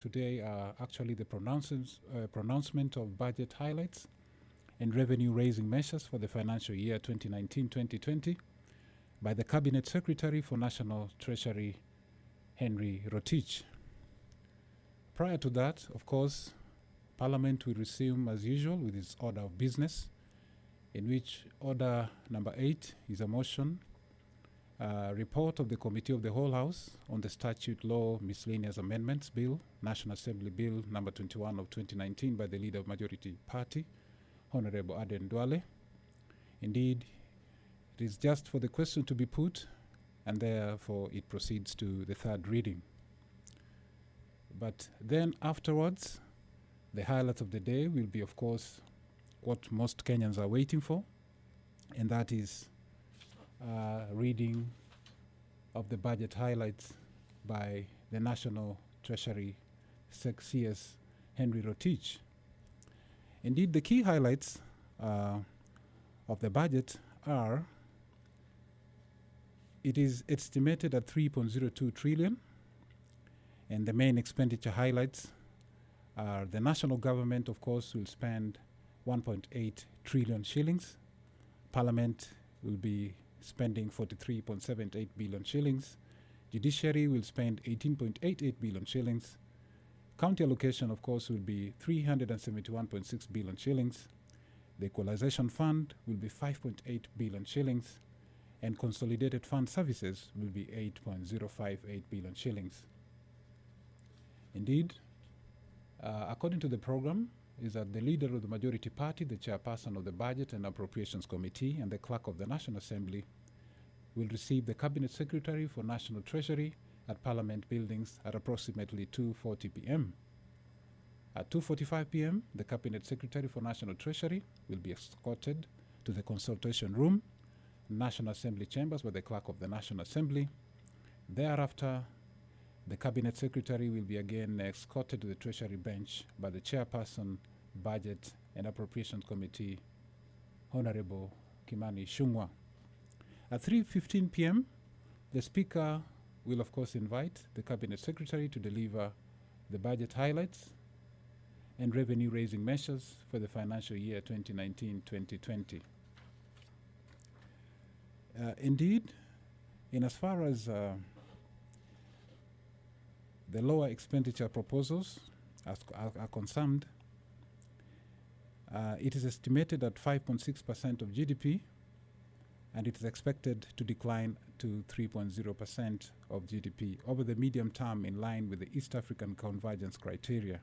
Today are actually the pronouncement of budget highlights and revenue-raising measures for the financial year 2019-2020 by the Cabinet Secretary for National Treasury, Henry Rotich. Prior to that, of course, Parliament will resume as usual with its order of business, in which order number 8 is a motion report of the Committee of the Whole House on the Statute Law Miscellaneous Amendments Bill, National Assembly Bill number 21 of 2019 by the Leader of Majority Party, Honorable Aden Duale. Indeed, it is just for the question to be put, and therefore it proceeds to the third reading. But then afterwards, the highlight of the day will be, of course, what most Kenyans are waiting for, and that is reading of the budget highlights by the National Treasury CS Henry Rotich. Indeed, the key highlights of the budget are: it is estimated at 3.02 trillion, and the main expenditure highlights are the national government, of course, will spend 1.8 trillion shillings. Parliament will be spending 43.78 billion shillings. Judiciary will spend 18.88 billion shillings. County allocation, of course, will be 371.6 billion shillings. The Equalization Fund will be 5.8 billion shillings. And Consolidated Fund Services will be 8.058 billion shillings. Indeed, according to the program, is that the Leader of the Majority Party, the Chairperson of the Budget and Appropriations Committee, and the Clerk of the National Assembly will receive the Cabinet Secretary for National Treasury at Parliament Buildings at approximately 2:40 p.m. At 2:45 p.m., the Cabinet Secretary for National Treasury will be escorted to the Consultation Room, National Assembly Chambers by the Clerk of the National Assembly. Thereafter, the Cabinet Secretary will be again escorted to the Treasury bench by the Chairperson, Budget and Appropriations Committee, Honorable Kimani Ichung'wah. At 3:15 p.m., the Speaker will, of course, invite the Cabinet Secretary to deliver the budget highlights and revenue-raising measures for the financial year 2019-2020. Indeed, in as far as the lower expenditure proposals are concerned, it is estimated at 5.6% of GDP, and it is expected to decline to 3.0% of GDP over the medium term in line with the East African convergence criteria.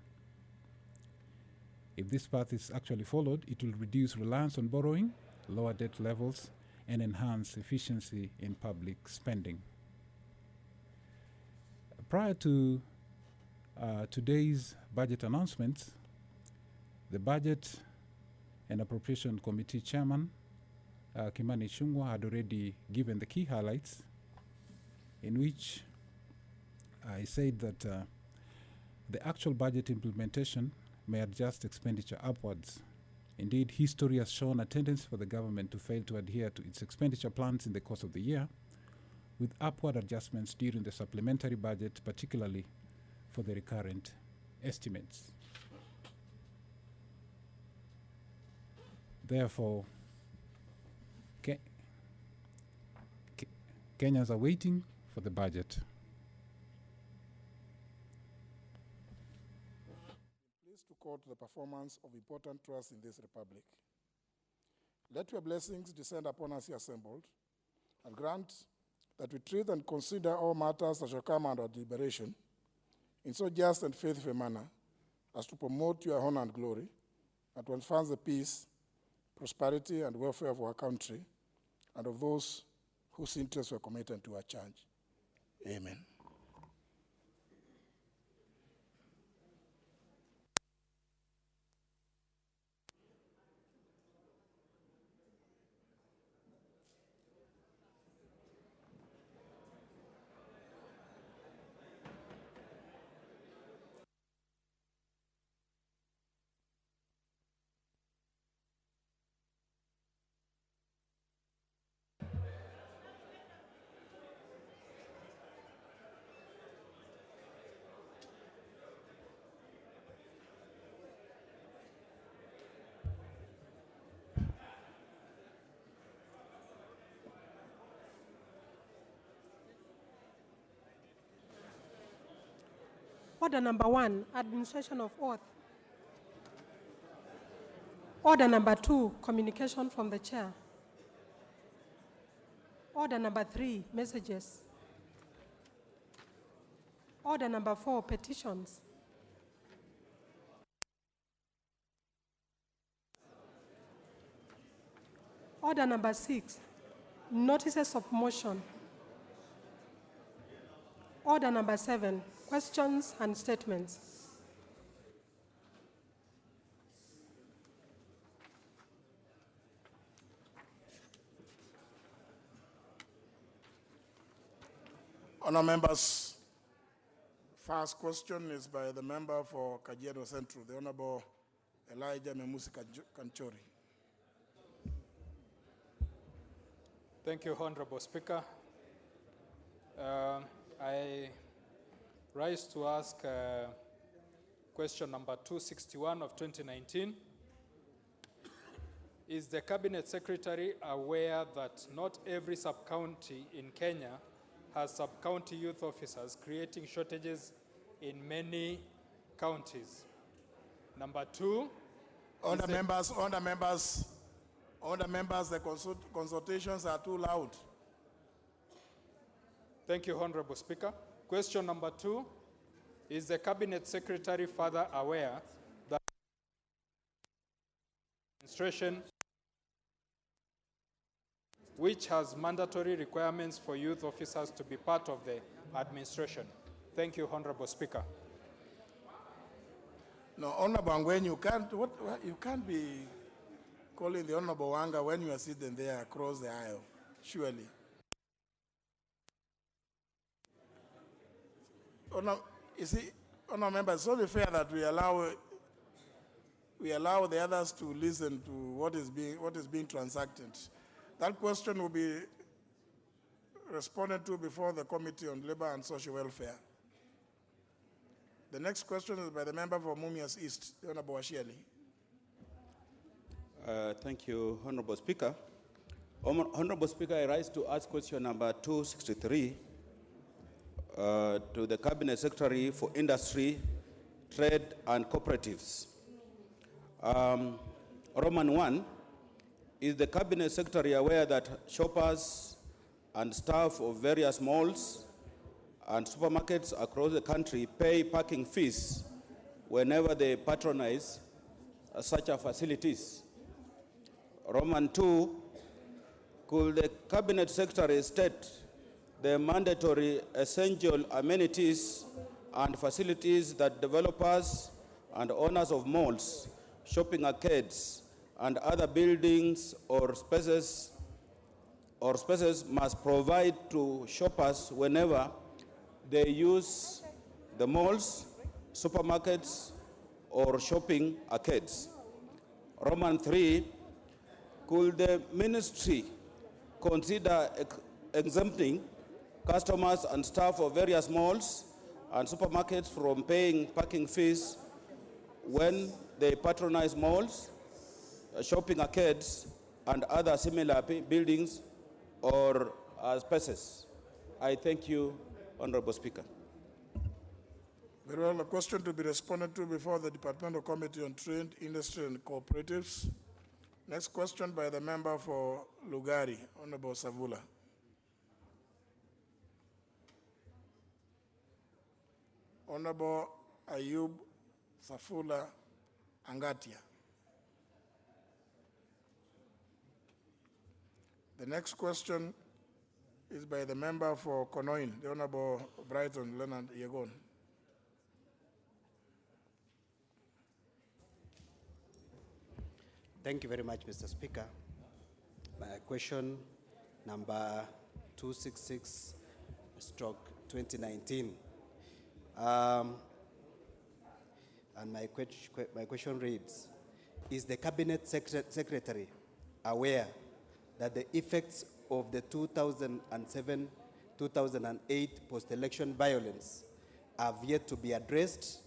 If this path is actually followed, it will reduce reliance on borrowing, lower debt levels, and enhance efficiency in public spending. Prior to today's budget announcements, the Budget and Appropriation Committee Chairman, Kimani Ichung'wah, had already given the key highlights, in which I said that the actual budget implementation may adjust expenditure upwards. Indeed, history has shown a tendency for the government to fail to adhere to its expenditure plans in the course of the year, with upward adjustments during the supplementary budget, particularly for the recurrent estimates. Therefore, Kenyans are waiting for the budget. Pleased to quote the performance of important trusts in this republic. Let your blessings descend upon us here assembled, and grant that we treat and consider all matters that shall come under deliberation in so just and faithful a manner as to promote your honor and glory, and to advance the peace, prosperity, and welfare of our country and of those whose interests were committed to our charge. Amen. Order number 1, administration of oath. Order number 2, communication from the chair. Order number 3, messages. Order number 4, petitions. Order number 6, notices of motion. Order number 7, questions and statements. Honour members, first question is by the member for Kajiado Central, the Honourable Elijah Memusi Kanchori. Thank you, Honorable Speaker. I rise to ask question number 261 of 2019. Is the Cabinet Secretary aware that not every sub-county in Kenya has sub-county youth officers, creating shortages in many counties? Number 2. Honour members, the consultations are too loud. Thank you, Honorable Speaker. Question number 2, is the Cabinet Secretary further aware that administration which has mandatory requirements for youth officers to be part of the administration? Thank you, Honorable Speaker. No, Honorable Angwen, you can't be calling the Honorable Wanga when you are sitting there across the aisle, surely. You see, Honour members, it's only fair that we allow the others to listen to what is being transacted. That question will be responded to before the Committee on Labour and Social Welfare. The next question is by the member for Mumias East, the Honourable Washiali. Thank you, Honourable Speaker. Honourable Speaker, I rise to ask question number 263 to the Cabinet Secretary for Industry, Trade and Cooperatives. Roman 1, is the Cabinet Secretary aware that shoppers and staff of various malls and supermarkets across the country pay parking fees whenever they patronize such facilities? Roman 2, could the Cabinet Secretary state the mandatory essential amenities and facilities that developers and owners of malls, shopping arcades, and other buildings or spaces must provide to shoppers whenever they use the malls, supermarkets, or shopping arcades? Roman 3, could the ministry consider exempting customers and staff of various malls and supermarkets from paying parking fees when they patronize malls, shopping arcades, and other similar buildings or spaces? I thank you, Honourable Speaker. Very well, a question to be responded to before the Departmental Committee on Trade, Industry and Cooperatives. Next question by the member for Lugari, Honourable Savula. Honourable Ayub Safula Angatia. The next question is by the member for Konoin, the Honourable Brighton Leonard Yegon. Thank you very much, Mr. Speaker. My question number 266/2019. And my question reads, is the Cabinet Secretary aware that the effects of the 2007-2008 post-election violence have yet to be addressed,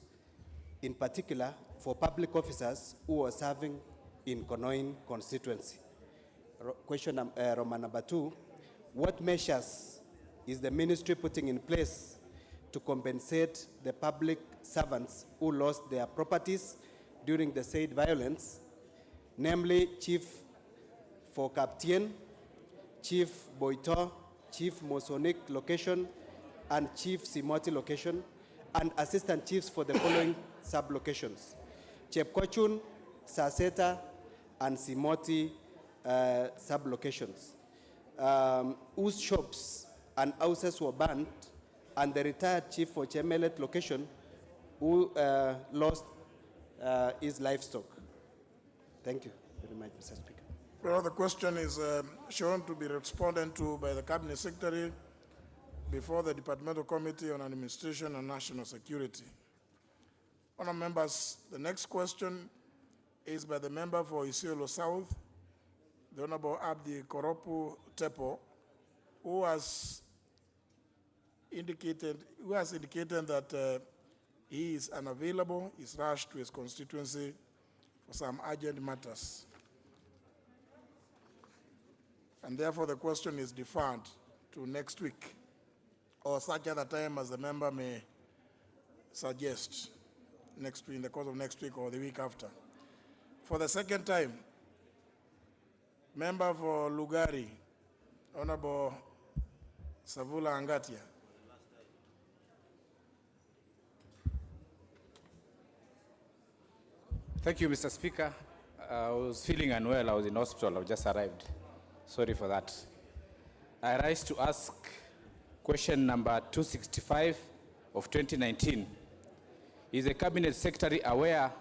in particular for public officers who are serving in Konoin constituency? Question Roman number 2, what measures is the ministry putting in place to compensate the public servants who lost their properties during the said violence, namely Chief Fokaptien, Chief Boito, Chief Mosonik location, and Chief Simoti location, and assistant chiefs for the following sub-locations: Chepkochun, Saseta, and Simoti sub-locations, whose shops and houses were burnt, and the retired chief for Chemelet location, who lost his livestock. Thank you very much, Mr. Speaker. Well, the question is shown to be responded to by the Cabinet Secretary before the Departmental Committee on Administration and National Security. Honourable members, the next question is by the member for Isiolo South, the Honourable Abdi Koropu Tepo, who has indicated that he is unavailable, is rushed to his constituency for some urgent matters. And therefore the question is deferred to next week, or such other time as the member may suggest, next week, in the course of next week or the week after. For the second time, member for Lugari, Honorable Savula Angatia. Thank you, Mr. Speaker. I was feeling unwell. I was in hospital. I just arrived. Sorry for that. I rise to ask question number 265 of 2019. Is the Cabinet Secretary aware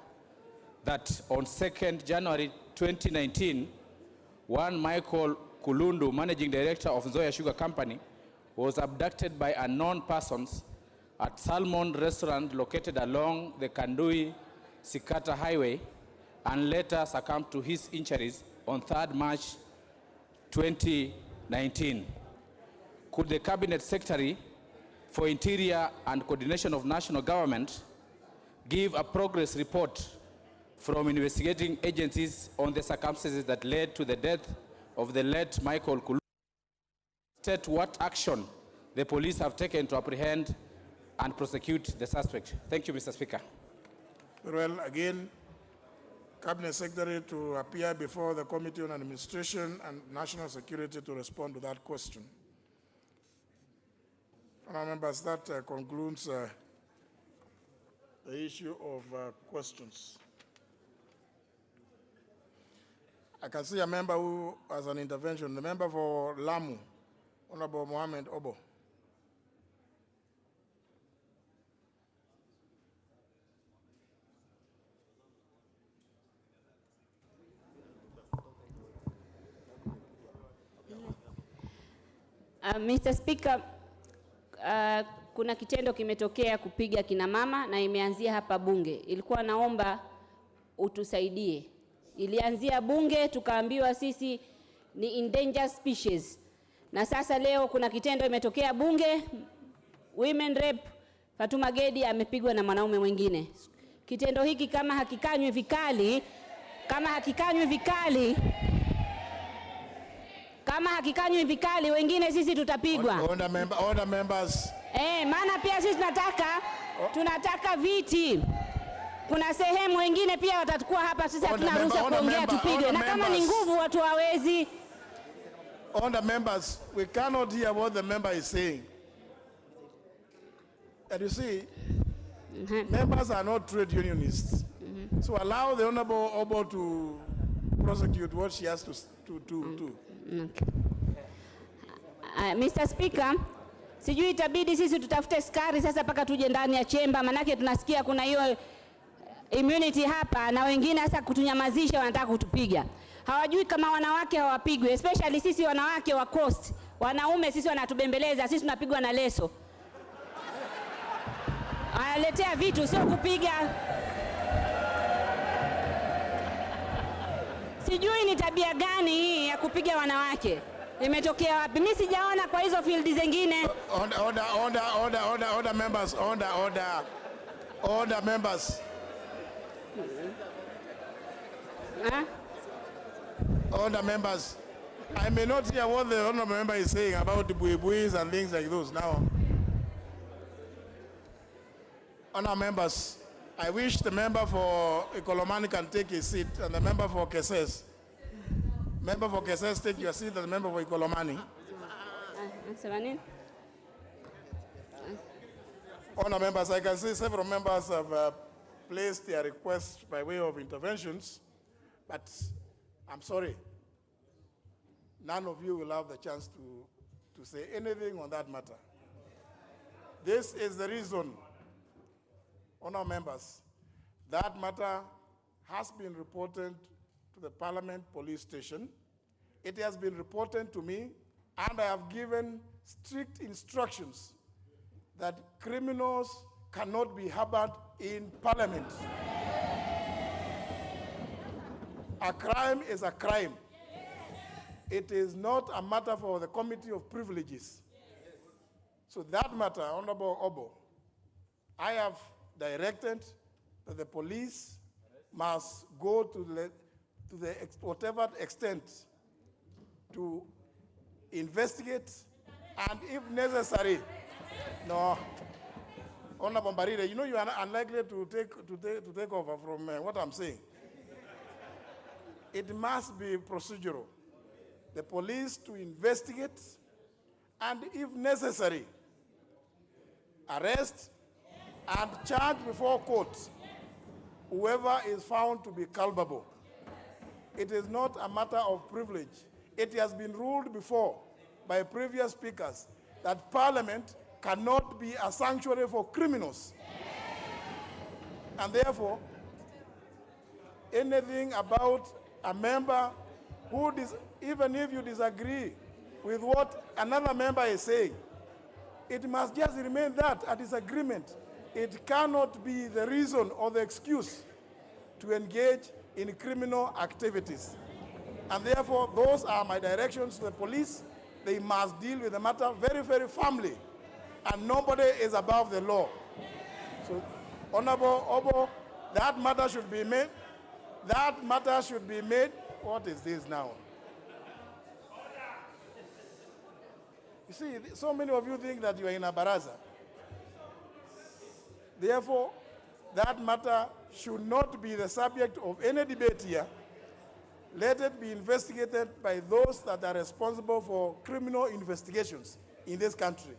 that on 2nd January 2019, one Michael Kulundu, Managing Director of Zoya Sugar Company, was abducted by unknown persons at Salmon Restaurant located along the Kandui-Sikata Highway and later succumbed to his injuries on 3rd March 2019. Could the Cabinet Secretary for Interior and Coordination of National Government give a progress report from investigating agencies on the circumstances that led to the death of the late Michael Kulundu? State what action the police have taken to apprehend and prosecute the suspect. Thank you, Mr. Speaker. Well, again, Cabinet Secretary to appear before the Committee on Administration and National Security to respond to that question. Honourable members, that concludes the issue of questions. I can see a member who has an intervention. The member for Lamu, Honourable Mohammed Obo. Mr. Speaker, kuna kitendo kimetokea kupiga kina mama na imeanzia hapa bunge. Ilikuwa naomba utusaidie. Ilianzia bunge, tukaambiwa sisi ni endangered species. Na sasa leo kuna kitendo imetokea bunge, women rep Fatuma Gedi amepigwa na mwanaume mwingine. Kitendo hiki kama hakikanywi vikali, wengine sisi tutapigwa. Order members. Maana pia sisi tunataka viti. Kuna sehemu wengine pia watakuwa hapa, sisi hatuna ruhusa kuongea tupigwe. Na kama ni nguvu watu hawezi. Order members, we cannot hear what the member is saying. And you see, members are not trade unionists. So allow the Honorable Obo to prosecute what she has to do. Okay. Mr. Speaker, sijui itabidi sisi tutafute skari sasa paka tuje ndani ya chemba, manake tunasikia kuna hiyo immunity hapa na wengine sasa kutunyamazisha wanataka kutupiga. Hawajui kama wanawake hawapigwe, especially sisi wanawake wa coast. Wanaume sisi wanatubembeleza, sisi tunapigwa na leso. Analetea vitu sio kupiga. Sijui ni tabia gani hii ya kupiga wanawake. Imetokea wapi? Mimi sijaona kwa hizo field zingine. Order members, order members. Order members. I may not hear what the honorable member is saying about the buis and things like those now. Honour members, I wish the member for Ikolomani can take his seat and the member for Keses. Member for Keses, take your seat and the member for Ikolomani. Honour members, I can see several members have placed their requests by way of interventions, but I'm sorry, none of you will have the chance to say anything on that matter. This is the reason, honour members, that matter has been reported to the Parliament Police Station. It has been reported to me, and I have given strict instructions that criminals cannot be harbored in Parliament. A crime is a crime. It is not a matter for the Committee of Privileges. So that matter, Honorable Obo, I have directed that the police must go to whatever extent to investigate, and if necessary, no, Honorable Barire, you know you are unlikely to take over from what I'm saying. It must be procedural. The police to investigate, and if necessary, arrest and charge before court whoever is found to be culpable. It is not a matter of privilege. It has been ruled before by previous speakers that Parliament cannot be a sanctuary for criminals. And therefore, anything about a member who, even if you disagree with what another member is saying, it must just remain that, a disagreement. It cannot be the reason or the excuse to engage in criminal activities. And therefore, those are my directions to the police. They must deal with the matter very, very firmly. And nobody is above the law. So, Honorable Obo, that matter should be made. That matter should be made. What is this now? You see, so many of you think that you are in a baraza. Therefore, that matter should not be the subject of any debate here. Let it be investigated by those that are responsible for criminal investigations in this country.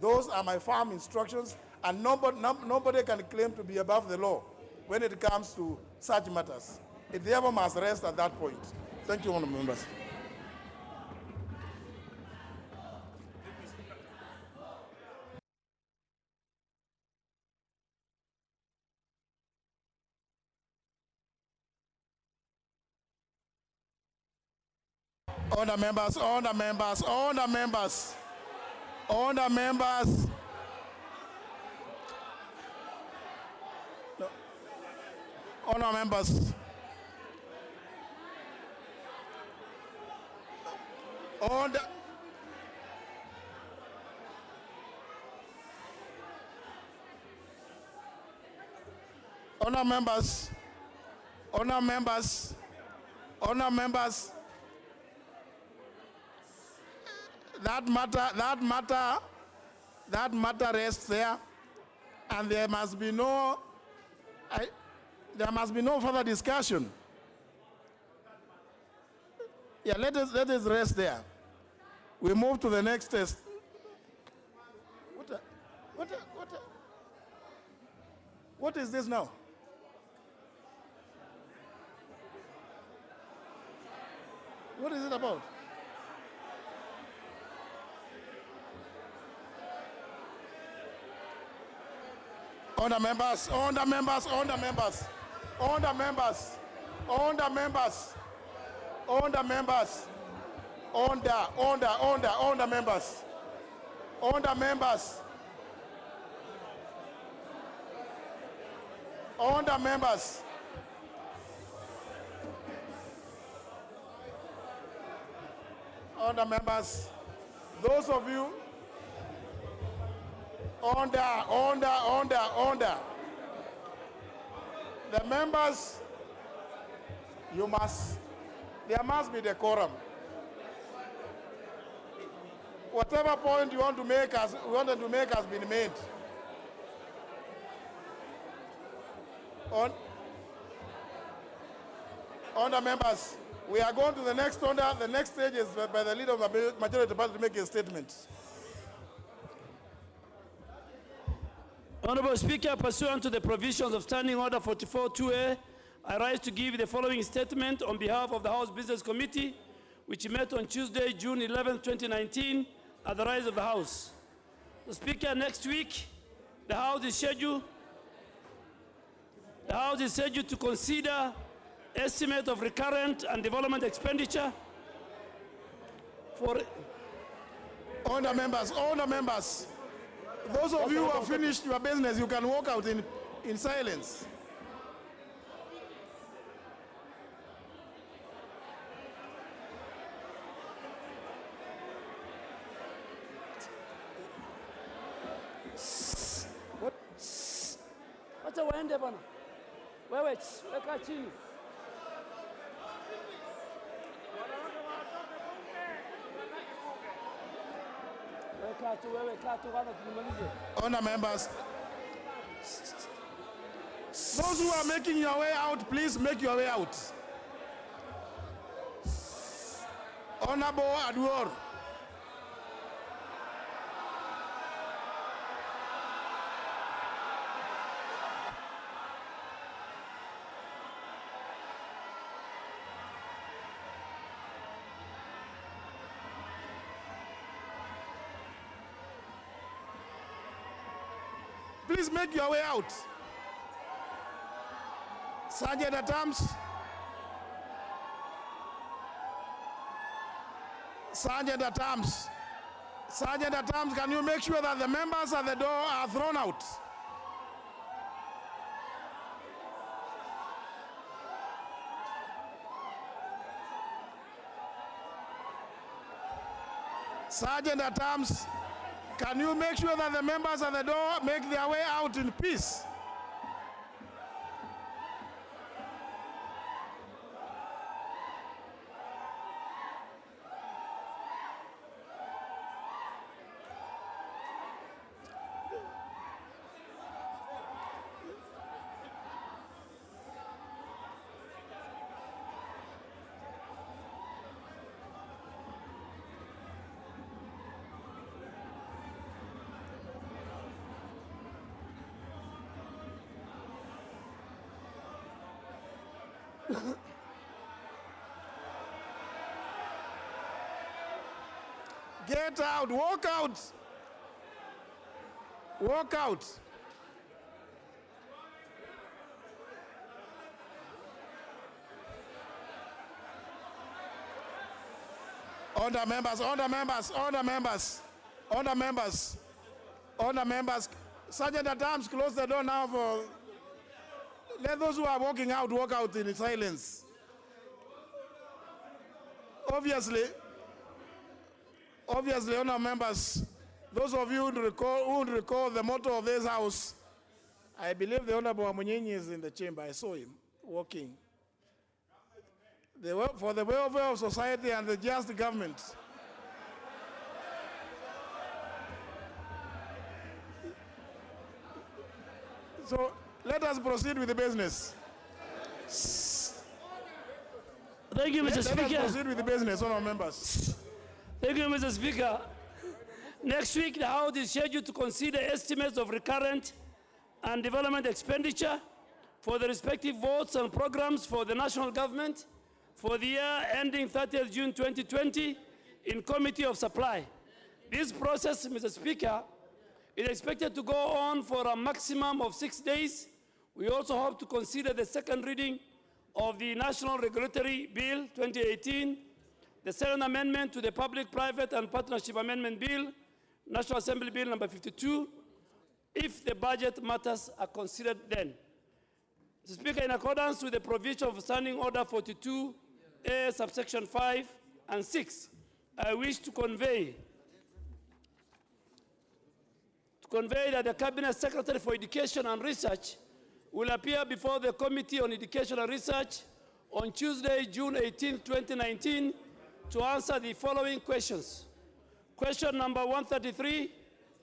Those are my firm instructions, and nobody can claim to be above the law when it comes to such matters. It therefore must rest at that point. Thank you, honourable members. Honour members, honour members, honour members, honour members. No. Honour members. Honour members, honour members, honour members. That matter rests there, and there must be no further discussion. Yeah, let us rest there. We move to the next test. What is this now? What is it about? Honour members, honour members, honour members, honour members, honour members, honour members, honour members, honour members, honour members. Honour members, those of you, order. The members, there must be decorum. Whatever point you wanted to make has been made. Honour members, we are going to the next order. The next stage is by the leader of the majority party to make a statement. Honourable Speaker, pursuant to the provisions of Standing Order 44-2A, I rise to give the following statement on behalf of the House Business Committee, which met on Tuesday, June 11, 2019, at the rise of the House. The Speaker, next week, the House is scheduled to consider estimate of recurrent and development expenditure for... Honour members, those of you who have finished your business, you can walk out in silence. Wacha waende bwana. Wewe weka chini. Honour members, those who are making your way out, please make your way out. Honourable Adwar. Please make your way out. Sergeant at Arms. Sergeant at Arms. Sergeant at Arms, can you make sure that the members at the door are thrown out? Sergeant at Arms, can you make sure that the members at the door make their way out in peace? Get out, walk out. Walk out. Order members, order members, order members, order members, order members. Sergeant at Arms, close the door now for... Let those who are walking out walk out in silence. Obviously, honour members, those of you who recall the motto of this house, I believe the Honourable Amunyinyi is in the chamber. I saw him walking. For the welfare of society and the just government. So let us proceed with the business. Thank you, Mr. Speaker. Let us proceed with the business, honour members. Thank you, Mr. Speaker. Next week, the House is scheduled to consider estimates of recurrent and development expenditure for the respective votes and programs for the national government for the year ending 30th June 2020 in Committee of Supply. This process, Mr. Speaker, is expected to go on for a maximum of 6 days. We also hope to consider the second reading of the National Regulatory Bill 2018, the second amendment to the Public, Private and Partnership Amendment Bill, National Assembly Bill number 52, if the budget matters are considered then. Mr. Speaker, in accordance with the provision of Standing Order 42A, subsection 5 and 6, I wish to convey that the Cabinet Secretary for Education and Research will appear before the Committee on Education and Research on Tuesday, June 18, 2019, to answer the following questions. Question number 133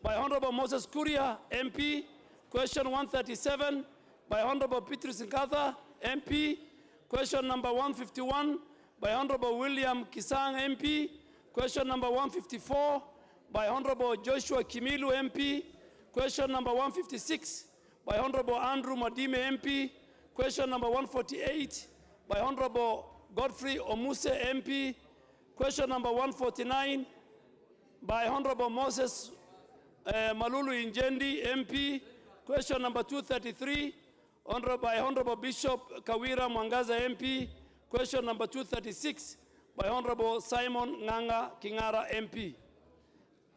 by Honorable Moses Kuria, MP. Question 137 by Honorable Petrus Nkatha, MP. Question number 151 by Honorable William Kisang, MP. Question number 154 by Honorable Joshua Kimilu, MP. Question number 156 by Honorable Andrew Madime, MP. Question number 148 by Honorable Godfrey Omuse, MP. Question number 149 by Honorable Moses Malulu Injendi, MP. Question number 233 by Honorable Bishop Kawira Mwangaza, MP. Question number 236 by Honorable Simon Nganga Kingara, MP.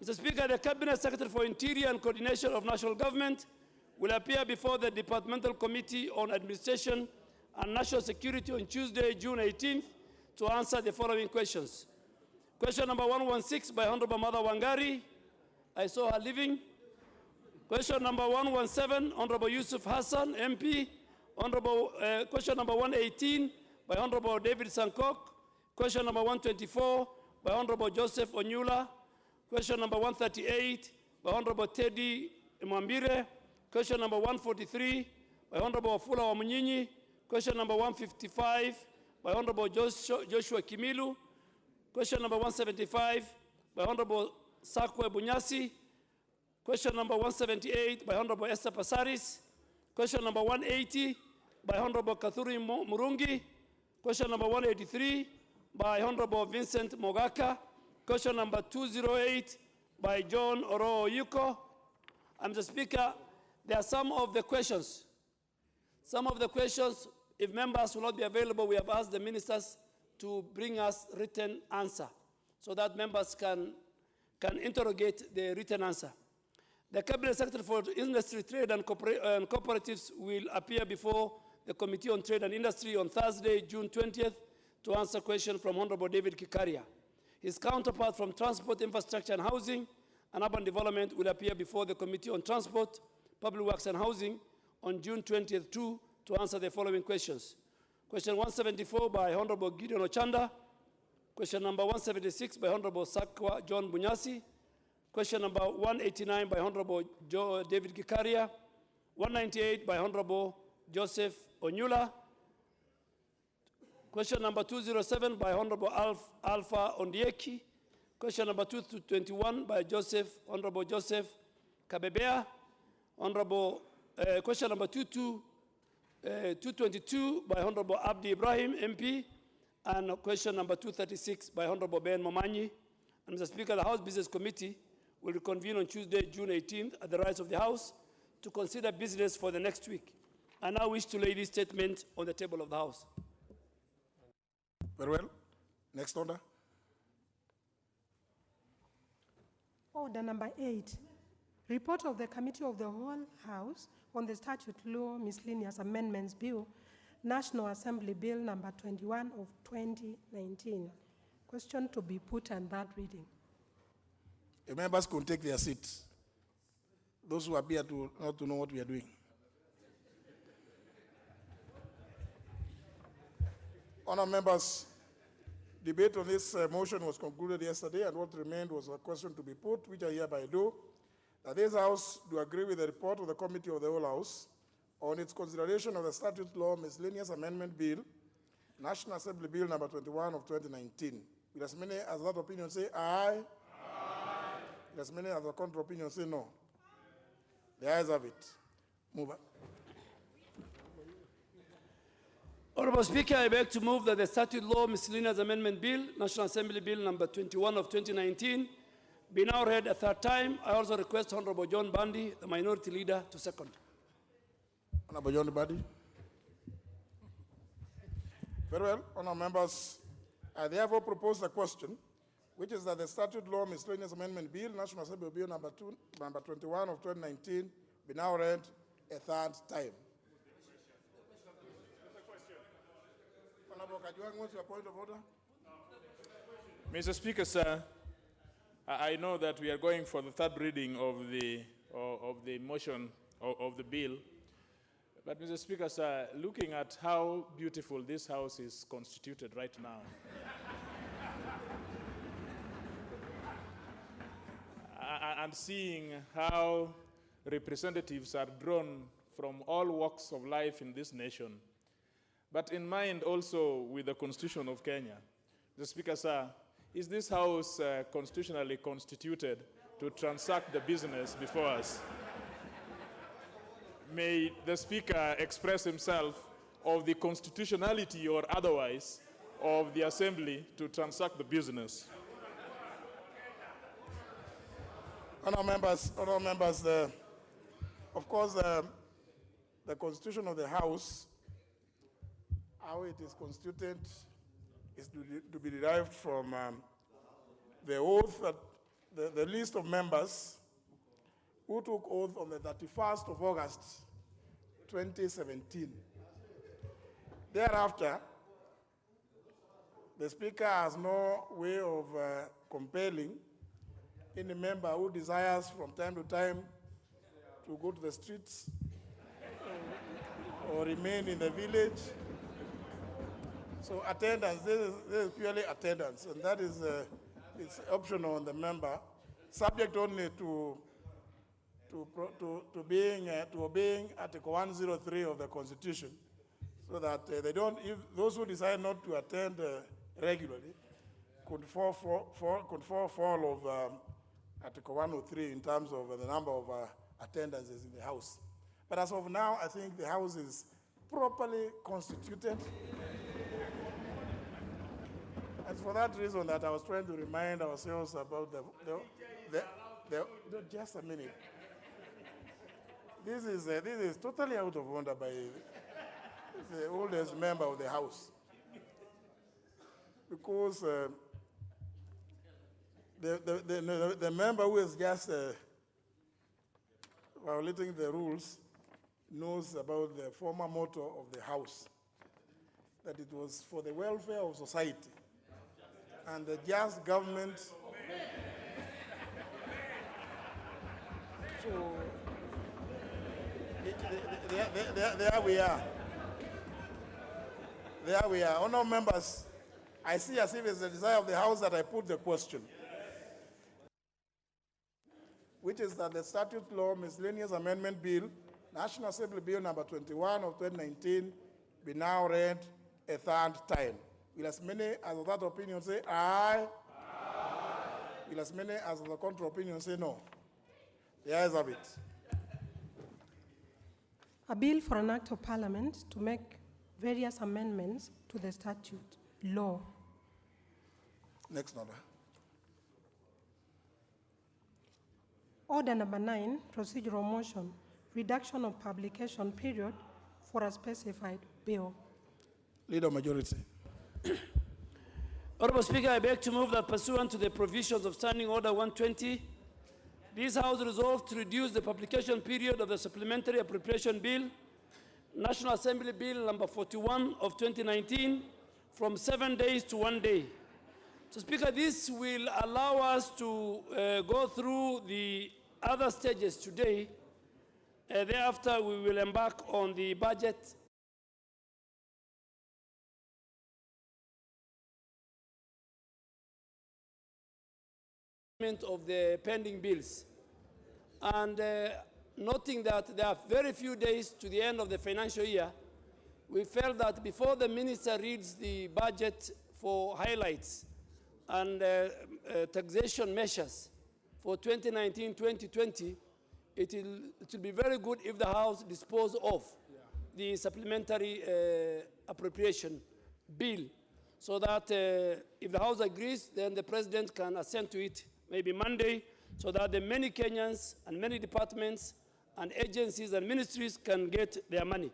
Mr. Speaker, the Cabinet Secretary for Interior and Coordination of National Government will appear before the Departmental Committee on Administration and National Security on Tuesday, June 18th, to answer the following questions. Question number 116 by Honorable Mother Wangari. I saw her leaving. Question number 117, Honorable Yusuf Hassan, MP. Question number 118 by Honorable David Sankok. Question number 124 by Honorable Joseph Onyula. Question number 138 by Honorable Teddy Mwambire. Question number 143 by Honorable Wafula Wamunyinyi. Question number 155 by Honorable Joshua Kimilu. Question number 175 by Honorable Sakwe Bunyasi. Question number 178 by Honorable Esther Pasaris. Question number 180 by Honorable Kathuri Murungi. Question number 183 by Honorable Vincent Mogaka. Question number 208 by John Oro Yuko. And Mr. Speaker, there are some of the questions. Some of the questions, if members will not be available, we have asked the ministers to bring us written answer so that members can interrogate the written answer. The Cabinet Secretary for Industry, Trade and Cooperatives will appear before the Committee on Trade and Industry on Thursday, June 20th, to answer questions from Honorable David Kikaria. His counterpart from Transport, Infrastructure and Housing and Urban Development will appear before the Committee on Transport, Public Works and Housing on June 20th too, to answer the following questions. Question 174 by Honorable Gideon Ochanda. Question number 176 by Honorable Sakwa John Bunyasi. Question number 189 by Honorable David Kikaria. 198 by Honorable Joseph Onyula. Question number 207 by Honorable Alpha Ondieki. Question number 221 by Honorable Joseph Kabebea. Question number 222 by Honorable Abdi Ibrahim, MP. And question number 236 by Honorable Ben Momanyi. And Mr. Speaker, the House Business Committee will reconvene on Tuesday, June 18th at the rise of the House to consider business for the next week. I now wish to lay this statement on the table of the House. Very well. Next order. Order number 8. Report of the Committee of the Whole House on the Statute Law Miscellaneous Amendments Bill, National Assembly Bill number 21 of 2019. Question to be put on that reading. The members can take their seats. Those who appear to not to know what we are doing. Honourable members, debate on this motion was concluded yesterday, and what remained was a question to be put, which I hereby do, that this House do agree with the report of the Committee of the Whole House on its consideration of the Statute Law Miscellaneous Amendment Bill, National Assembly Bill number 21 of 2019. Will as many as that opinion say aye? Aye. Will as many as the contrary opinion say no? The ayes have it. Move on. Honorable Speaker, I beg to move that the Statute Law Miscellaneous Amendment Bill, National Assembly Bill number 21 of 2019, be now read a third time. I also request Honorable John Bandi, the Minority Leader, to second. Honorable John Bandi. Very well, honourable members, I therefore propose the question, which is that the Statute Law Miscellaneous Amendment Bill, National Assembly Bill number 21 of 2019, be now read a third time. Honorable Kajwang, what's your point of order? Mr. Speaker, sir, I know that we are going for the third reading of the motion of the bill. But Mr. Speaker, sir, looking at how beautiful this House is constituted right now, and seeing how representatives are drawn from all walks of life in this nation, but in mind also with the Constitution of Kenya. The Speaker, sir, is this House constitutionally constituted to transact the business before us? May the Speaker express himself of the constitutionality or otherwise of the Assembly to transact the business. Honourable members, of course, the Constitution of the House, how it is constituted, is to be derived from the oath, the list of members who took oath on the 31st of August, 2017. Thereafter, the Speaker has no way of compelling any member who desires from time to time to go to the streets or remain in the village. So attendance, this is purely attendance, and that is it's optional on the member, subject only to obeying Article 103 of the Constitution, so that they don't, if those who decide not to attend regularly could fall of Article 103 in terms of the number of attendances in the House. But as of now, I think the House is properly constituted. And for that reason that I was trying to remind ourselves about just a minute. This is totally out of order by the oldest member of the House. Because the member who is just violating the rules knows about the former motto of the House, that it was for the welfare of society and the just government. So there we are. There we are. Honourable members, I see as if it's the desire of the House that I put the question, which is that the Statute Law Miscellaneous Amendment Bill, National Assembly Bill number 21 of 2019, be now read a third time. Will as many as of that opinion say aye? Aye. Will as many as of the contrary opinion say no? The ayes have it. A bill for an act of Parliament to make various amendments to the statute law. Next order. Order number 9, procedural motion, reduction of publication period for a specified bill. Leader Majority. Honourable Speaker, I beg to move that pursuant to the provisions of Standing Order 120, this House resolved to reduce the publication period of the Supplementary Appropriation Bill, National Assembly Bill number 41 of 2019, from 7 days to 1 day. So, Speaker, this will allow us to go through the other stages today. Thereafter, we will embark on the budget of the pending bills. And noting that there are very few days to the end of the financial year, we felt that before the minister reads the budget for highlights and taxation measures for 2019-2020, it will be very good if the House dispose of the supplementary appropriation bill, so that if the House agrees, then the President can assent to it maybe Monday, so that the many Kenyans and many departments and agencies and ministries can get their money.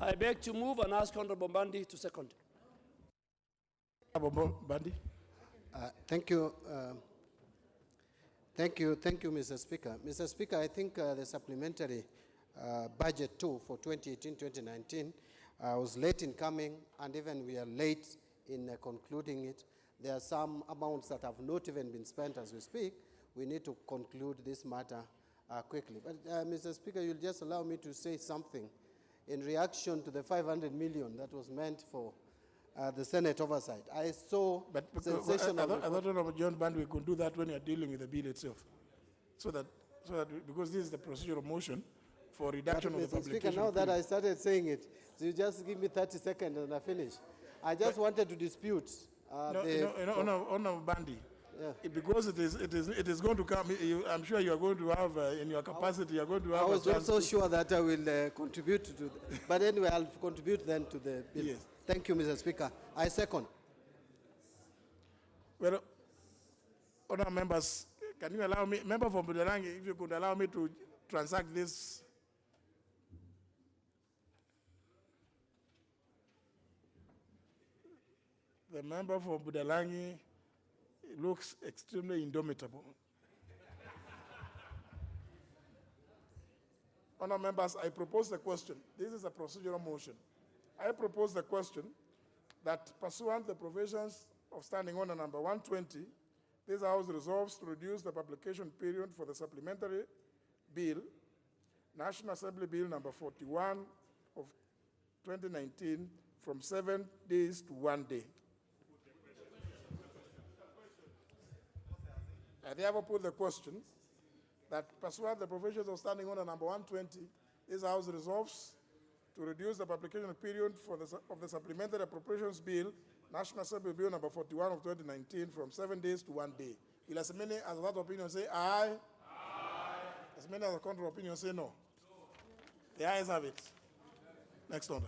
I beg to move and ask Honorable Bandi to second. Honorable Bandi. Thank you. Thank you, Mr. Speaker. Mr. Speaker, I think the supplementary budget too for 2018-2019 was late in coming, and even we are late in concluding it. There are some amounts that have not even been spent as we speak. We need to conclude this matter quickly. But Mr. Speaker, you'll just allow me to say something in reaction to the 500 million that was meant for the Senate oversight. I saw sensational. I thought, John Band, we could do that when you're dealing with the bill itself. So that because this is the procedural motion, for reduction of the Mr. publication Speaker, now that period. I started saying it, so you just give me 30 seconds and I finish. I just wanted to dispute No, Bandi. Yeah. Because it is going to come. I'm sure you are going to have in your capacity. You are going to have. I was a not chance so to- sure that I will contribute to but anyway, I'll contribute then to the bill. Yes. Thank you, Mr. Speaker. I second. Well, other members, can you allow me, member from Budalangi, if you could allow me to transact this. The member from Budalangi looks extremely indomitable. Honour members, I propose the question. This is a procedural motion. I propose the question that pursuant the provisions of Standing Order number 120, this House resolves to reduce the publication period for the supplementary bill, National Assembly Bill number 41 of 2019, from 7 days to 1 day. I therefore put the question that pursuant the provisions of Standing Order number 120, this House resolves to reduce the publication period of the Supplementary Appropriations Bill, National Assembly Bill number 41 of 2019, from 7 days to 1 day. Will as many as that opinion say aye? Aye. As many as the contrary opinion say no? No. The ayes have it. Next order.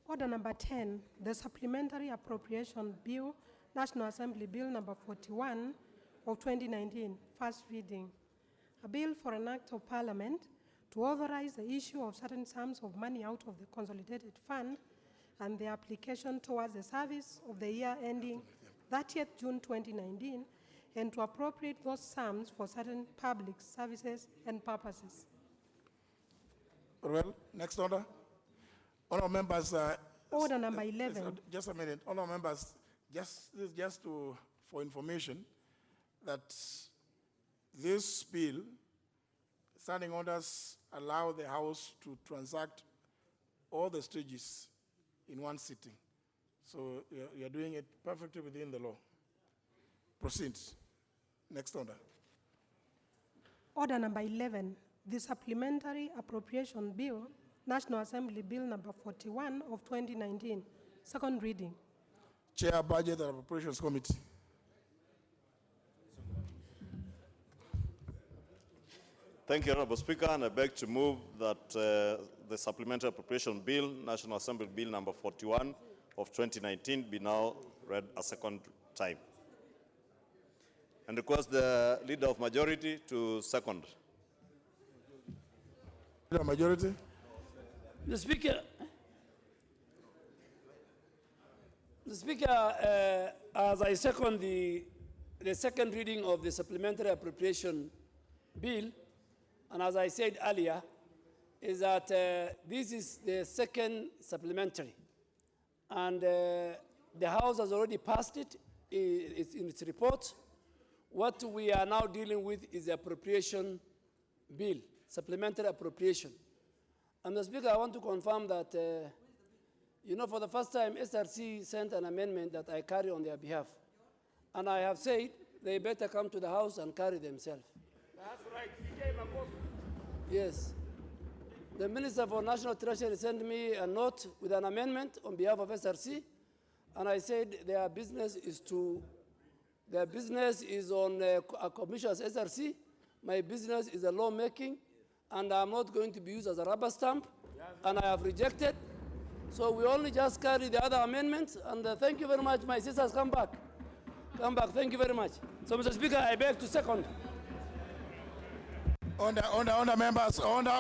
Order number 10, the Supplementary Appropriation Bill, National Assembly Bill number 41 of 2019, first reading. A bill for an act of Parliament to authorize the issue of certain sums of money out of the Consolidated Fund and the application towards the service of the year ending 30th June 2019, and to appropriate those sums for certain public services and purposes. Well, next order. Honourable members. Order number 11. Just a minute. Honourable members, for information, that this bill, standing orders allow the House to transact all the stages in one sitting. So you're doing it perfectly within the law. Proceed. Next order. Order number 11, the Supplementary Appropriation Bill, National Assembly Bill number 41 of 2019, second reading. Chair, Budget and Appropriations Committee. Thank you, Honorable Speaker, and I beg to move that the Supplementary Appropriation Bill, National Assembly Bill number 41 of 2019, be now read a second time. And request the Leader of Majority to second. Leader of Majority. The Speaker, as I second the second reading of the Supplementary Appropriation Bill, and as I said earlier, is that this is the second supplementary. And the House has already passed it in its report. What we are now dealing with is the appropriation bill, supplementary appropriation. And the Speaker, I want to confirm that, for the first time, SRC sent an amendment that I carry on their behalf. And I have said they better come to the House and carry themselves. That's right. Yes. The Minister for National Treasury sent me a note with an amendment on behalf of SRC, and I said their business is on a commission as SRC. My business is a lawmaking, and I'm not going to be used as a rubber stamp, and I have rejected. So we only just carry the other amendments, and thank you very much. My sisters, come back. Come back. Thank you very much. So, Mr. Speaker, I beg to second. Order, members, order.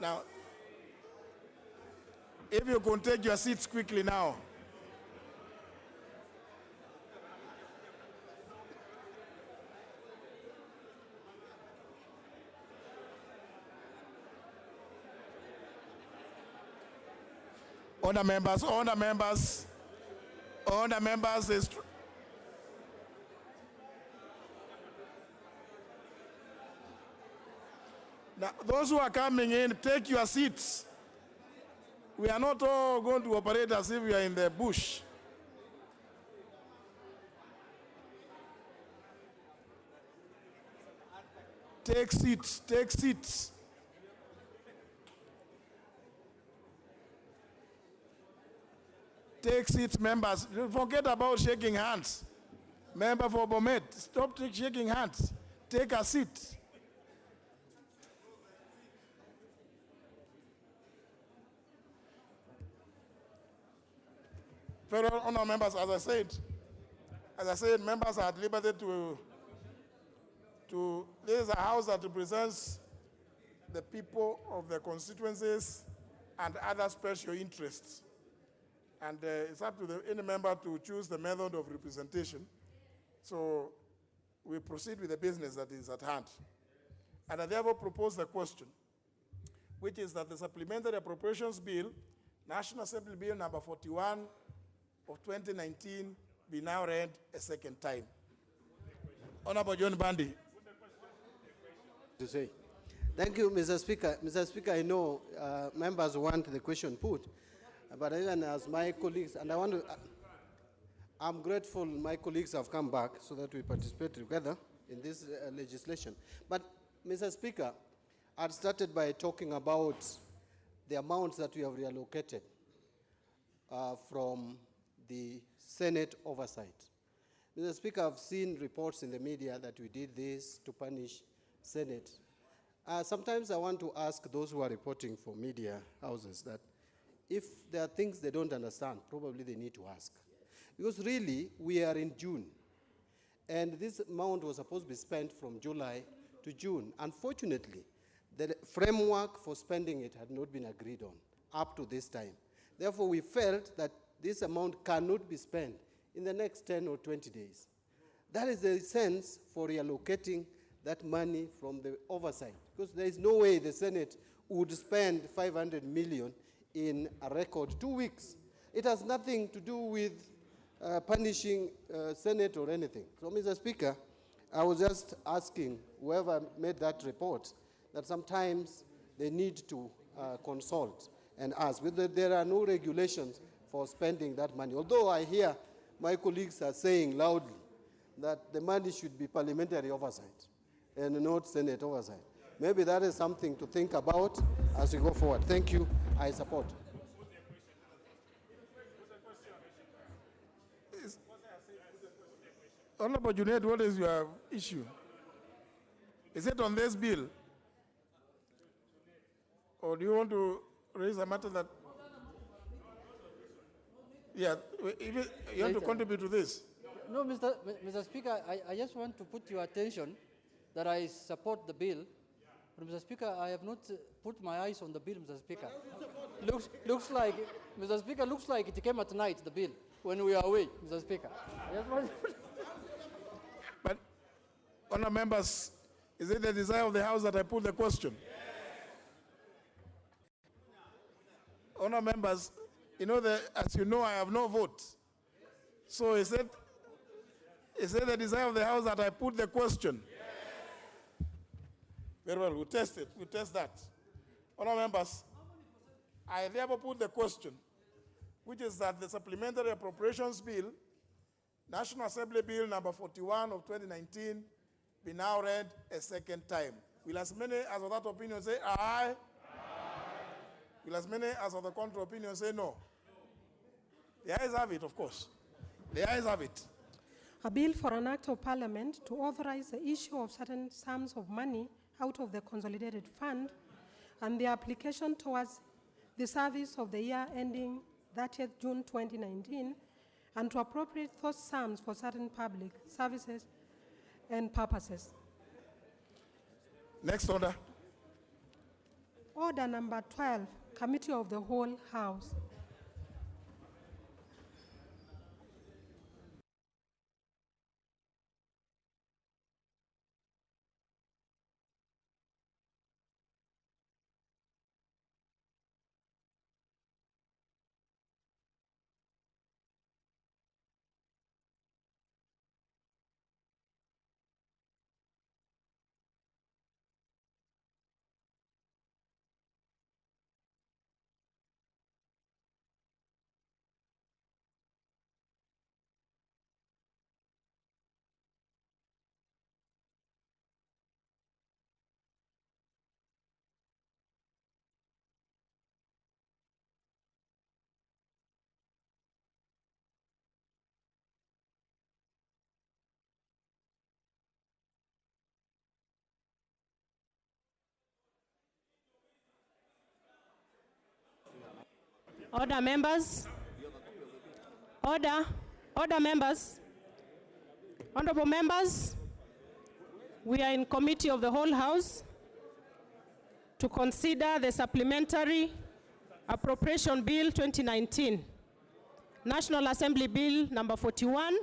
Now, if you can take your seats quickly now. Order, members, order, members. Order, members. Now, those who are coming in, take your seats. We are not all going to operate as if we are in the bush. Take seats, take seats. Take seats, members. Forget about shaking hands. Member for Bomet, stop shaking hands. Take a seat. Very honored members, as I said, members are at liberty this is a house that represents the people of the constituencies and other special interests. And it's up to any member to choose the method of representation. So we proceed with the business that is at hand. And I therefore propose the question, which is that the Supplementary Appropriations Bill, National Assembly Bill number 41 of 2019, be now read a second time. Honorable John Bandi. To say. Thank you, Mr. Speaker. Mr. Speaker, I know members want the question put, but even as my colleagues, and I'm grateful my colleagues have come back so that we participate together in this legislation. But, Mr. Speaker, I started by talking about the amounts that we have reallocated from the Senate oversight. Mr. Speaker, I've seen reports in the media that we did this to punish Senate. Sometimes I want to ask those who are reporting for media houses that if there are things they don't understand, probably they need to ask. Because really, we are in June, and this amount was supposed to be spent from July to June. Unfortunately, the framework for spending it had not been agreed on up to this time. Therefore, we felt that this amount cannot be spent in the next 10 or 20 days. That is the sense for reallocating that money from the oversight, because there is no way the Senate would spend 500 million in a record 2 weeks. It has nothing to do with punishing Senate or anything. So, Mr. Speaker, I was just asking whoever made that report that sometimes they need to consult and ask whether there are no regulations for spending that money. Although I hear my colleagues are saying loudly that the money should be parliamentary oversight and not Senate oversight. Maybe that is something to think about as we go forward. Thank you. I support. Honorable Junaid, what is your issue? Is it on this bill? Or do you want to raise a matter that... Yeah, you want to contribute to this? No, Mr. Speaker, I just want to put your attention that I support the bill. But Mr. Speaker, I have not put my eyes on the bill, Mr. Speaker. Looks like, Mr. Speaker, looks like it came at night, the bill, when we are away, Mr. Speaker. But, honour members, is it the desire of the House that I put the question? Yes. Honour members, you know, as you know, I have no vote. So is it the desire of the House that I put the question? Yes. Very well, we'll test it. We'll test that. Honour members, I therefore put the question, which is that the Supplementary Appropriations Bill, National Assembly Bill number 41 of 2019, be now read a second time. Will as many as of that opinion say aye? Aye. Will as many as of the contrary opinion say no? The ayes have it, of course. The ayes have it. A bill for an act of parliament to authorize the issue of certain sums of money out of the consolidated fund and the application towards the service of the year ending 30th June 2019 and to appropriate those sums for certain public services and purposes. Next order. Order number 12, Committee of the Whole House. Order, members. Order. Order, members. Honorable members, we are in committee of the whole House to consider the Supplementary Appropriation Bill 2019, National Assembly Bill number 41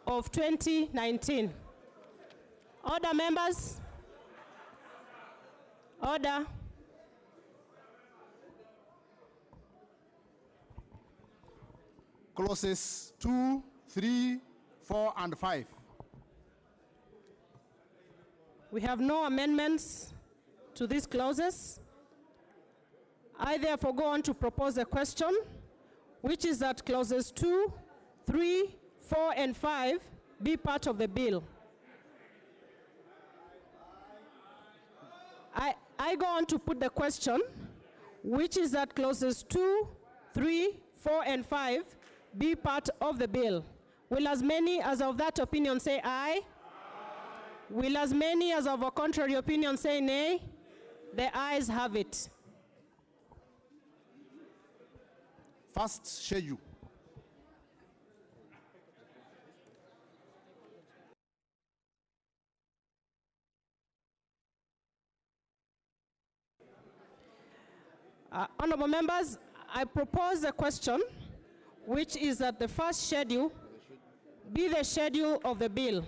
of 2019. Order, members. Order. Clauses 2, 3, 4, and 5. We have no amendments to these clauses. I therefore go on to propose a question, which is that clauses 2, 3, 4, and 5 be part of the bill. I go on to put the question, which is that clauses 2, 3, 4, and 5 be part of the bill. Will as many as of that opinion say aye? Will as many as of a contrary opinion say nay? The ayes have it. First schedule. Honorable members, I propose a question, which is that the first schedule be the schedule of the bill.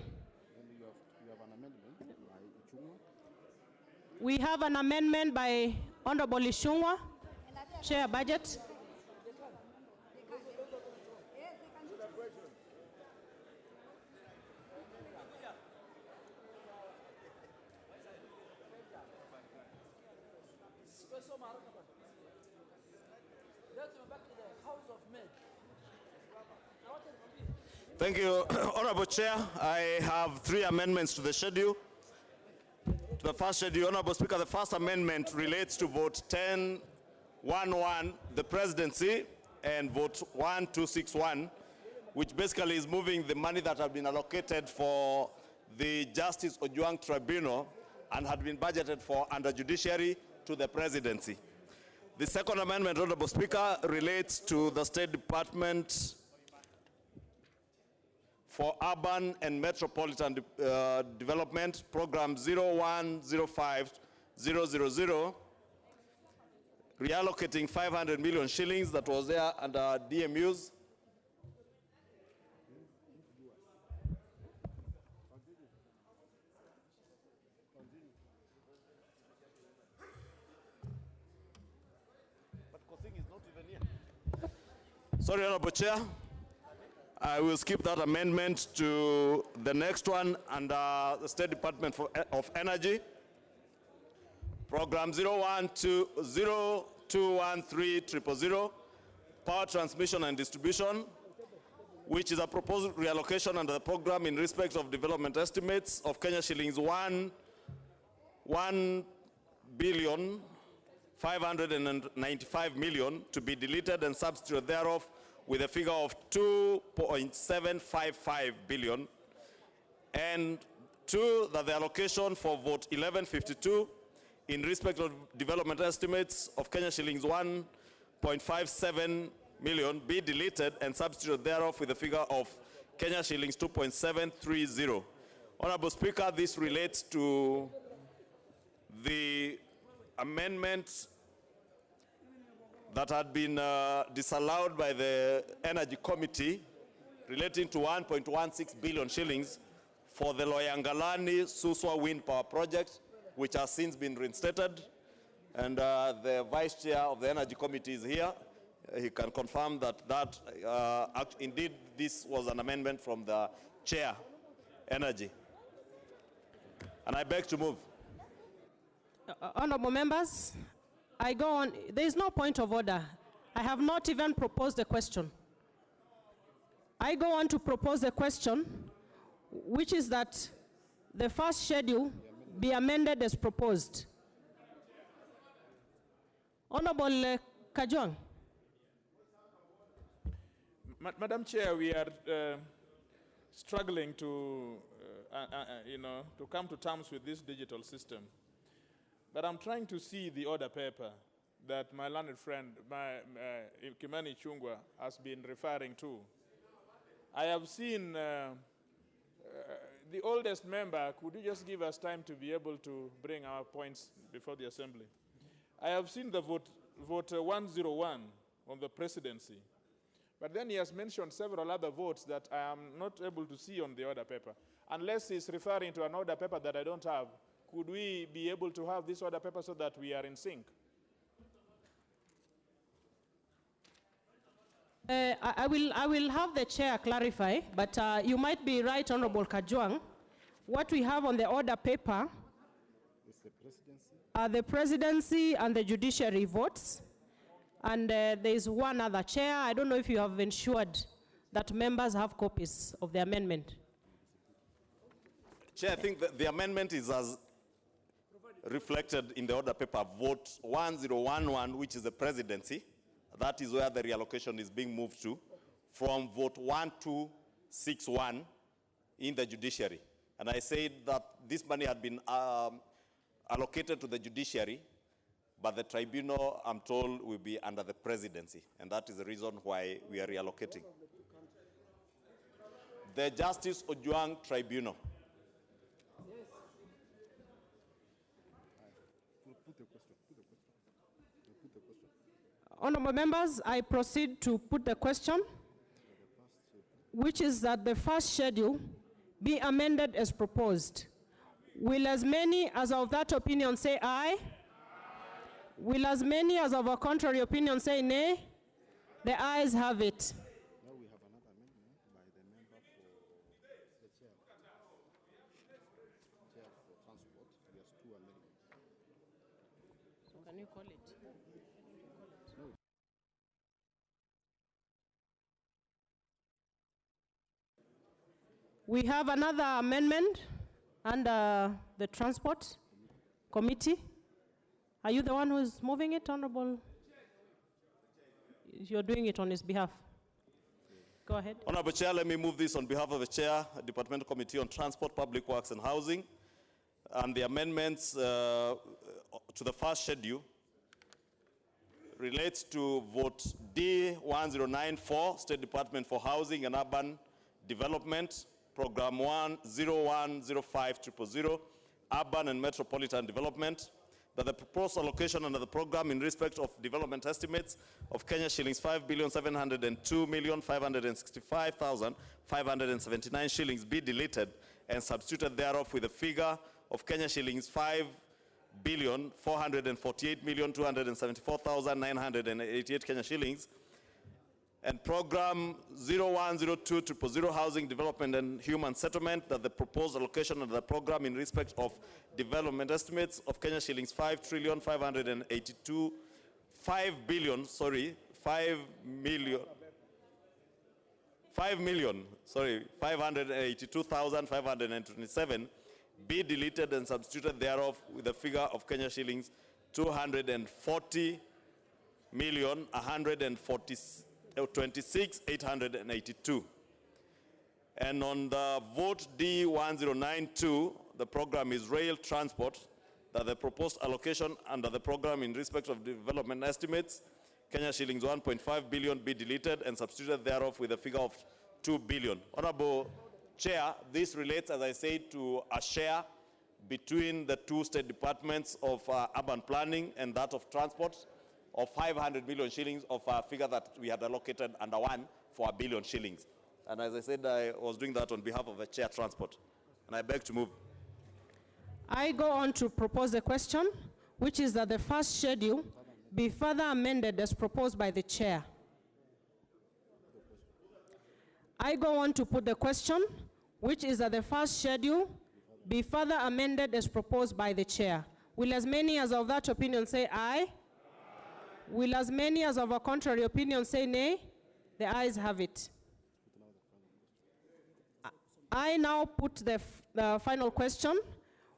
We have an amendment by Honorable Ishungwa, Chair Budget. Thank you, Honorable Chair. I have 3 amendments to the schedule. To the first schedule, Honorable Speaker, the first amendment relates to vote 10-1-1, the presidency, and vote 1261, which basically is moving the money that had been allocated for the Justice Ojwang Tribunal and had been budgeted for under judiciary to the presidency. The second amendment, Honorable Speaker, relates to the State Department for Urban and Metropolitan Development, Program 0105000, reallocating 500 million shillings that was there under DMUs. Sorry, Honorable Chair. I will skip that amendment to the next one under the State Department of Energy. Program 02130213000, Power Transmission and Distribution, which is a proposed reallocation under the program in respect of development estimates of Kenya shillings 1,595 million to be deleted and substituted thereof with a figure of 2.755 billion. And 2, that the allocation for vote 1152 in respect of development estimates of Kenya shillings 1.57 million be deleted and substituted thereof with a figure of Kenya shillings 2.730. Honorable Speaker, this relates to the amendments that had been disallowed by the Energy Committee relating to 1.16 billion shillings for the Loyangalani Suswa Wind Power Project, which has since been reinstated. And the Vice Chair of the Energy Committee is here. He can confirm that indeed this was an amendment from the Chair, Energy. And I beg to move. Honorable members, I go on. There is no point of order. I have not even proposed a question. I go on to propose a question, which is that the first schedule be amended as proposed. Honorable Kajwang. Madam Chair, we are struggling to, to come to terms with this digital system. But I'm trying to see the order paper that my learned friend, Kimani Chungwa, has been referring to. I have seen the oldest member. Could you just give us time to be able to bring our points before the Assembly? I have seen the vote 101 on the presidency. But then he has mentioned several other votes that I am not able to see on the order paper. Unless he's referring to an order paper that I don't have, could we be able to have this order paper so that we are in sync? I will have the chair clarify, but you might be right, Honorable Kajwang. What we have on the order paper are the presidency and the judiciary votes. And there is one other chair. I don't know if you have ensured that members have copies of the amendment. Chair, I think that the amendment is as reflected in the order paper, vote 1011, which is the presidency. That is where the reallocation is being moved to, from vote 1261 in the judiciary. And I said that this money had been allocated to the judiciary, but the tribunal, I'm told, will be under the presidency. And that is the reason why we are reallocating. The Justice Ojwang Tribunal. Honorable members, I proceed to put the question, which is that the first schedule be amended as proposed. Will as many as of that opinion say aye? Will as many as of a contrary opinion say nay? The ayes have it. Now we have another amendment by the member for the chair. Chair for transport. There's two amendments. So can you call it? No. We have another amendment under the Transport Committee. Are you the one who is moving it, Honorable? You're doing it on his behalf. Go ahead. Honorable Chair, let me move this on behalf of the Chair, Departmental Committee on Transport, Public Works and Housing. And the amendments to the first schedule relates to vote D1094, State Department for Housing and Urban Development, Program 1010500, Urban and Metropolitan Development, that the proposed allocation under the program in respect of development estimates of Kenya shillings 5,702,565,579 shillings be deleted and substituted thereof with a figure of Kenya shillings 5,448,274,988 Kenya shillings, and program 010200 Housing Development and Human Settlement, that the proposed allocation of the program in respect of development estimates of Kenya shillings 5,582,527 be deleted and substituted thereof with a figure of Kenya shillings 240,126,882. And on the vote D1092, the program is rail transport, that the proposed allocation under the program in respect of development estimates, Kenya shillings 1.5 billion be deleted and substituted thereof with a figure of 2 billion. Honorable Chair, this relates, as I said, to a share between the two state departments of urban planning and that of transport of 500 million shillings of a figure that we had allocated under one for 1 billion shillings. And as I said, I was doing that on behalf of the Chair Transport. And I beg to move. I go on to propose a question, which is that the first schedule be further amended as proposed by the Chair. I go on to put the question, which is that the first schedule be further amended as proposed by the Chair. Will as many as of that opinion say aye? Will as many as of a contrary opinion say nay? The ayes have it. I now put the final question,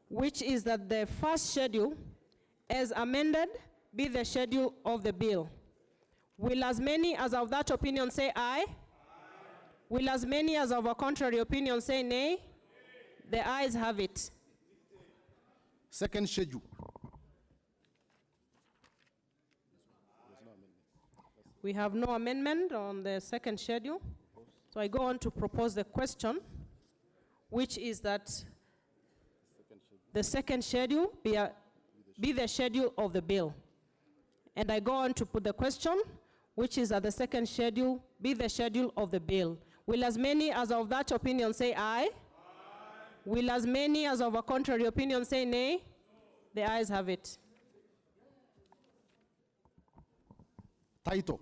which is that the first schedule, as amended, be the schedule of the bill. Will as many as of that opinion say aye? Will as many as of a contrary opinion say nay? The ayes have it. Second schedule. We have no amendment on the second schedule. So I go on to propose the question, which is that the second schedule be the schedule of the bill. And I go on to put the question, which is that the second schedule be the schedule of the bill. Will as many as of that opinion say aye? Aye. Will as many as of a contrary opinion say nay? The ayes have it. Title.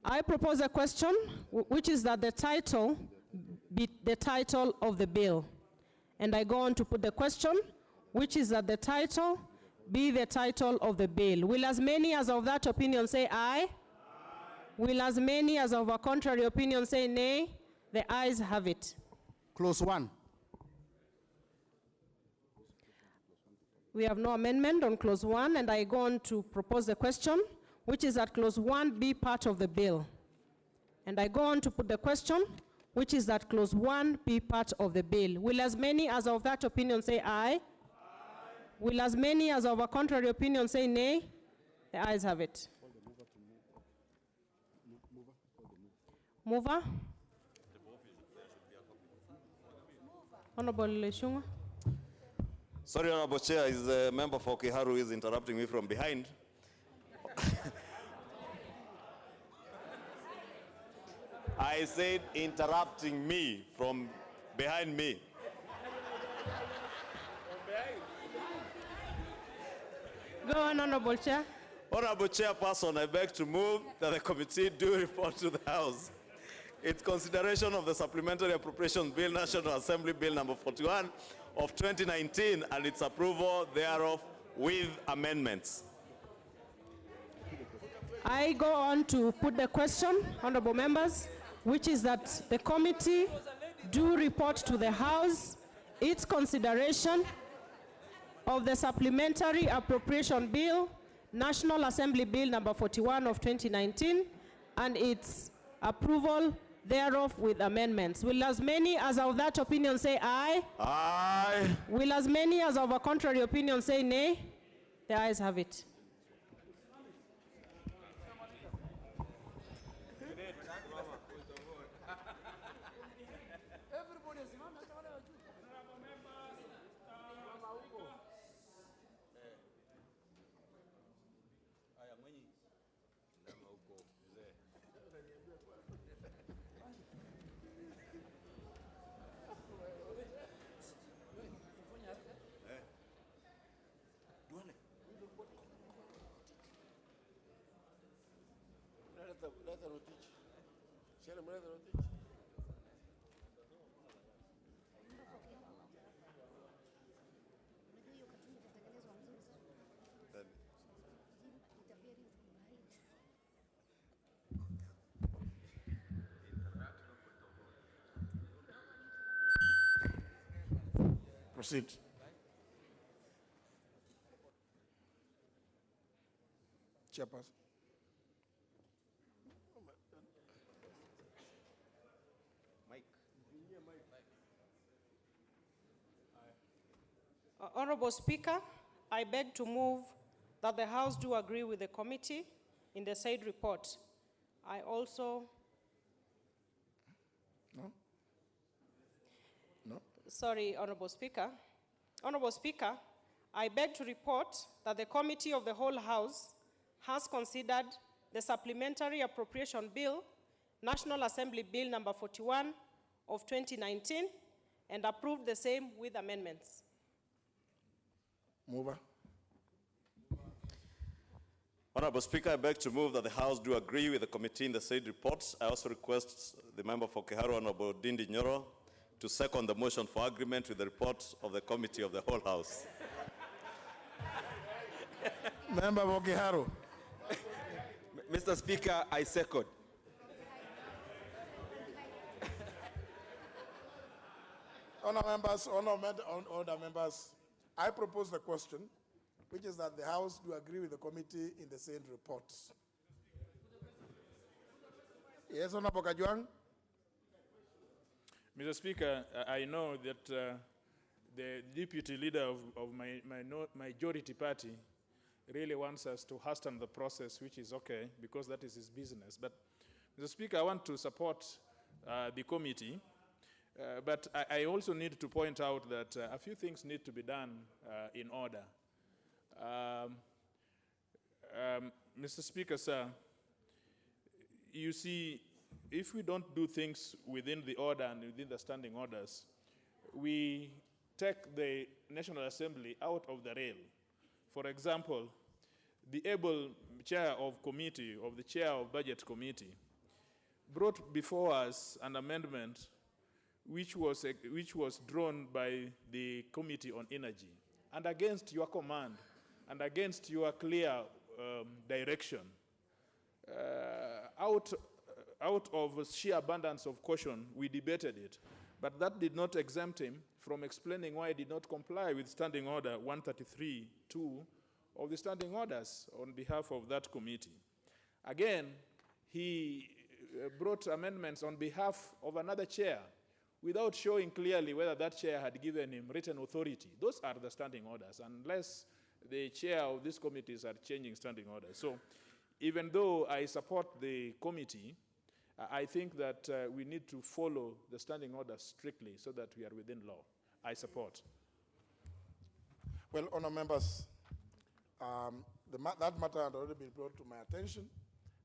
I propose a question, which is that the title be the title of the bill. And I go on to put the question, which is that the title be the title of the bill. Will as many as of that opinion say aye? Aye. Will as many as of a contrary opinion say nay? The ayes have it. Clause 1. We have no amendment on clause 1, and I go on to propose the question, which is that clause 1 be part of the bill. And I go on to put the question, which is that clause 1 be part of the bill. Will as many as of that opinion say aye? Aye. Will as many as of a contrary opinion say nay? The ayes have it. Mover? Honorable Shunga? Sorry, Honorable Chair, is the member for Kiharu who is interrupting me from behind. I said interrupting me from behind me. Go on, Honorable Chair. Honorable Chairperson, I beg to move that the committee do report to the House its consideration of the Supplementary Appropriation Bill, National Assembly Bill number 41 of 2019 and its approval thereof with amendments. I go on to put the question, honorable members, which is that the committee do report to the House its consideration of the Supplementary Appropriation Bill, National Assembly Bill number 41 of 2019, and its approval thereof with amendments. Will as many as of that opinion say aye? Aye. Will as many as of a contrary opinion say nay? The ayes have it. Proceed. Chairperson. Honorable Speaker, I beg to move that the House do agree with the committee in the said report. I also... No? No? Sorry, Honorable Speaker. Honorable Speaker, I beg to report that the Committee of the Whole House has considered the Supplementary Appropriation Bill, National Assembly Bill number 41 of 2019, and approved the same with amendments. Mover. Honorable Speaker, I beg to move that the House do agree with the committee in the said reports. I also request the member for Kiharu, Honorable Dindi Nyoro, to second the motion for agreement with the report of the Committee of the Whole House. Member for Kiharu. Mr. Speaker, I second. Honourable members, I propose the question, which is that the House do agree with the committee in the said reports. Yes, Honourable Kajwang. Mr. Speaker, I know that the deputy leader of my majority party really wants us to hasten the process, which is okay, because that is his business. But, Mr. Speaker, I want to support the committee, but I also need to point out that a few things need to be done in order. Mr. Speaker, sir, you see, if we don't do things within the order and within the standing orders, we take the National Assembly out of the rail. For example, the able chair of committee, of the chair of budget committee, brought before us an amendment which was drawn by the Committee on Energy, and against your command, and against your clear direction. Out of sheer abundance of caution, we debated it, but that did not exempt him from explaining why he did not comply with Standing Order 133-2 of the Standing Orders on behalf of that committee. Again, he brought amendments on behalf of another chair without showing clearly whether that chair had given him written authority. Those are the standing orders, unless the chair of these committees are changing standing orders. So even though I support the committee, I think that we need to follow the standing orders strictly so that we are within law. I support. Well, honour members, that matter had already been brought to my attention.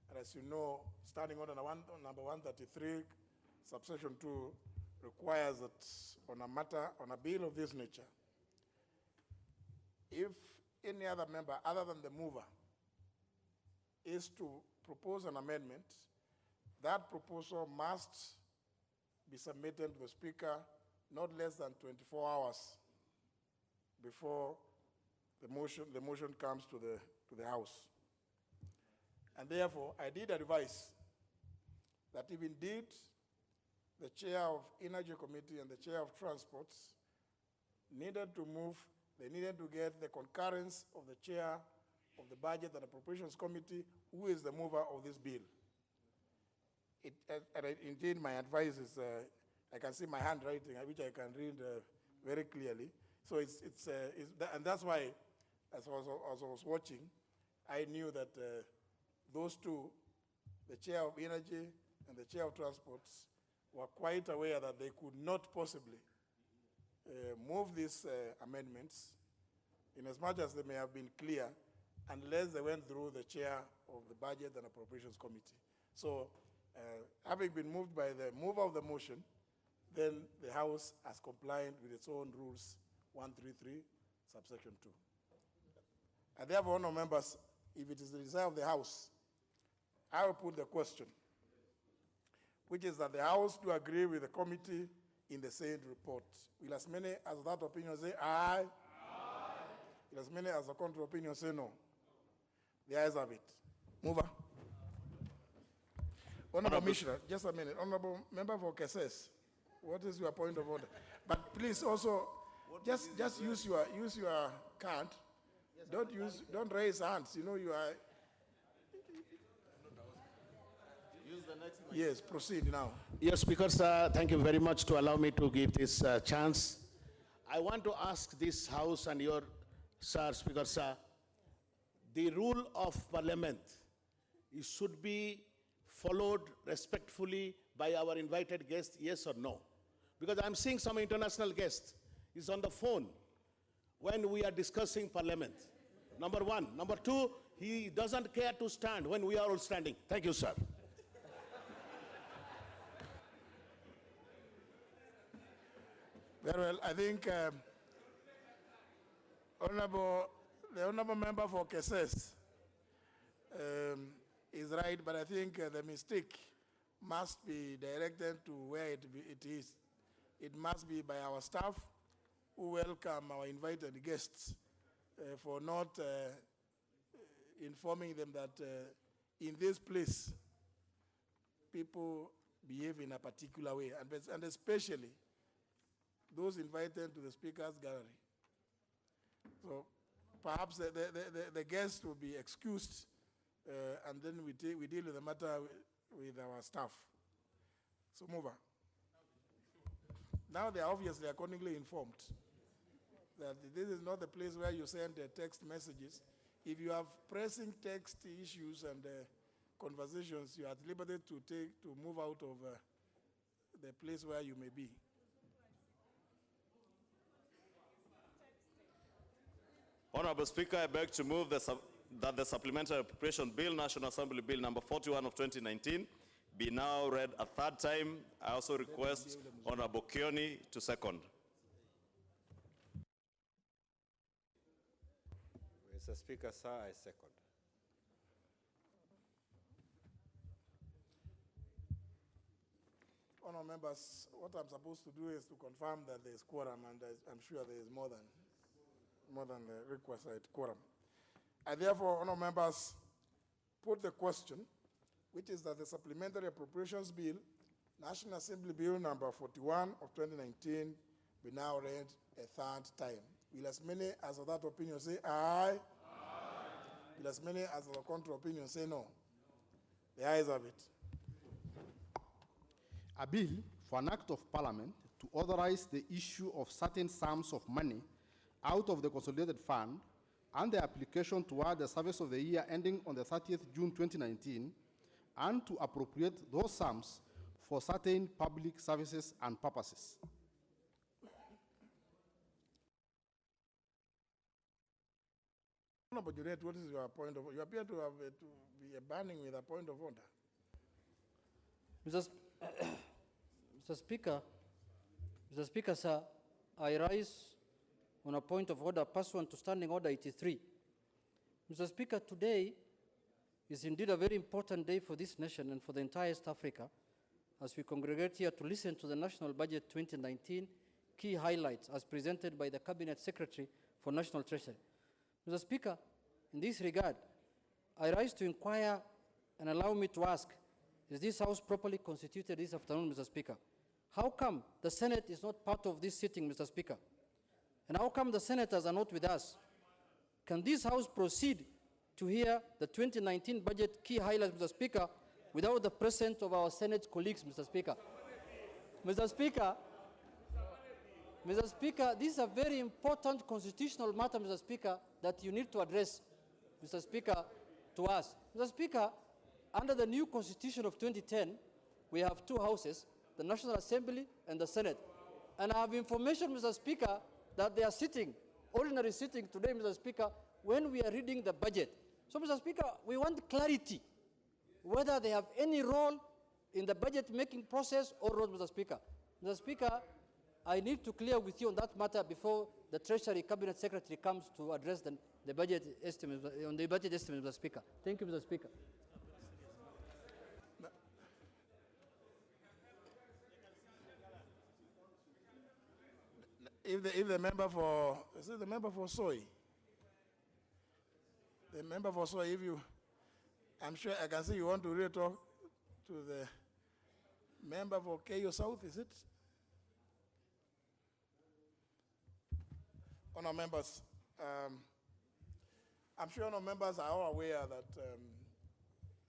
And as you know, Standing Order number 133, subsection 2, requires that on a matter, on a bill of this nature, if any other member other than the mover is to propose an amendment, that proposal must be submitted to the Speaker not less than 24 hours before the motion comes to the House. And therefore, I did advise that if indeed the chair of Energy Committee and the chair of Transports needed to move, they needed to get the concurrence of the chair of the Budget and Appropriations Committee, who is the mover of this bill. Indeed, my advice is, I can see my handwriting, which I can read very clearly. So and that's why, as I was watching, I knew that those two, the chair of Energy and the chair of Transports, were quite aware that they could not possibly move these amendments, in as much as they may have been clear, unless they went through the chair of the Budget and Appropriations Committee. So, having been moved by the mover of the motion, then the House has complied with its own rules, 133, subsection 2. And therefore, honourable members, if it is the desire of the House, I will put the question, which is that the House do agree with the committee in the said report. Will as many as that opinion say aye? Aye. Will as many as the contrary opinion say no? The ayes have it. Mover. Honourable Commissioner, just a minute. Honourable Member for Keses, what is your point of order? But please also, just use your card. Don't raise hands. You know you are. Use the next mic. Yes, proceed now. Yes, Speaker, sir, thank you very much to allow me to give this chance. I want to ask this House and your, sir, Speaker, sir, the rule of Parliament, it should be followed respectfully by our invited guests, yes or no? Because I'm seeing some international guest is on the phone when we are discussing Parliament. Number one. Number two, he doesn't care to stand when we are all standing. Thank you, sir. Very well, I think the honourable member for Keses is right, but I think the mistake must be directed to where it is. It must be by our staff who welcome our invited guests for not informing them that in this place people behave in a particular way, and especially those invited to the Speaker's gallery. So perhaps the guests will be excused, and then we deal with the matter with our staff. So mover. Now they are obviously accordingly informed that this is not the place where you send text messages. If you have pressing text issues and conversations, you are at liberty to move out of the place where you may be. Honorable Speaker, I beg to move that the Supplementary Appropriation Bill, National Assembly Bill number 41 of 2019, be now read a third time. I also request Honorable Kioni to second. Mr. Speaker, sir, I second. Honourable members, what I'm supposed to do is to confirm that there is quorum, and I'm sure there is more than the requisite quorum. I therefore, honourable members, put the question, which is that the Supplementary Appropriations Bill, National Assembly Bill number 41 of 2019, be now read a third time. Will as many as of that opinion say aye? Aye. Will as many as of the contrary opinion say no? The ayes have it. A bill for an act of parliament to authorize the issue of certain sums of money out of the consolidated fund and the application toward the service of the year ending on the 30th June 2019, and to appropriate those sums for certain public services and purposes. Honorable Junet, what is your point of order? You appear to have to be abandoning with a point of order. Mr. Speaker, sir, I rise on a point of order pursuant to Standing Order 83. Mr. Speaker, today is indeed a very important day for this nation and for the entire East Africa as we congregate here to listen to the National Budget 2019 key highlights as presented by the Cabinet Secretary for National Treasury. Mr. Speaker, in this regard, I rise to inquire and allow me to ask, is this House properly constituted this afternoon, Mr. Speaker? How come the Senate is not part of this sitting, Mr. Speaker? And how come the senators are not with us? Can this House proceed to hear the 2019 budget key highlights, Mr. Speaker, without the presence of our Senate colleagues, Mr. Speaker? Mr. Speaker, this is a very important constitutional matter, Mr. Speaker, that you need to address, Mr. Speaker, to us. Mr. Speaker, under the new Constitution of 2010, we have two houses, the National Assembly and the Senate. And I have information, Mr. Speaker, that they are sitting, ordinary sitting today, Mr. Speaker, when we are reading the budget. So, Mr. Speaker, we want clarity, whether they have any role in the budget-making process or not, Mr. Speaker. Mr. Speaker, I need to clear with you on that matter before the Treasury Cabinet Secretary comes to address the budget estimate, on the budget estimate, Mr. Speaker. Thank you, Mr. Speaker. If the member for, is it the member for Soy? The member for Soy, if you, I'm sure I can see you want to really talk to the member for KO South, is it? Honour members, I'm sure honour members are all aware that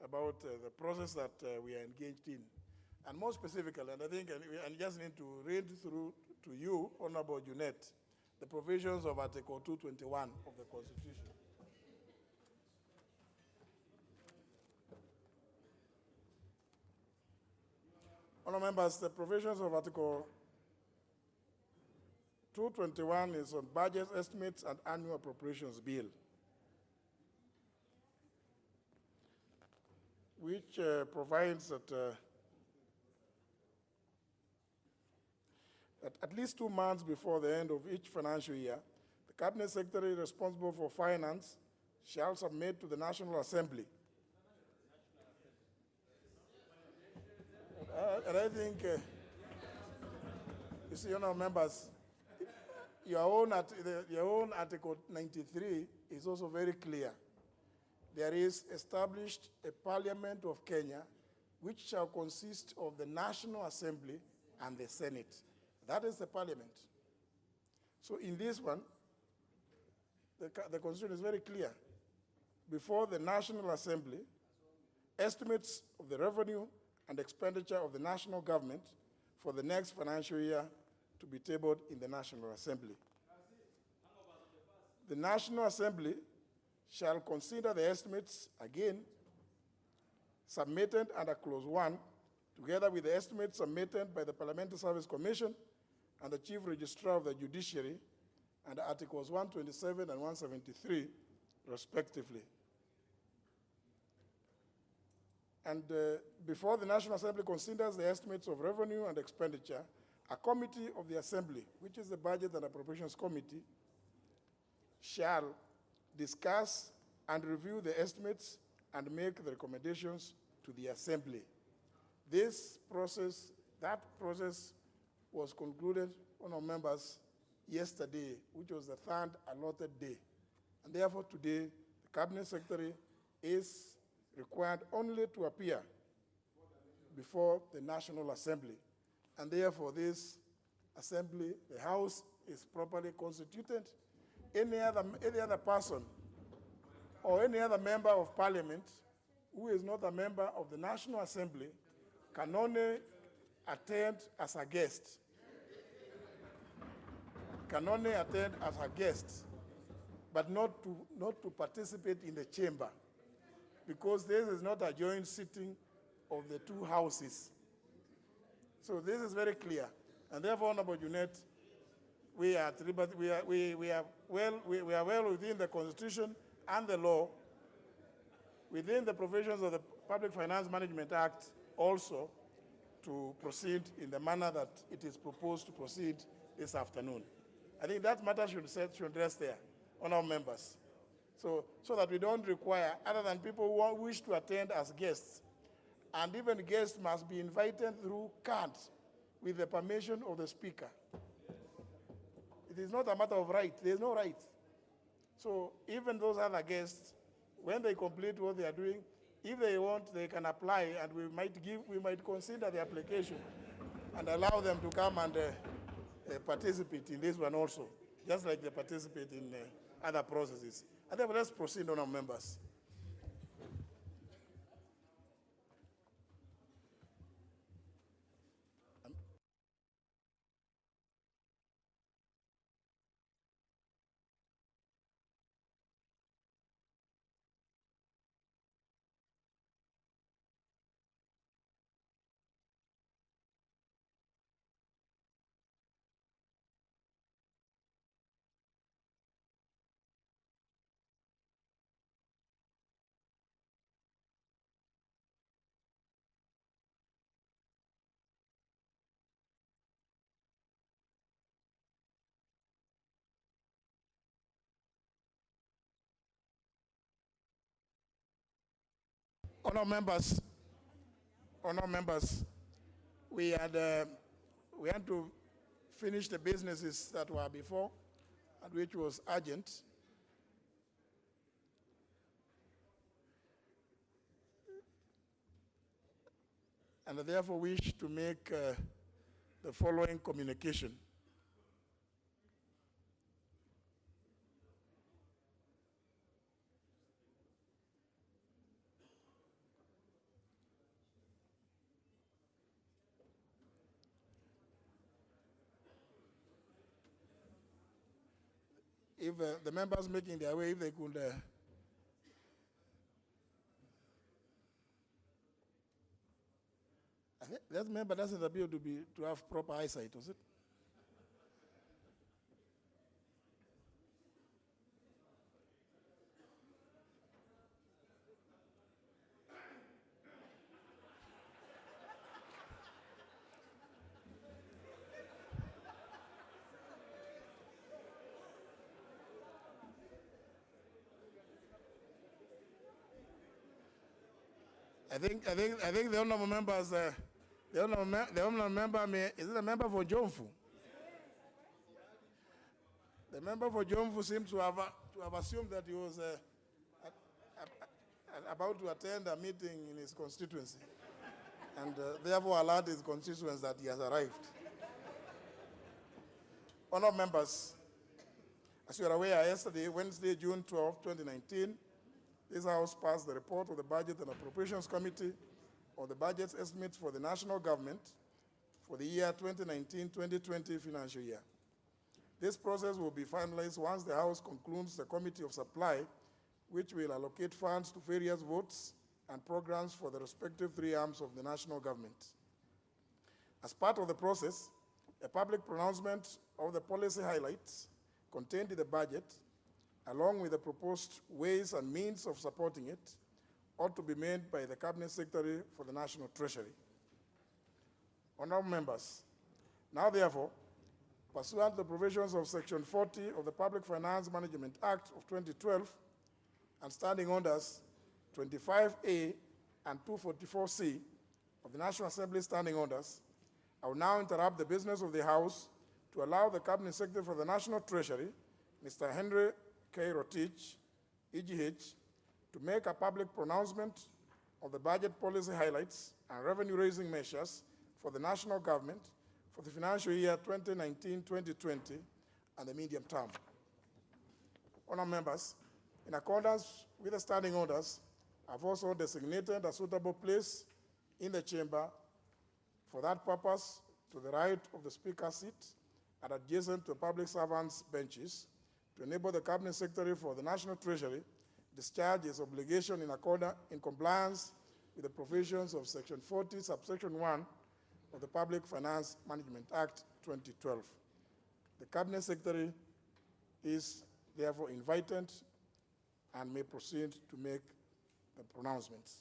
about the process that we are engaged in. And more specifically, and I think I just need to read through to you, Honourable Junet, the provisions of Article 221 of the Constitution. Honourable members, the provisions of Article 221 is on budget estimates and annual appropriations bill, which provides that at least 2 months before the end of each financial year, the Cabinet Secretary responsible for finance shall submit to the National Assembly. And I think, you see, honourable members, your own Article 93 is also very clear. There is established a Parliament of Kenya which shall consist of the National Assembly and the Senate. That is the Parliament. So in this one, the Constitution is very clear. Before the National Assembly, estimates of the revenue and expenditure of the national government for the next financial year to be tabled in the National Assembly. The National Assembly shall consider the estimates again submitted under Clause 1, together with the estimates submitted by the Parliamentary Service Commission and the Chief Registrar of the Judiciary under Articles 127 and 173, respectively. And before the National Assembly considers the estimates of revenue and expenditure, a committee of the Assembly, which is the Budget and Appropriations Committee, shall discuss and review the estimates and make the recommendations to the Assembly. That process was concluded, honourable members, yesterday, which was the third allotted day. And therefore today, the Cabinet Secretary is required only to appear before the National Assembly. And therefore this Assembly, the House, is properly constituted. Any other person or any other member of Parliament who is not a member of the National Assembly can only attend as a guest. Can only attend as a guest, but not to participate in the chamber, because this is not a joint sitting of the two houses. So this is very clear. And therefore, Honorable Junet, we are well within the Constitution and the law, within the provisions of the Public Finance Management Act also, to proceed in the manner that it is proposed to proceed this afternoon. I think that matter should rest there, honourable members. So that we don't require, other than people who wish to attend as guests, and even guests must be invited through cards with the permission of the Speaker. It is not a matter of right. There is no right. So even those other guests, when they complete what they are doing, if they want, they can apply, and we might consider the application and allow them to come and participate in this one also, just like they participate in other processes. And therefore, let's proceed, honourable members. Honourable members, we had to finish the businesses that were before, and which was urgent. And I therefore wish to make the following communication. If the members making their way, if they could that member doesn't appear to have proper eyesight, was it? I think the honourable members, the honourable member is it a member for Jomfu? The member for Jomfu seems to have assumed that he was about to attend a meeting in his constituency, and therefore alert his constituents that he has arrived. Honourable members, as you are aware, yesterday, Wednesday, June 12, 2019, this House passed the report of the Budget and Appropriations Committee on the budget estimates for the national government for the year 2019-2020 financial year. This process will be finalized once the House concludes the Committee of Supply which will allocate funds to various votes and programs for the respective three arms of the national government. As part of the process, a public pronouncement of the policy highlights contained in the budget, along with the proposed ways and means of supporting it, ought to be made by the Cabinet Secretary for the National Treasury. Honorable members, now therefore, pursuant to the provisions of Section 40 of the Public Finance Management Act of 2012 and Standing Orders 25A and 244C of the National Assembly Standing Orders, I will now interrupt the business of the House to allow the Cabinet Secretary for the National Treasury, Mr. Henry K. Rotich, EGH, to make a public pronouncement of the budget policy highlights and revenue-raising measures for the national government for the financial year 2019-2020 and the medium term. Honourable members, in accordance with the standing orders, I've also designated a suitable place in the chamber for that purpose to the right of the Speaker's seat and adjacent to public servants' benches to enable the Cabinet Secretary for the National Treasury discharge his obligation in compliance with the provisions of Section 40, subsection 1 of the Public Finance Management Act 2012. The Cabinet Secretary is therefore invited and may proceed to make the pronouncements.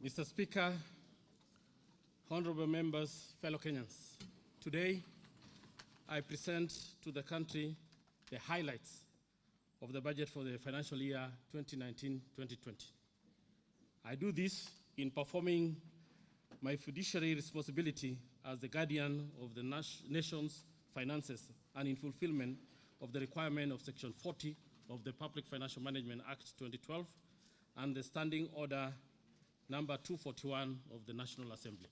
Mr. Speaker, honorable members, fellow Kenyans, today I present to the country the highlights of the budget for the financial year 2019-2020. I do this in performing my fiduciary responsibility as the guardian of the nation's finances and in fulfillment of the requirement of Section 40 of the Public Financial Management Act 2012 and the Standing Order number 241 of the National Assembly.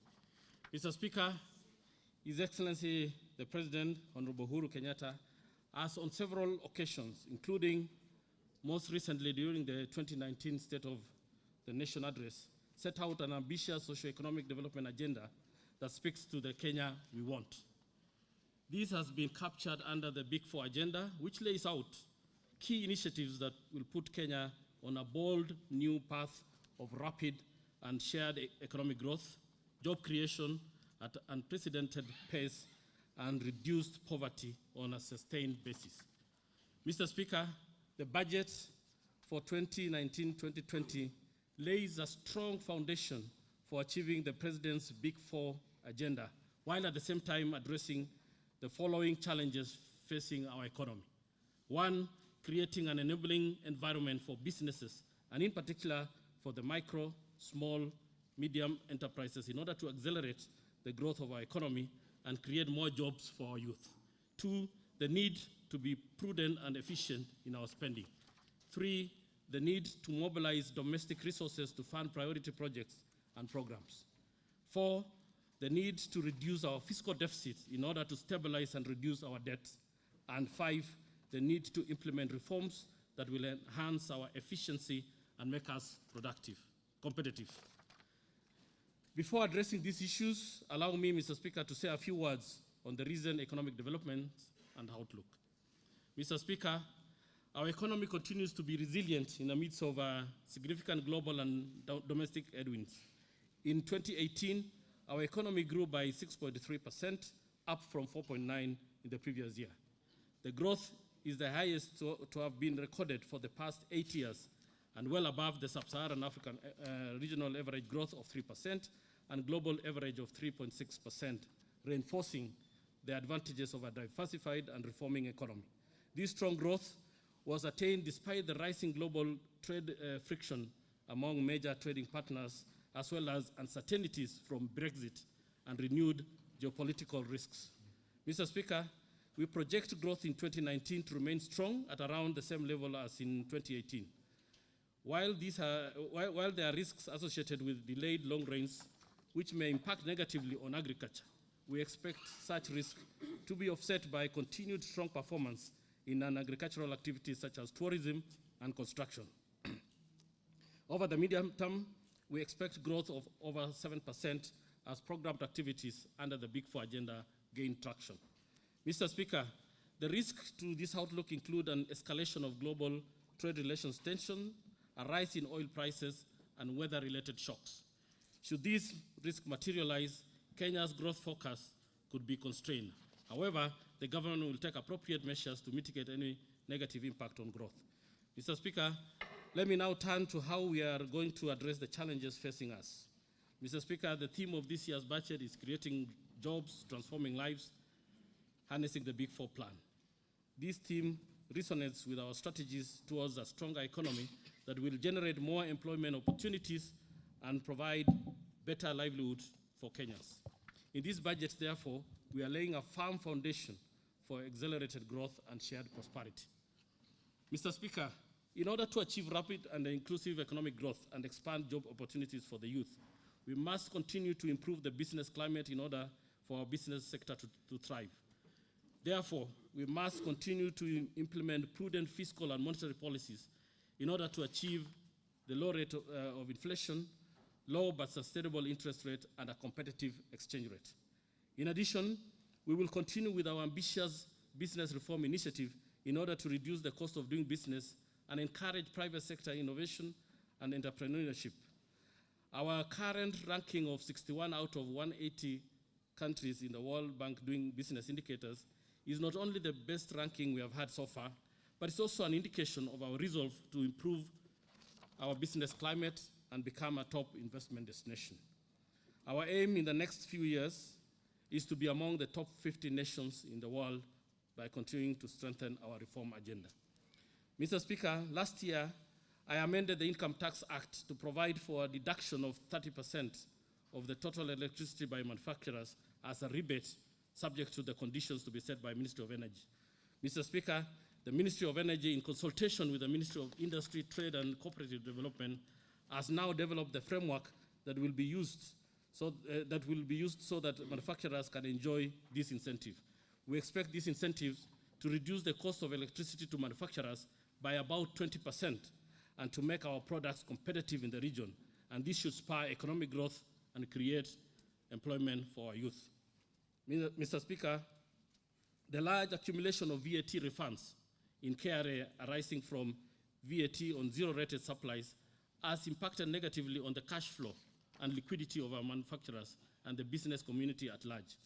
Mr. Speaker, His Excellency the President, Honorable Uhuru Kenyatta, has on several occasions, including most recently during the 2019 State of the Nation Address, set out an ambitious socio-economic development agenda that speaks to the Kenya we want. This has been captured under the Big Four agenda, which lays out key initiatives that will put Kenya on a bold new path of rapid and shared economic growth, job creation at unprecedented pace, and reduced poverty on a sustained basis. Mr. Speaker, the budget for 2019-2020 lays a strong foundation for achieving the President's Big Four agenda, while at the same time addressing the following challenges facing our economy. One, creating an enabling environment for businesses, and in particular for the micro, small, medium enterprises in order to accelerate the growth of our economy and create more jobs for our youth. Two, the need to be prudent and efficient in our spending. Three, the need to mobilize domestic resources to fund priority projects and programs. Four, the need to reduce our fiscal deficit in order to stabilize and reduce our debt. And five, the need to implement reforms that will enhance our efficiency and make us competitive. Before addressing these issues, allow me, Mr. Speaker, to say a few words on the recent economic developments and outlook. Mr. Speaker, our economy continues to be resilient in the midst of significant global and domestic headwinds. In 2018, our economy grew by 6.3%, up from 4.9% in the previous year. The growth is the highest to have been recorded for the past 8 years, and well above the sub-Saharan African regional average growth of 3% and global average of 3.6%, reinforcing the advantages of a diversified and reforming economy. This strong growth was attained despite the rising global trade friction among major trading partners, as well as uncertainties from Brexit and renewed geopolitical risks. Mr. Speaker, we project growth in 2019 to remain strong at around the same level as in 2018. While there are risks associated with delayed long rains, which may impact negatively on agriculture, we expect such risks to be offset by continued strong performance in non-agricultural activities such as tourism and construction. Over the medium term, we expect growth of over 7% as programmed activities under the Big Four agenda gain traction. Mr. Speaker, the risks to this outlook include an escalation of global trade relations tension, a rise in oil prices, and weather-related shocks. Should these risks materialize, Kenya's growth forecast could be constrained. However, the government will take appropriate measures to mitigate any negative impact on growth. Mr. Speaker, let me now turn to how we are going to address the challenges facing us. Mr. Speaker, the theme of this year's budget is creating jobs, transforming lives, harnessing the Big Four plan. This theme resonates with our strategies towards a stronger economy that will generate more employment opportunities and provide better livelihoods for Kenyans. In this budget, therefore, we are laying a firm foundation for accelerated growth and shared prosperity. Mr. Speaker, in order to achieve rapid and inclusive economic growth and expand job opportunities for the youth, we must continue to improve the business climate in order for our business sector to thrive. Therefore, we must continue to implement prudent fiscal and monetary policies in order to achieve the low rate of inflation, low but sustainable interest rate, and a competitive exchange rate. In addition, we will continue with our ambitious business reform initiative in order to reduce the cost of doing business and encourage private sector innovation and entrepreneurship. Our current ranking of 61 out of 180 countries in the World Bank Doing Business indicators is not only the best ranking we have had so far, but it's also an indication of our resolve to improve our business climate and become a top investment destination. Our aim in the next few years is to be among the top 50 nations in the world by continuing to strengthen our reform agenda. Mr. Speaker, last year, I amended the Income Tax Act to provide for a deduction of 30% of the total electricity by manufacturers as a rebate subject to the conditions to be set by Ministry of Energy. Mr. Speaker, the Ministry of Energy, in consultation with the Ministry of Industry, Trade and Cooperative Development, has now developed the framework that will be used so that manufacturers can enjoy this incentive. We expect these incentives to reduce the cost of electricity to manufacturers by about 20% and to make our products competitive in the region. And this should spur economic growth and create employment for our youth. Mr. Speaker, the large accumulation of VAT refunds in KRA arising from VAT on zero-rated supplies has impacted negatively on the cash flow and liquidity of our manufacturers and the business community at large.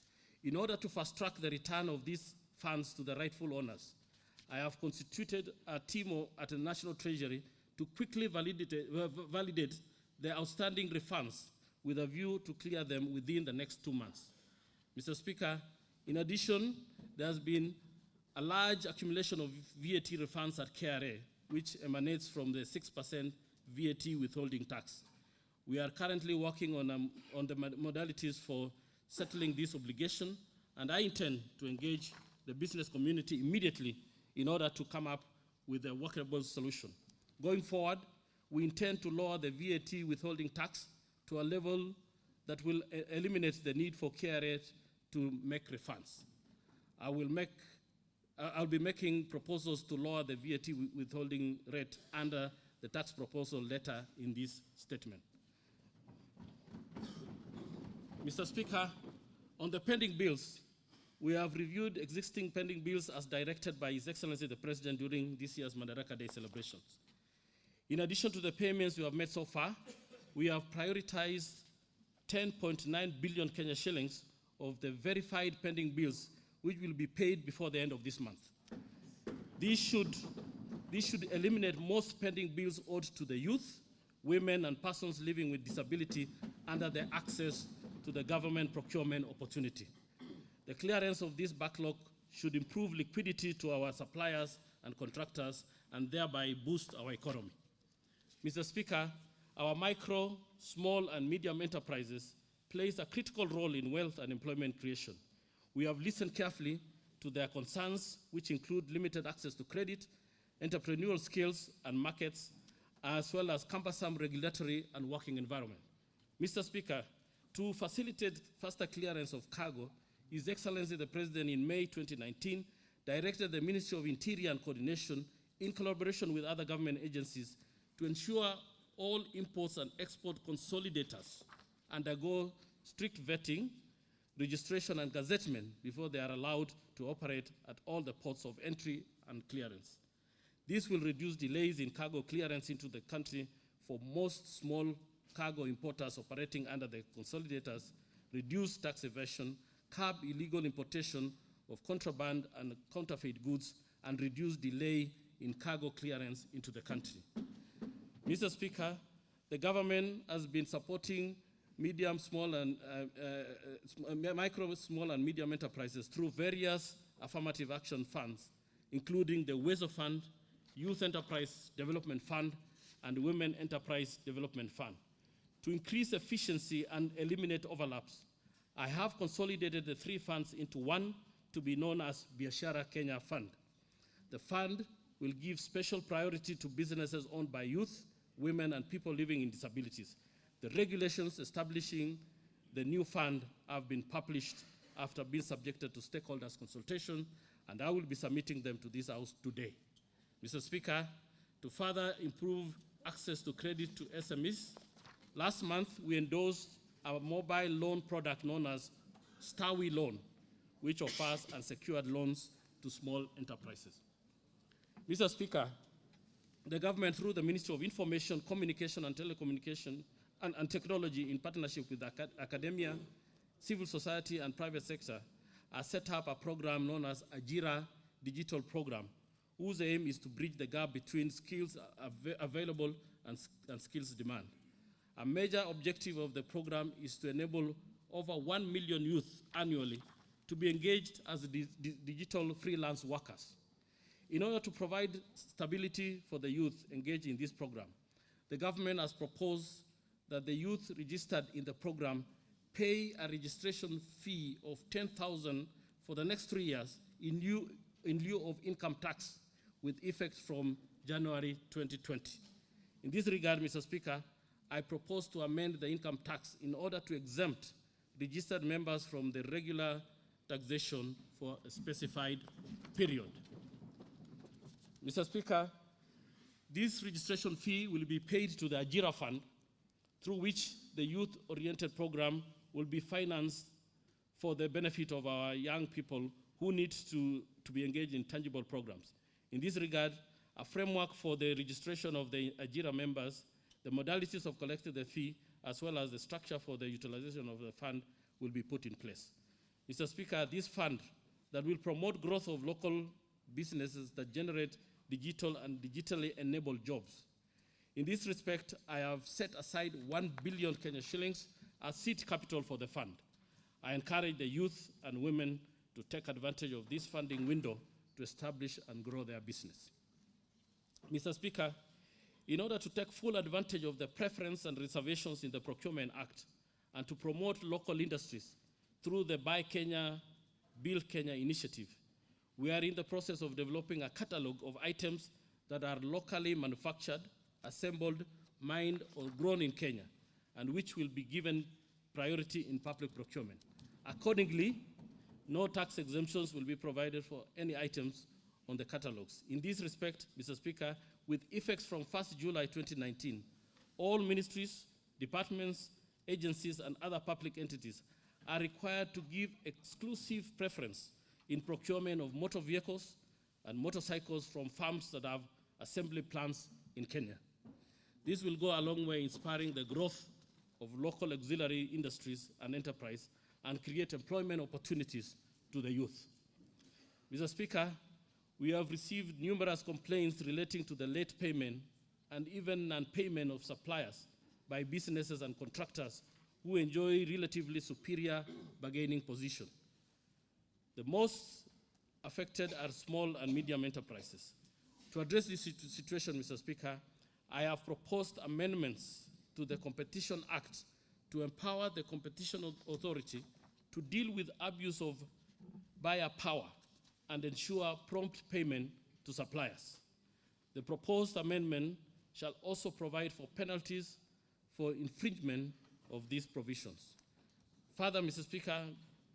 In order to fast-track the return of these funds to the rightful owners, I have constituted a team at the National Treasury to quickly validate the outstanding refunds with a view to clear them within the next 2 months. Mr. Speaker, in addition, there has been a large accumulation of VAT refunds at KRA, which emanates from the 6% VAT withholding tax. We are currently working on the modalities for settling this obligation, and I intend to engage the business community immediately in order to come up with a workable solution. Going forward, we intend to lower the VAT withholding tax to a level that will eliminate the need for KRA to make refunds. I'll be making proposals to lower the VAT withholding rate under the tax proposal letter in this statement. Mr. Speaker, on the pending bills, we have reviewed existing pending bills as directed by His Excellency the President during this year's Madaraka Day celebrations. In addition to the payments we have made so far, we have prioritized 10.9 billion Kenya shillings of the verified pending bills, which will be paid before the end of this month. This should eliminate most pending bills owed to the youth, women, and persons living with disability under the access to the government procurement opportunity. The clearance of this backlog should improve liquidity to our suppliers and contractors and thereby boost our economy. Mr. Speaker, our micro, small, and medium enterprises plays a critical role in wealth and employment creation. We have listened carefully to their concerns, which include limited access to credit, entrepreneurial skills and markets, as well as cumbersome regulatory and working environment. Mr. Speaker, to facilitate faster clearance of cargo, His Excellency the President in May 2019 directed the Ministry of Interior and Coordination in collaboration with other government agencies to ensure all imports and export consolidators undergo strict vetting, registration, and gazettement before they are allowed to operate at all the ports of entry and clearance. This will reduce delays in cargo clearance into the country for most small cargo importers operating under the consolidators, reduce tax evasion, curb illegal importation of contraband and counterfeit goods, and reduce delay in cargo clearance into the country. Mr. Speaker, the government has been supporting medium, small, and micro, small, and medium enterprises through various affirmative action funds, including the WESO Fund, Youth Enterprise Development Fund, and Women Enterprise Development Fund. To increase efficiency and eliminate overlaps, I have consolidated the three funds into one to be known as Biashara Kenya Fund. The fund will give special priority to businesses owned by youth, women, and people living in disabilities. The regulations establishing the new fund have been published after being subjected to stakeholders' consultation, and I will be submitting them to this House today. Mr. Speaker, to further improve access to credit to SMEs, last month we endorsed our mobile loan product known as Stawi Loan, which offers unsecured loans to small enterprises. Mr. Speaker, the government, through the Ministry of Information, Communication, and Telecommunication and Technology, in partnership with academia, civil society, and private sector, has set up a program known as Ajira Digital Program, whose aim is to bridge the gap between skills available and skills demand. A major objective of the program is to enable over 1 million youth annually to be engaged as digital freelance workers. In order to provide stability for the youth engaged in this program, the government has proposed that the youth registered in the program pay a registration fee of 10,000 for the next 3 years in lieu of income tax, with effect from January 2020. In this regard, Mr. Speaker, I propose to amend the income tax in order to exempt registered members from the regular taxation for a specified period. Mr. Speaker, this registration fee will be paid to the Ajira Fund, through which the youth-oriented program will be financed for the benefit of our young people who need to be engaged in tangible programs. In this regard, a framework for the registration of the Ajira members, the modalities of collecting the fee, as well as the structure for the utilization of the fund will be put in place. Mr. Speaker, this fund that will promote growth of local businesses that generate digital and digitally enabled jobs. In this respect, I have set aside 1 billion Kenya shillings as seed capital for the fund. I encourage the youth and women to take advantage of this funding window to establish and grow their business. Mr. Speaker, in order to take full advantage of the preference and reservations in the Procurement Act and to promote local industries through the Buy Kenya, Build Kenya initiative, we are in the process of developing a catalog of items that are locally manufactured, assembled, mined, or grown in Kenya, and which will be given priority in public procurement. Accordingly, no tax exemptions will be provided for any items on the catalogs. In this respect, Mr. Speaker, with effects from 1st July 2019, all ministries, departments, agencies, and other public entities are required to give exclusive preference in procurement of motor vehicles and motorcycles from farms that have assembly plants in Kenya. This will go a long way in inspiring the growth of local auxiliary industries and enterprise and create employment opportunities to the youth. Mr. Speaker, we have received numerous complaints relating to the late payment and even non-payment of suppliers by businesses and contractors who enjoy relatively superior bargaining position. The most affected are small and medium enterprises. To address this situation, Mr. Speaker, I have proposed amendments to the Competition Act to empower the Competition Authority to deal with abuse of buyer power and ensure prompt payment to suppliers. The proposed amendment shall also provide for penalties for infringement of these provisions. Further, Mr. Speaker,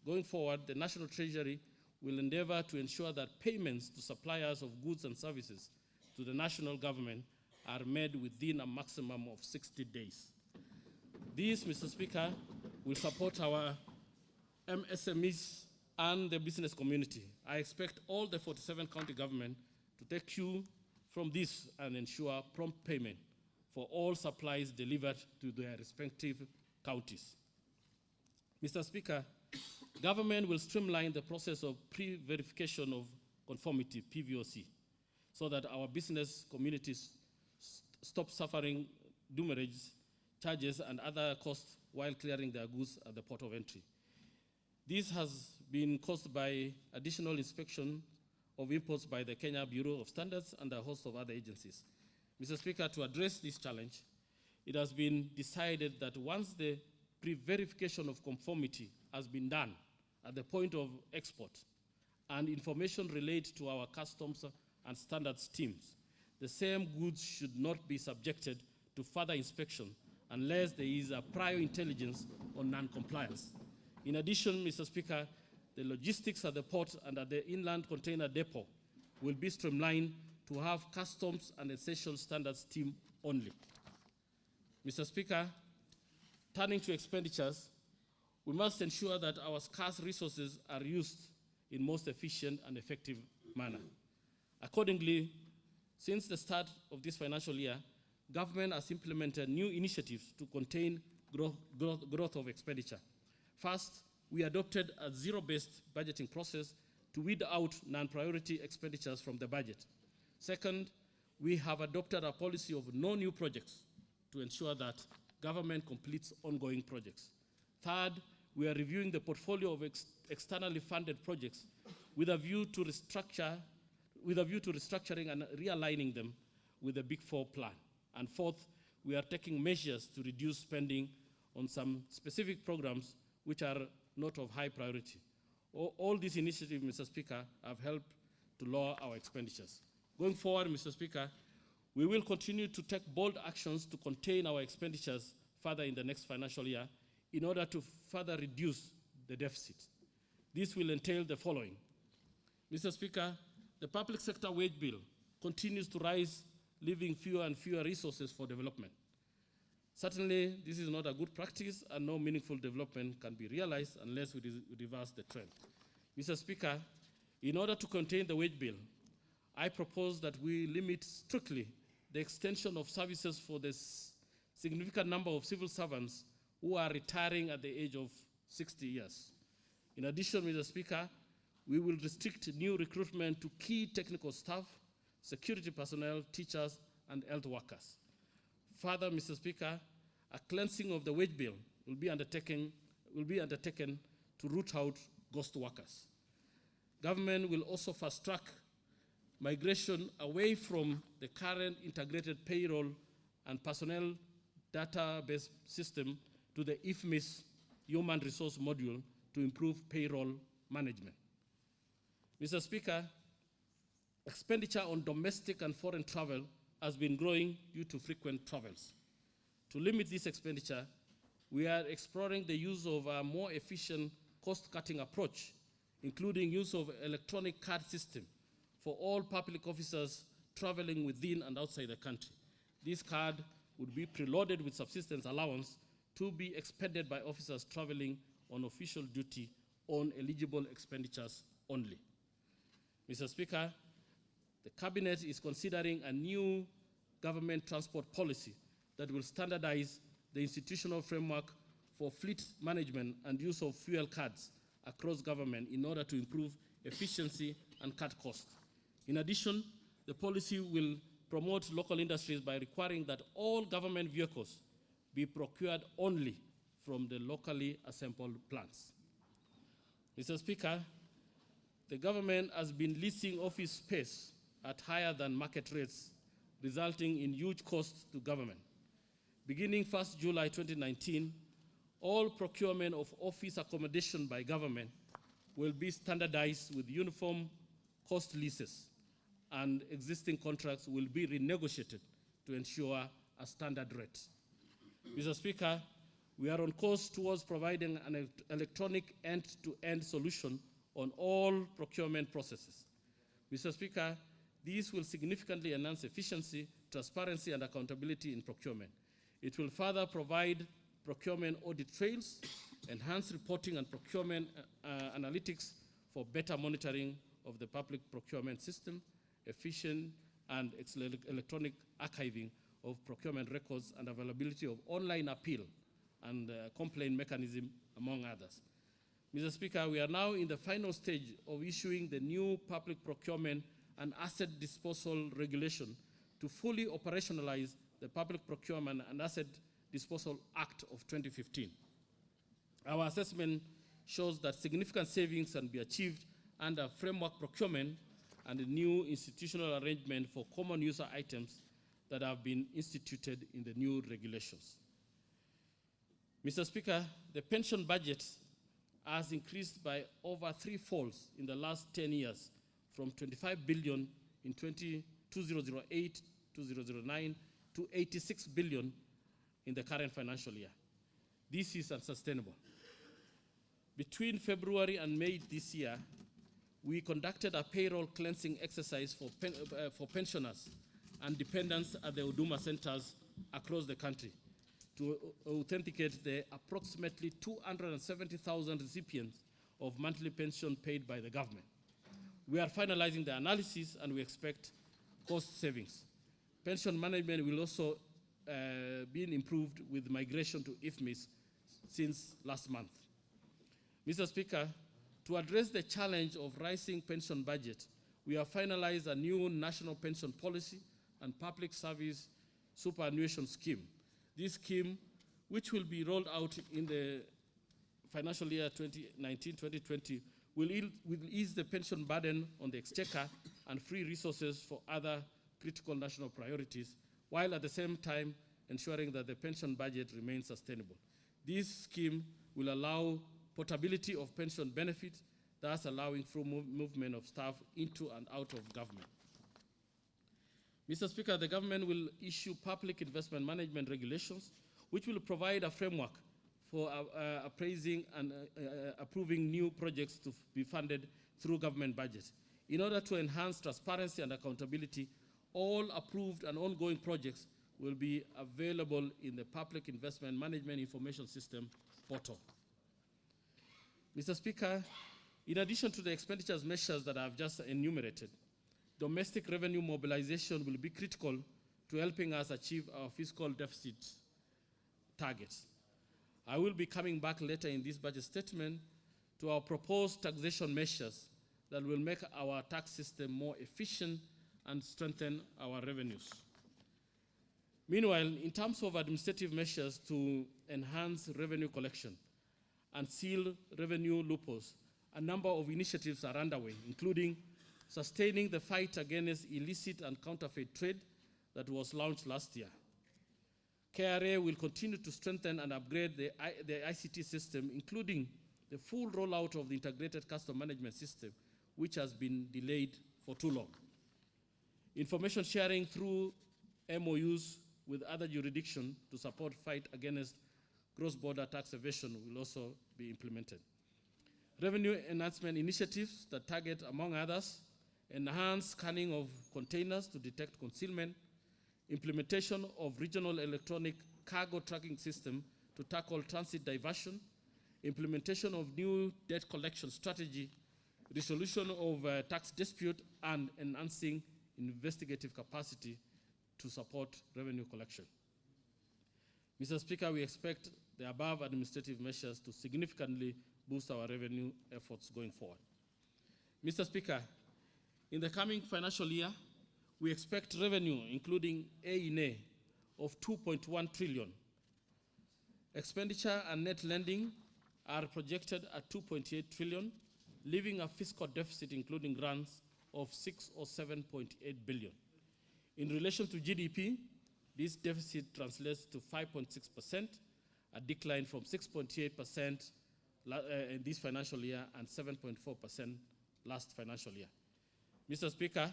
going forward, the National Treasury will endeavor to ensure that payments to suppliers of goods and services to the national government are made within a maximum of 60 days. This, Mr. Speaker, will support our MSMEs and the business community. I expect all the 47 county governments to take cue from this and ensure prompt payment for all supplies delivered to their respective counties. Mr. Speaker, government will streamline the process of pre-verification of conformity, PVOC, so that our business communities stop suffering demurrage charges and other costs while clearing their goods at the port of entry. This has been caused by additional inspection of imports by the Kenya Bureau of Standards and a host of other agencies. Mr. Speaker, to address this challenge, it has been decided that once the pre-verification of conformity has been done at the point of export and information related to our customs and standards teams, the same goods should not be subjected to further inspection unless there is a prior intelligence on non-compliance. In addition, Mr. Speaker, the logistics at the port and at the inland container depot will be streamlined to have customs and essential standards team only. Mr. Speaker, turning to expenditures, we must ensure that our scarce resources are used in most efficient and effective manner. Accordingly, since the start of this financial year, government has implemented new initiatives to contain growth of expenditure. First, we adopted a zero-based budgeting process to weed out non-priority expenditures from the budget. Second, we have adopted a policy of no new projects to ensure that government completes ongoing projects. Third, we are reviewing the portfolio of externally funded projects with a view to restructuring and realigning them with the Big Four plan. And fourth, we are taking measures to reduce spending on some specific programs which are not of high priority. All these initiatives, Mr. Speaker, have helped to lower our expenditures. Going forward, Mr. Speaker, we will continue to take bold actions to contain our expenditures further in the next financial year in order to further reduce the deficit. This will entail the following. Mr. Speaker, the public sector wage bill continues to rise, leaving fewer and fewer resources for development. Certainly, this is not a good practice, and no meaningful development can be realized unless we reverse the trend. Mr. Speaker, in order to contain the wage bill, I propose that we limit strictly the extension of services for the significant number of civil servants who are retiring at the age of 60 years. In addition, Mr. Speaker, we will restrict new recruitment to key technical staff, security personnel, teachers, and health workers. Further, Mr. Speaker, a cleansing of the wage bill will be undertaken to root out ghost workers. Government will also fast-track migration away from the current integrated payroll and personnel database system to the IFMIS human resource module to improve payroll management. Mr. Speaker, expenditure on domestic and foreign travel has been growing due to frequent travels. To limit this expenditure, we are exploring the use of a more efficient cost-cutting approach, including use of electronic card system for all public officers traveling within and outside the country. This card would be preloaded with subsistence allowance to be expended by officers traveling on official duty on eligible expenditures only. Mr. Speaker, the Cabinet is considering a new government transport policy that will standardize the institutional framework for fleet management and use of fuel cards across government in order to improve efficiency and cut costs. In addition, the policy will promote local industries by requiring that all government vehicles be procured only from the locally assembled plants. Mr. Speaker, the government has been leasing office space at higher than market rates, resulting in huge costs to government. Beginning 1st July 2019, all procurement of office accommodation by government will be standardized with uniform cost leases, and existing contracts will be renegotiated to ensure a standard rate. Mr. Speaker, we are on course towards providing an electronic end-to-end solution on all procurement processes. Mr. Speaker, these will significantly enhance efficiency, transparency, and accountability in procurement. It will further provide procurement audit trails, enhance reporting and procurement analytics for better monitoring of the public procurement system, efficient and electronic archiving of procurement records, and availability of online appeal and complaint mechanism, among others. Mr. Speaker, we are now in the final stage of issuing the new public procurement and asset disposal regulation to fully operationalize the Public Procurement and Asset Disposal Act of 2015. Our assessment shows that significant savings can be achieved under framework procurement and a new institutional arrangement for common user items that have been instituted in the new regulations. Mr. Speaker, the pension budget has increased by over threefolds in the last 10 years, from 25 billion in 2008-2009 to 86 billion in the current financial year. This is unsustainable. Between February and May this year, we conducted a payroll cleansing exercise for pensioners and dependents at the Huduma centers across the country to authenticate the approximately 270,000 recipients of monthly pension paid by the government. We are finalizing the analysis and we expect cost savings. Pension management will also be improved with migration to IFMIS since last month. Mr. Speaker, to address the challenge of rising pension budget, we have finalized a new national pension policy and public service superannuation scheme. This scheme, which will be rolled out in the financial year 2019-2020, will ease the pension burden on the exchequer and free resources for other critical national priorities, while at the same time ensuring that the pension budget remains sustainable. This scheme will allow portability of pension benefits, thus allowing free movement of staff into and out of government. Mr. Speaker, the government will issue public investment management regulations, which will provide a framework for appraising and approving new projects to be funded through government budgets. In order to enhance transparency and accountability, all approved and ongoing projects will be available in the Public Investment Management Information System portal. Mr. Speaker, in addition to the expenditures measures that I've just enumerated, domestic revenue mobilization will be critical to helping us achieve our fiscal deficit targets. I will be coming back later in this budget statement to our proposed taxation measures that will make our tax system more efficient and strengthen our revenues. Meanwhile, in terms of administrative measures to enhance revenue collection and seal revenue loopholes, a number of initiatives are underway, including sustaining the fight against illicit and counterfeit trade that was launched last year. KRA will continue to strengthen and upgrade the ICT system, including the full rollout of the integrated custom management system, which has been delayed for too long. Information sharing through MOUs with other jurisdictions to support fight against cross-border tax evasion will also be implemented. Revenue enhancement initiatives that target, among others, enhanced scanning of containers to detect concealment, implementation of regional electronic cargo tracking system to tackle transit diversion, implementation of new debt collection strategy, resolution of tax dispute, and enhancing investigative capacity to support revenue collection. Mr. Speaker, we expect the above administrative measures to significantly boost our revenue efforts going forward. Mr. Speaker, in the coming financial year, we expect revenue, including A&A, of 2.1 trillion. Expenditure and net lending are projected at 2.8 trillion. leaving a fiscal deficit, including grants, of 6 or 7.8 billion. In relation to GDP, this deficit translates to 5.6%, a decline from 6.8% in this financial year and 7.4% last financial year. Mr. Speaker,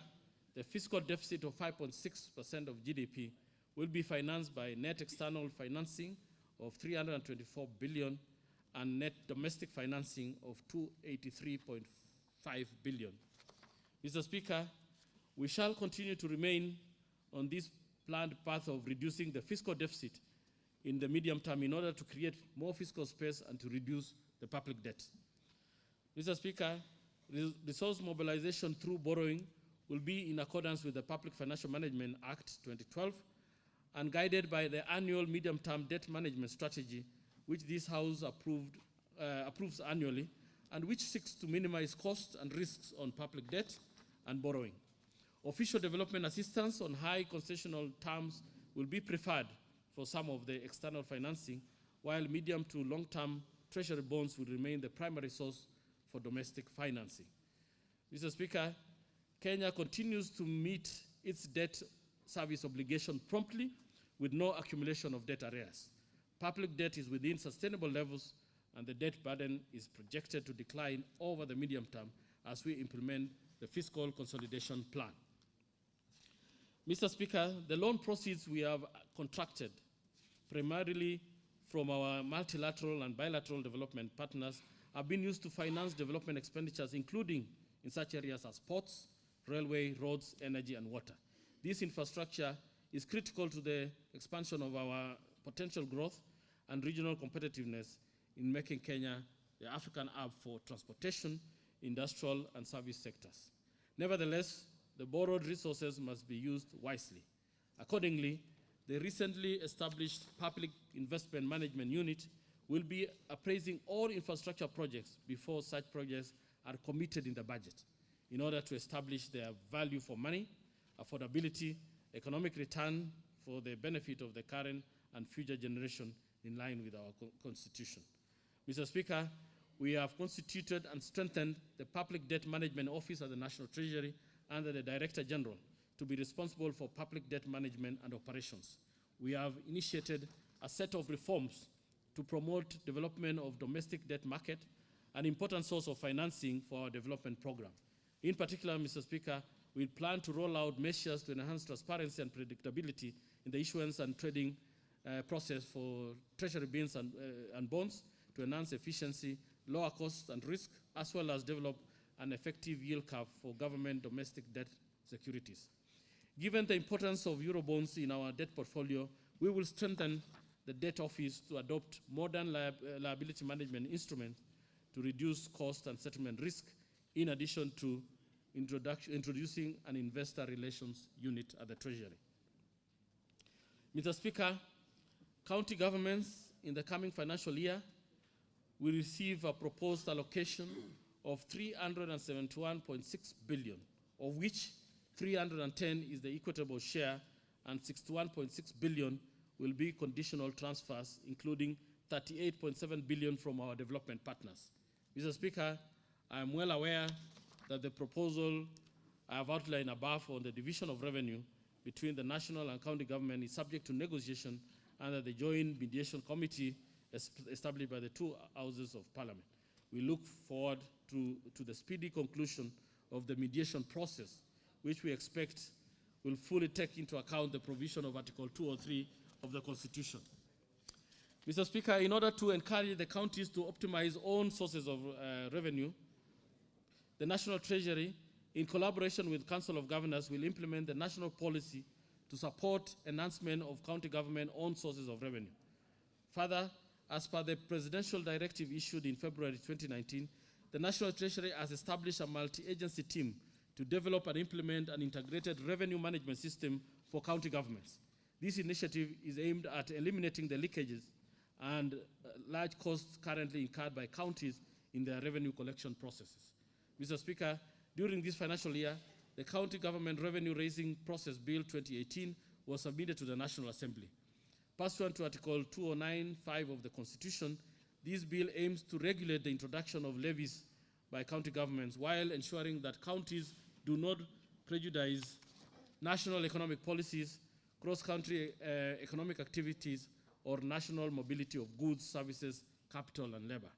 the fiscal deficit of 5.6% of GDP will be financed by net external financing of 324 billion and net domestic financing of 283.5 billion. Mr. Speaker, we shall continue to remain on this planned path of reducing the fiscal deficit in the medium term in order to create more fiscal space and to reduce the public debt. Mr. Speaker, resource mobilization through borrowing will be in accordance with the Public Financial Management Act 2012 and guided by the annual medium-term debt management strategy, which this House approves annually, and which seeks to minimize costs and risks on public debt and borrowing. Official development assistance on high concessional terms will be preferred for some of the external financing, while medium to long-term treasury bonds will remain the primary source for domestic financing. Mr. Speaker, Kenya continues to meet its debt service obligation promptly with no accumulation of debt arrears. Public debt is within sustainable levels, and the debt burden is projected to decline over the medium term as we implement the fiscal consolidation plan. Mr. Speaker, the loan proceeds we have contracted primarily from our multilateral and bilateral development partners have been used to finance development expenditures, including in such areas as ports, railway, roads, energy, and water. This infrastructure is critical to the expansion of our potential growth and regional competitiveness in making Kenya the African hub for transportation, industrial, and service sectors. Nevertheless, the borrowed resources must be used wisely. Accordingly, the recently established Public Investment Management Unit will be appraising all infrastructure projects before such projects are committed in the budget in order to establish their value for money, affordability, economic return for the benefit of the current and future generation in line with our Constitution. Mr. Speaker, we have constituted and strengthened the Public Debt Management Office at the National Treasury under the Director General to be responsible for public debt management and operations. We have initiated a set of reforms to promote development of domestic debt market, an important source of financing for our development program. In particular, Mr. Speaker, we plan to roll out measures to enhance transparency and predictability in the issuance and trading process for treasury bills and bonds to enhance efficiency, lower costs and risk, as well as develop an effective yield curve for government domestic debt securities. Given the importance of Eurobonds in our debt portfolio, we will strengthen the debt office to adopt modern liability management instruments to reduce cost and settlement risk, in addition to introducing an investor relations unit at the Treasury. Mr. Speaker, county governments in the coming financial year will receive a proposed allocation of 371.6 billion, of which 310 is the equitable share and 61.6 billion will be conditional transfers, including 38.7 billion from our development partners. Mr. Speaker, I am well aware that the proposal I have outlined above on the division of revenue between the national and county government is subject to negotiation under the Joint Mediation Committee established by the two houses of Parliament. We look forward to the speedy conclusion of the mediation process, which we expect will fully take into account the provision of Article 203 of the Constitution. Mr. Speaker, in order to encourage the counties to optimize own sources of revenue, the National Treasury, in collaboration with Council of Governors, will implement the national policy to support enhancement of county government own sources of revenue. Further, as per the presidential directive issued in February 2019, the National Treasury has established a multi-agency team to develop and implement an integrated revenue management system for county governments. This initiative is aimed at eliminating the leakages and large costs currently incurred by counties in their revenue collection processes. Mr. Speaker, during this financial year, the County Government Revenue Raising Process Bill 2018 was submitted to the National Assembly. Pursuant to Article 209(5) of the Constitution, this bill aims to regulate the introduction of levies by county governments while ensuring that counties do not prejudice national economic policies, cross-country economic activities, or national mobility of goods, services, capital, and labor.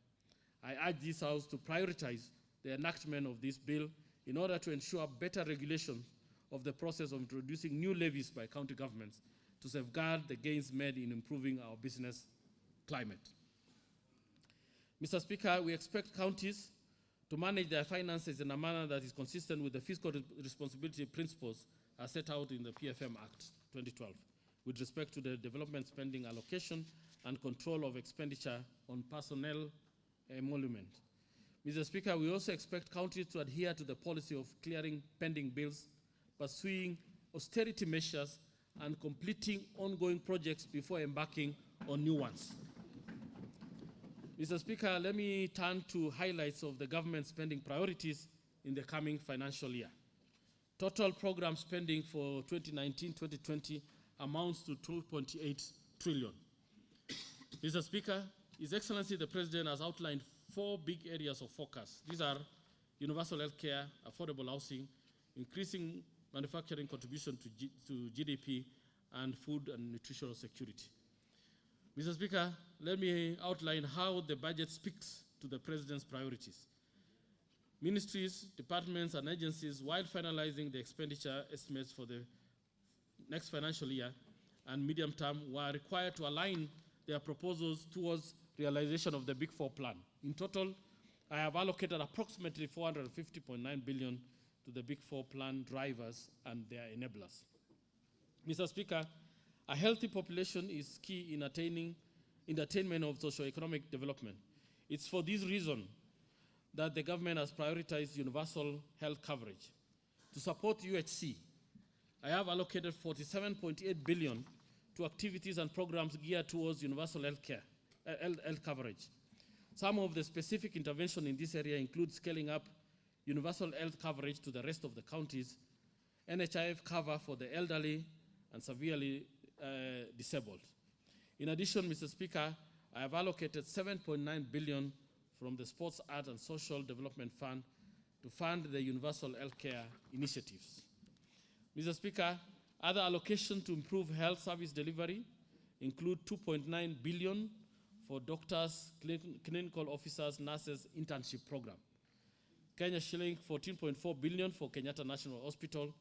I urge this House to prioritize the enactment of this bill in order to ensure better regulation of the process of introducing new levies by county governments to safeguard the gains made in improving our business climate. Mr. Speaker, we expect counties to manage their finances in a manner that is consistent with the fiscal responsibility principles as set out in the PFM Act 2012 with respect to the development spending allocation and control of expenditure on personnel emolument. Mr. Speaker, we also expect counties to adhere to the policy of clearing pending bills, pursuing austerity measures, and completing ongoing projects before embarking on new ones. Mr. Speaker, let me turn to highlights of the government spending priorities in the coming financial year. Total program spending for 2019-2020 amounts to 2.8 trillion. Mr. Speaker, His Excellency the President has outlined 4 big areas of focus. These are universal health care, affordable housing, increasing manufacturing contribution to GDP, and food and nutritional security. Mr. Speaker, let me outline how the budget speaks to the President's priorities. Ministries, departments, and agencies, while finalizing the expenditure estimates for the next financial year and medium term, were required to align their proposals towards realization of the Big Four plan. In total, I have allocated approximately 450.9 billion to the Big Four plan drivers and their enablers. Mr. Speaker, a healthy population is key in the attainment of socio-economic development. It's for this reason that the government has prioritized universal health coverage. To support UHC, I have allocated 47.8 billion to activities and programs geared towards universal health coverage. Some of the specific intervention in this area include scaling up universal health coverage to the rest of the counties, NHIF cover for the elderly and severely disabled. In addition, Mr. Speaker, I have allocated 7.9 billion from the Sports, Art, and Social Development Fund to fund the universal healthcare initiatives. Mr. Speaker, other allocations to improve health service delivery include 2.9 billion for doctors, clinical officers, nurses internship program. Kenya shilling 14.4 billion for Kenyatta National Hospital,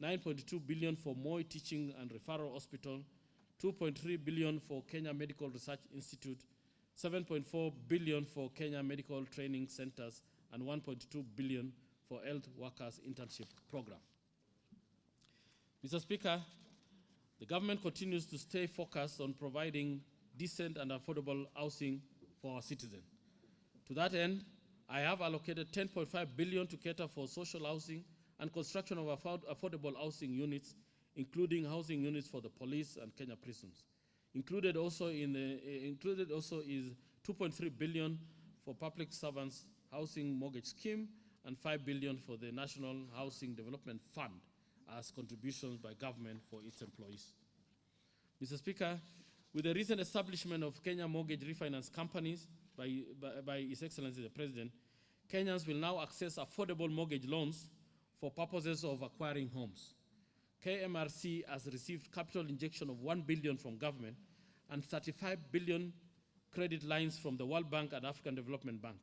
9.2 billion for Moi Teaching and Referral Hospital, 2.3 billion for Kenya Medical Research Institute, 7.4 billion for Kenya Medical Training Centers, and 1.2 billion for Health Workers Internship Program. Mr. Speaker, the government continues to stay focused on providing decent and affordable housing for our citizens. To that end, I have allocated 10.5 billion to cater for social housing and construction of affordable housing units, including housing units for the police and Kenya prisons. Included also is 2.3 billion for public servants housing mortgage scheme and 5 billion for the National Housing Development Fund as contributions by government for its employees. Mr. Speaker, with the recent establishment of Kenya Mortgage Refinance Companies by His Excellency the President, Kenyans will now access affordable mortgage loans for purposes of acquiring homes. KMRC has received capital injection of 1 billion from government and 35 billion credit lines from the World Bank and African Development Bank.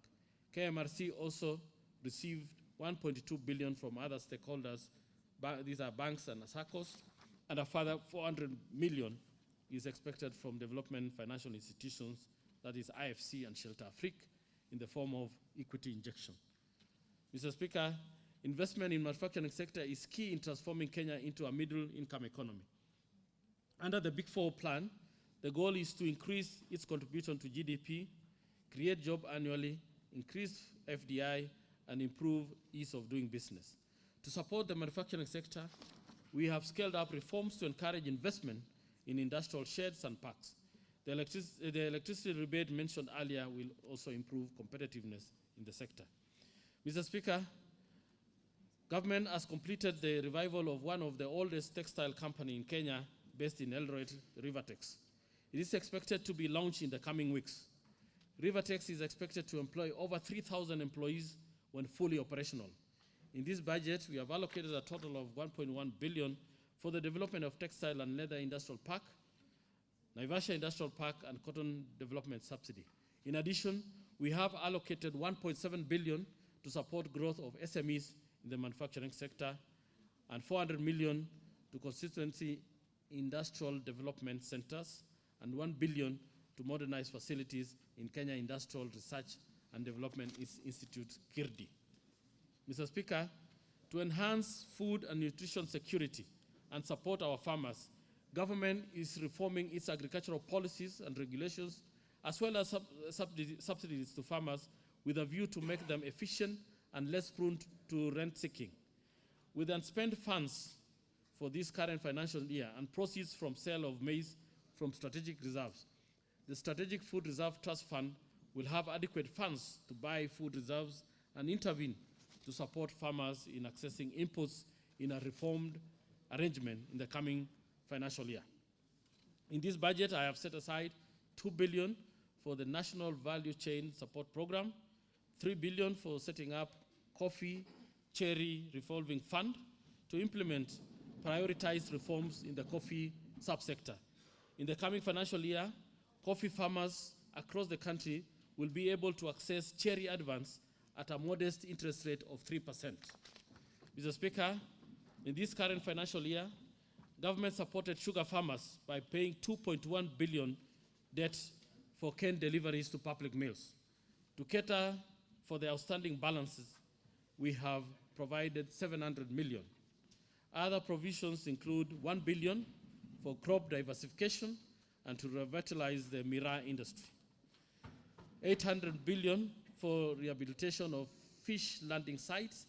KMRC also received 1.2 billion from other stakeholders. These are banks and SACCOs, and a further 400 million is expected from development financial institutions, that is IFC and Shelter Afrique, in the form of equity injection. Mr. Speaker, investment in manufacturing sector is key in transforming Kenya into a middle-income economy. Under the Big Four plan, the goal is to increase its contribution to GDP, create jobs annually, increase FDI, and improve ease of doing business. To support the manufacturing sector, we have scaled up reforms to encourage investment in industrial sheds and parks. The electricity rebate mentioned earlier will also improve competitiveness in the sector. Mr. Speaker, government has completed the revival of one of the oldest textile company in Kenya based in Eldoret, Rivertex. It is expected to be launched in the coming weeks. Rivertex is expected to employ over 3,000 employees when fully operational. In this budget, we have allocated a total of 1.1 billion for the development of Textile and Leather Industrial Park, Naivasha Industrial Park, and Cotton Development Subsidy. In addition, we have allocated 1.7 billion to support growth of SMEs in the manufacturing sector and 400 million to constituency industrial development centers and 1 billion to modernize facilities in Kenya Industrial Research and Development Institute, KIRDI. Mr. Speaker, to enhance food and nutrition security and support our farmers, government is reforming its agricultural policies and regulations, as well as subsidies to farmers with a view to make them efficient and less prone to rent seeking. With unspent funds for this current financial year and proceeds from sale of maize from strategic reserves, the Strategic Food Reserve Trust Fund will have adequate funds to buy food reserves and intervene to support farmers in accessing inputs in a reformed arrangement in the coming financial year. In this budget, I have set aside 2 billion for the National Value Chain Support Program, 3 billion for setting up Coffee Cherry Revolving Fund to implement prioritized reforms in the coffee subsector. In the coming financial year, coffee farmers across the country will be able to access cherry advance at a modest interest rate of 3%. Mr. Speaker, in this current financial year, government supported sugar farmers by paying 2.1 billion debt for cane deliveries to public mills. To cater for the outstanding balances, we have provided 700 million. Other provisions include 1 billion for crop diversification and to revitalize the Miraa industry, 800 billion for rehabilitation of fish landing sites,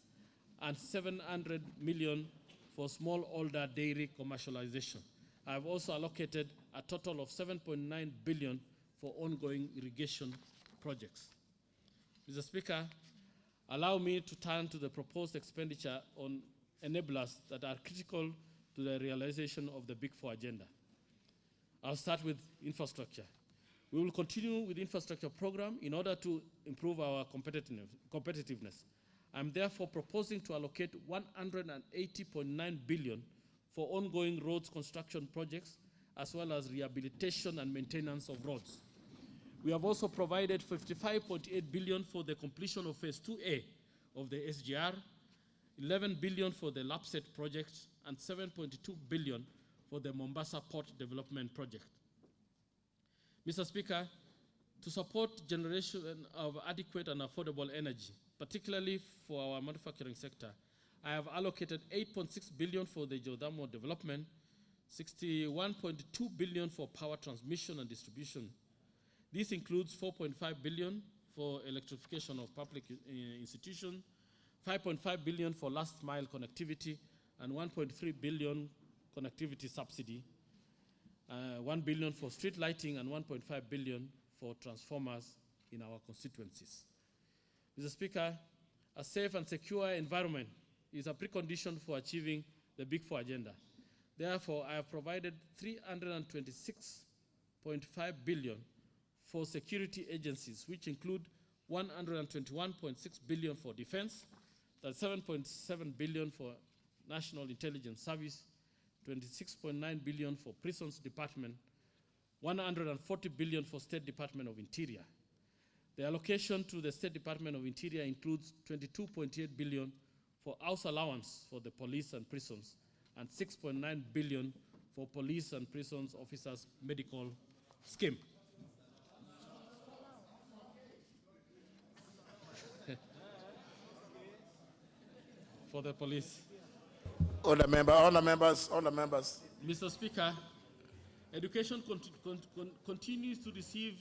and 700 million for smallholder dairy commercialization. I have also allocated a total of 7.9 billion for ongoing irrigation projects. Mr. Speaker, allow me to turn to the proposed expenditure on enablers that are critical to the realization of the Big Four agenda. I'll start with infrastructure. We will continue with the infrastructure program in order to improve our competitiveness. I'm therefore proposing to allocate 180.9 billion for ongoing roads construction projects, as well as rehabilitation and maintenance of roads. We have also provided 55.8 billion for the completion of phase 2A of the SGR, 11 billion for the LAPSET project, and 7.2 billion for the Mombasa Port Development Project. Mr. Speaker, to support generation of adequate and affordable energy, particularly for our manufacturing sector, I have allocated 8.6 billion for the geothermal development, 61.2 billion for power transmission and distribution. This includes 4.5 billion for electrification of public institutions, 5.5 billion for last mile connectivity, and 1.3 billion connectivity subsidy, 1 billion for street lighting, and 1.5 billion for transformers in our constituencies. Mr. Speaker, a safe and secure environment is a precondition for achieving the Big Four agenda. Therefore, I have provided 326.5 billion for security agencies, which include 121.6 billion for defense, 7.7 billion for National Intelligence Service, 26.9 billion for Prisons Department, 140 billion for State Department of Interior. The allocation to the State Department of Interior includes 22.8 billion for house allowance for the police and prisons, and 6.9 billion for police and prisons officers' medical scheme. For the police. Honourable members. Mr. Speaker, education continues to receive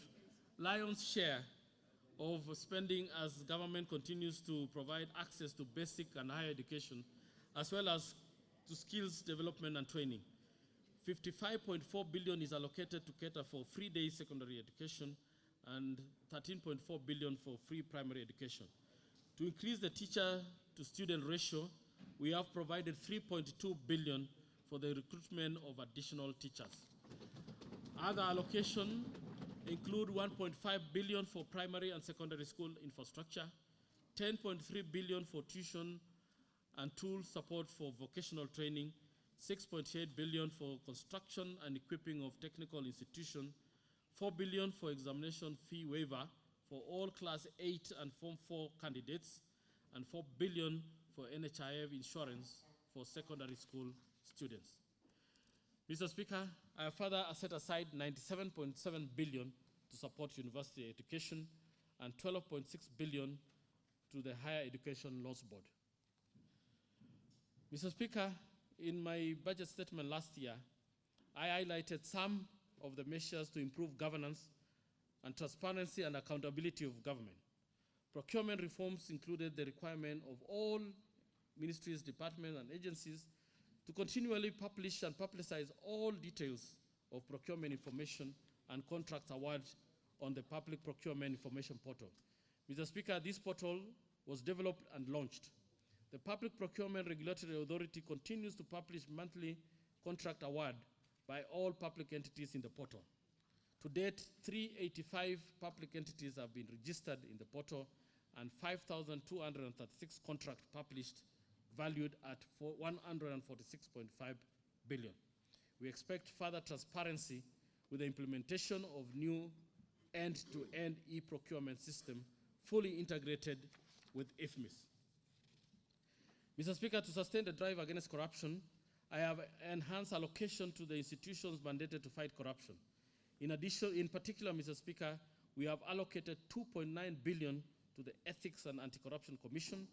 lion's share of spending as government continues to provide access to basic and higher education, as well as to skills development and training. 55.4 billion is allocated to cater for free-day secondary education and 13.4 billion for free primary education. To increase the teacher-to-student ratio, we have provided 3.2 billion for the recruitment of additional teachers. Other allocations include 1.5 billion for primary and secondary school infrastructure, 10.3 billion for tuition and tool support for vocational training, 6.8 billion for construction and equipping of technical institutions, 4 billion for examination fee waiver for all Class 8 and Form 4 candidates, and 4 billion for NHIF insurance for secondary school students. Mr. Speaker, I have further set aside 97.7 billion to support university education and 12.6 billion to the Higher Education Laws Board. Mr. Speaker, in my budget statement last year, I highlighted some of the measures to improve governance and transparency and accountability of government. Procurement reforms included the requirement of all ministries, departments, and agencies to continually publish and publicize all details of procurement information and contract awards on the Public Procurement Information Portal. Mr. Speaker, this portal was developed and launched. The Public Procurement Regulatory Authority continues to publish monthly contract award by all public entities in the portal. To date, 385 public entities have been registered in the portal and 5,236 contracts published, valued at 146.5 billion. We expect further transparency with the implementation of new end-to-end e-procurement system fully integrated with IFMIS. Mr. Speaker, to sustain the drive against corruption, I have enhanced allocation to the institutions mandated to fight corruption. In addition, in particular, Mr. Speaker, we have allocated 2.9 billion to the Ethics and Anti-Corruption Commission,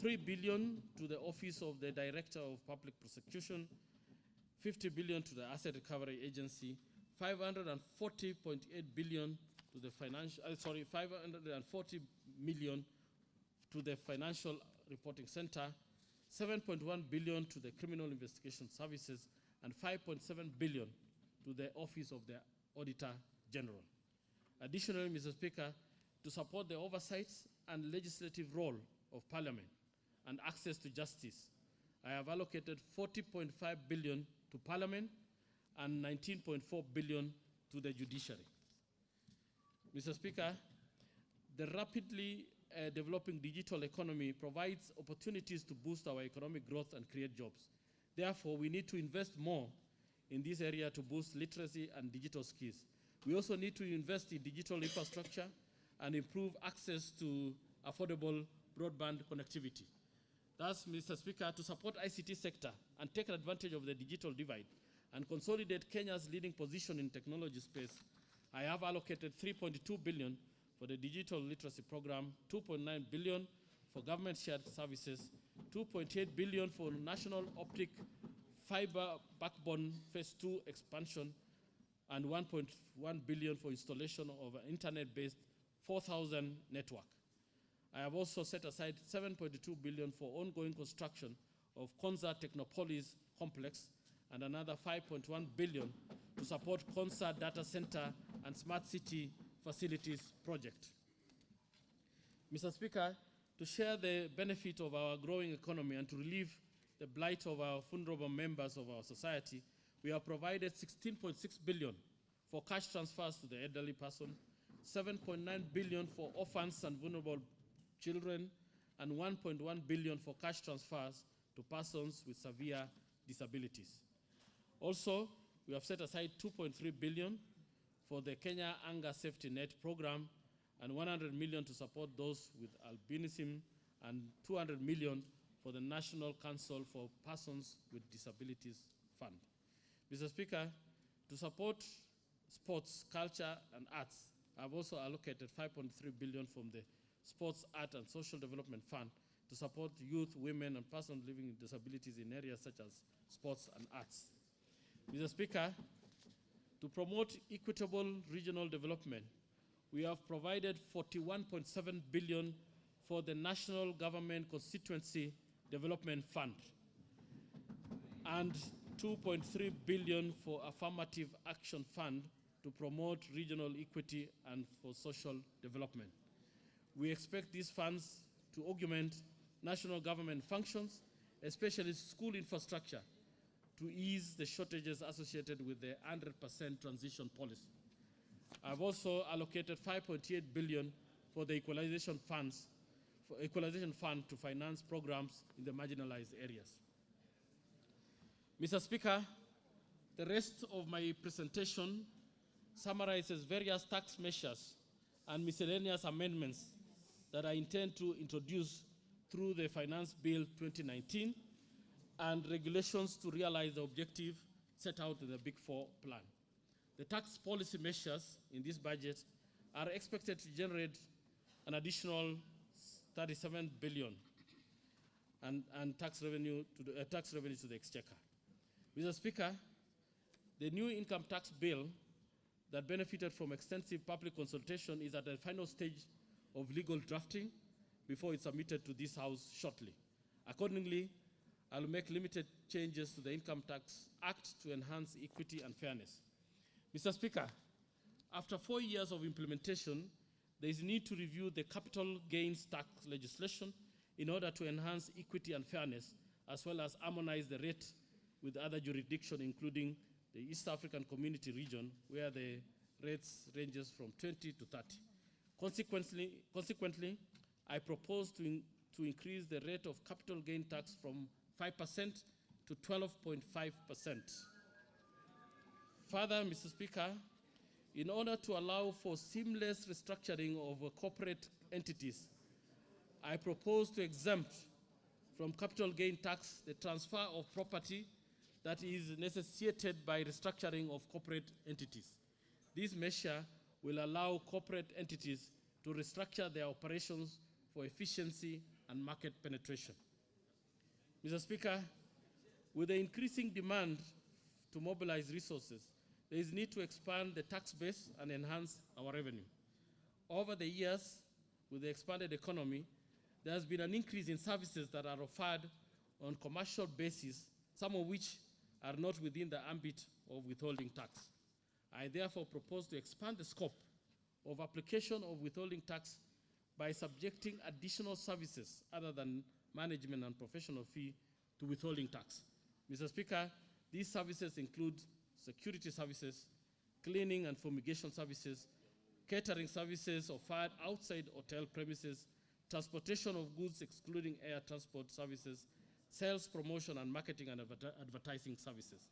3 billion to the Office of the Director of Public Prosecution, 50 billion to the Asset Recovery Agency, 540.8 billion to the 540 million to the Financial Reporting Center, 7.1 billion to the Criminal Investigation Services, and 5.7 billion to the Office of the Auditor General. Additionally, Mr. Speaker, to support the oversight and legislative role of Parliament and access to justice, I have allocated 40.5 billion to Parliament and 19.4 billion to the judiciary. Mr. Speaker, the rapidly developing digital economy provides opportunities to boost our economic growth and create jobs. Therefore, we need to invest more in this area to boost literacy and digital skills. We also need to invest in digital infrastructure and improve access to affordable broadband connectivity. Thus, Mr. Speaker, to support ICT sector and take advantage of the digital divide and consolidate Kenya's leading position in technology space, I have allocated 3.2 billion for the digital literacy program, 2.9 billion for government shared services, 2.8 billion for national optic fiber backbone phase 2 expansion, and 1.1 billion for installation of an internet-based 4,000 network. I have also set aside 7.2 billion for ongoing construction of Konza Technopolis complex and another 5.1 billion to support Konza Data Center and Smart City Facilities project. Mr. Speaker, to share the benefit of our growing economy and to relieve the blight of our vulnerable members of our society, we have provided 16.6 billion for cash transfers to the elderly person, 7.9 billion for orphans and vulnerable children, and 1.1 billion for cash transfers to persons with severe disabilities. Also, we have set aside 2.3 billion for the Kenya Anger Safety Net program and 100 million to support those with albinism and 200 million for the National Council for Persons with Disabilities Fund. Mr. Speaker, to support sports, culture, and arts, I've also allocated 5.3 billion from the Sports, Art, and Social Development Fund to support youth, women, and persons living with disabilities in areas such as sports and arts. Mr. Speaker, to promote equitable regional development, we have provided 41.7 billion for the National Government Constituency Development Fund and 2.3 billion for Affirmative Action Fund to promote regional equity and for social development. We expect these funds to augment national government functions, especially school infrastructure, to ease the shortages associated with the 100% transition policy. I've also allocated 5.8 billion for the equalization funds Equalization Fund to finance programs in the marginalized areas. Mr. Speaker, the rest of my presentation summarizes various tax measures and miscellaneous amendments that I intend to introduce through the Finance Bill 2019 and regulations to realize the objective set out in the Big Four plan. The tax policy measures in this budget are expected to generate an additional 37 billion and tax revenue to the exchequer. Mr. Speaker, the new income tax bill that benefited from extensive public consultation is at the final stage of legal drafting before it's submitted to this House shortly. Accordingly, I'll make limited changes to the Income Tax Act to enhance equity and fairness. Mr. Speaker, after 4 years of implementation, there is a need to review the capital gains tax legislation in order to enhance equity and fairness, as well as harmonize the rate with other jurisdictions, including the East African Community region, where the rates ranges from 20 to 30. Consequently, I propose to increase the rate of capital gain tax from 5% to 12.5%. Further, Mr. Speaker, in order to allow for seamless restructuring of corporate entities, I propose to exempt from capital gain tax the transfer of property that is necessitated by restructuring of corporate entities. This measure will allow corporate entities to restructure their operations for efficiency and market penetration. Mr. Speaker, with the increasing demand to mobilize resources, there is need to expand the tax base and enhance our revenue. Over the years, with the expanded economy, there has been an increase in services that are offered on commercial basis, some of which are not within the ambit of withholding tax. I therefore propose to expand the scope of application of withholding tax by subjecting additional services other than management and professional fee to withholding tax. Mr. Speaker, these services include security services, cleaning and fumigation services, catering services offered outside hotel premises, transportation of goods excluding air transport services, sales, promotion, and marketing and advertising services.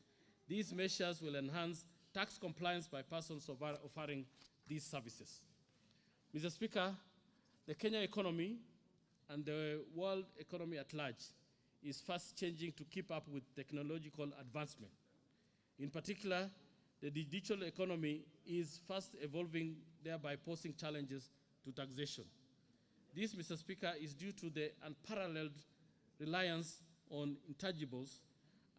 These measures will enhance tax compliance by persons offering these services. Mr. Speaker, the Kenya economy and the world economy at large is fast changing to keep up with technological advancement. In particular, the digital economy is fast evolving, thereby posing challenges to taxation. This, Mr. Speaker, is due to the unparalleled reliance on intangibles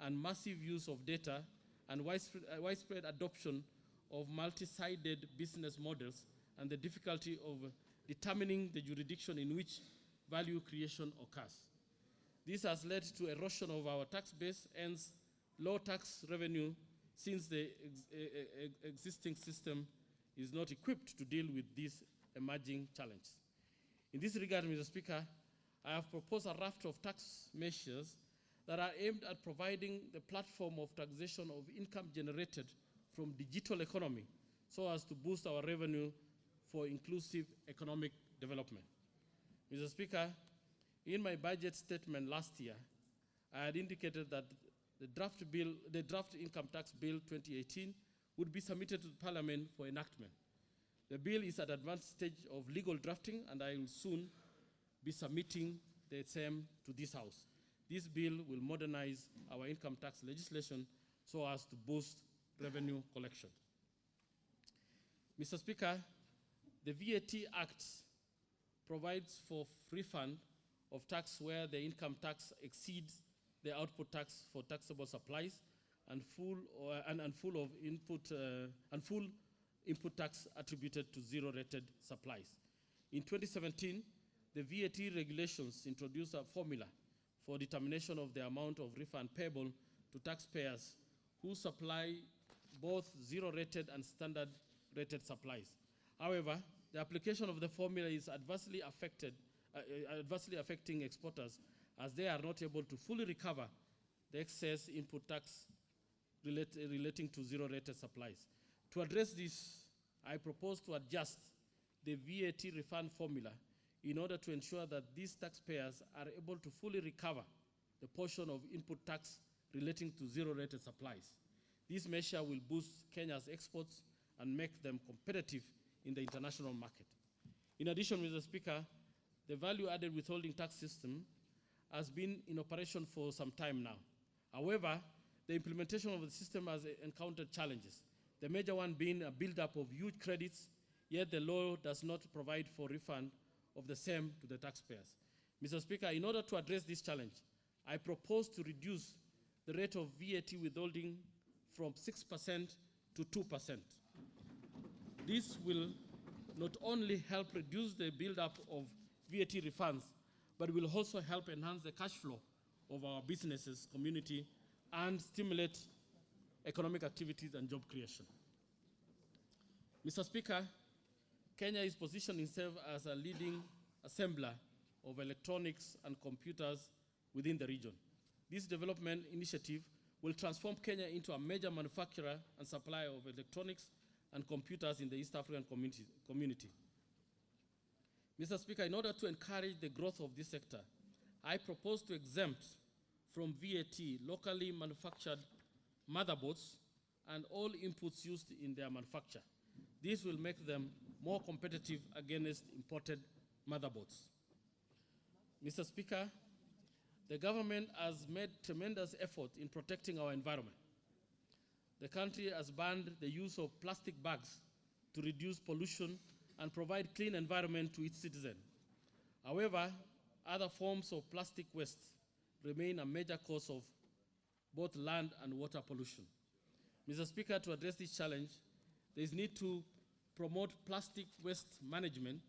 and massive use of data and widespread adoption of multi-sided business models and the difficulty of determining the jurisdiction in which value creation occurs. This has led to erosion of our tax base, hence low tax revenue, since the existing system is not equipped to deal with these emerging challenges. In this regard, Mr. Speaker, I have proposed a raft of tax measures that are aimed at providing the platform of taxation of income generated from digital economy so as to boost our revenue for inclusive economic development. Mr. Speaker, in my budget statement last year, I had indicated that the draft income tax bill 2018 would be submitted to Parliament for enactment. The bill is at advanced stage of legal drafting, and I will soon be submitting the same to this House. This bill will modernize our income tax legislation so as to boost revenue collection. Mr. Speaker, the VAT Act provides for refund of tax where the income tax exceeds the output tax for taxable supplies and full input tax attributed to zero-rated supplies. In 2017, the VAT regulations introduced a formula for determination of the amount of refund payable to taxpayers who supply both zero-rated and standard-rated supplies. However, the application of the formula is adversely affecting exporters, as they are not able to fully recover the excess input tax relating to zero-rated supplies. To address this, I propose to adjust the VAT refund formula in order to ensure that these taxpayers are able to fully recover the portion of input tax relating to zero-rated supplies. This measure will boost Kenya's exports and make them competitive in the international market. In addition, Mr. Speaker, the value-added withholding tax system has been in operation for some time now. However, the implementation of the system has encountered challenges, the major one being a buildup of huge credits, yet the law does not provide for refund of the same to the taxpayers. Mr. Speaker, in order to address this challenge, I propose to reduce the rate of VAT withholding from 6% to 2%. This will not only help reduce the buildup of VAT refunds, but will also help enhance the cash flow of our businesses, community, and stimulate economic activities and job creation. Mr. Speaker, Kenya is positioning itself as a leading assembler of electronics and computers within the region. This development initiative will transform Kenya into a major manufacturer and supplier of electronics and computers in the East African community. Mr. Speaker, in order to encourage the growth of this sector, I propose to exempt from VAT locally manufactured motherboards and all inputs used in their manufacture. This will make them more competitive against imported motherboards. Mr. Speaker, the government has made tremendous effort in protecting our environment. The country has banned the use of plastic bags to reduce pollution and provide clean environment to its citizens. However, other forms of plastic waste remain a major cause of both land and water pollution. Mr. Speaker, to address this challenge, there is need to promote plastic waste management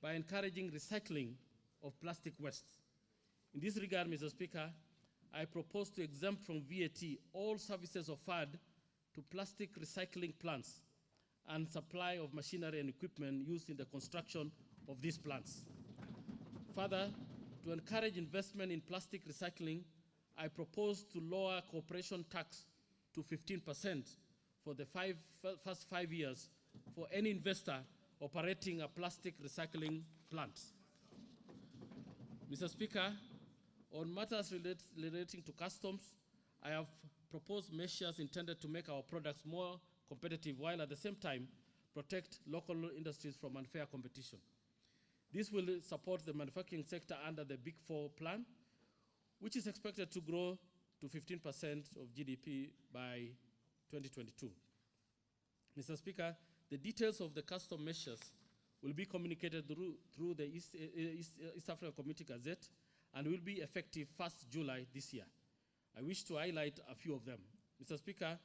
by encouraging recycling of plastic waste. In this regard, Mr. Speaker, I propose to exempt from VAT all services offered to plastic recycling plants and supply of machinery and equipment used in the construction of these plants. Further, to encourage investment in plastic recycling, I propose to lower corporation tax to 15% for the first 5 years for any investor operating a plastic recycling plant. Mr. Speaker, on matters relating to customs, I have proposed measures intended to make our products more competitive while at the same time protect local industries from unfair competition. This will support the manufacturing sector under the Big Four plan, which is expected to grow to 15% of GDP by 2022. Mr. Speaker, the details of the custom measures will be communicated through the East African Community Gazette and will be effective 1st July this year. I wish to highlight a few of them. Mr. Speaker,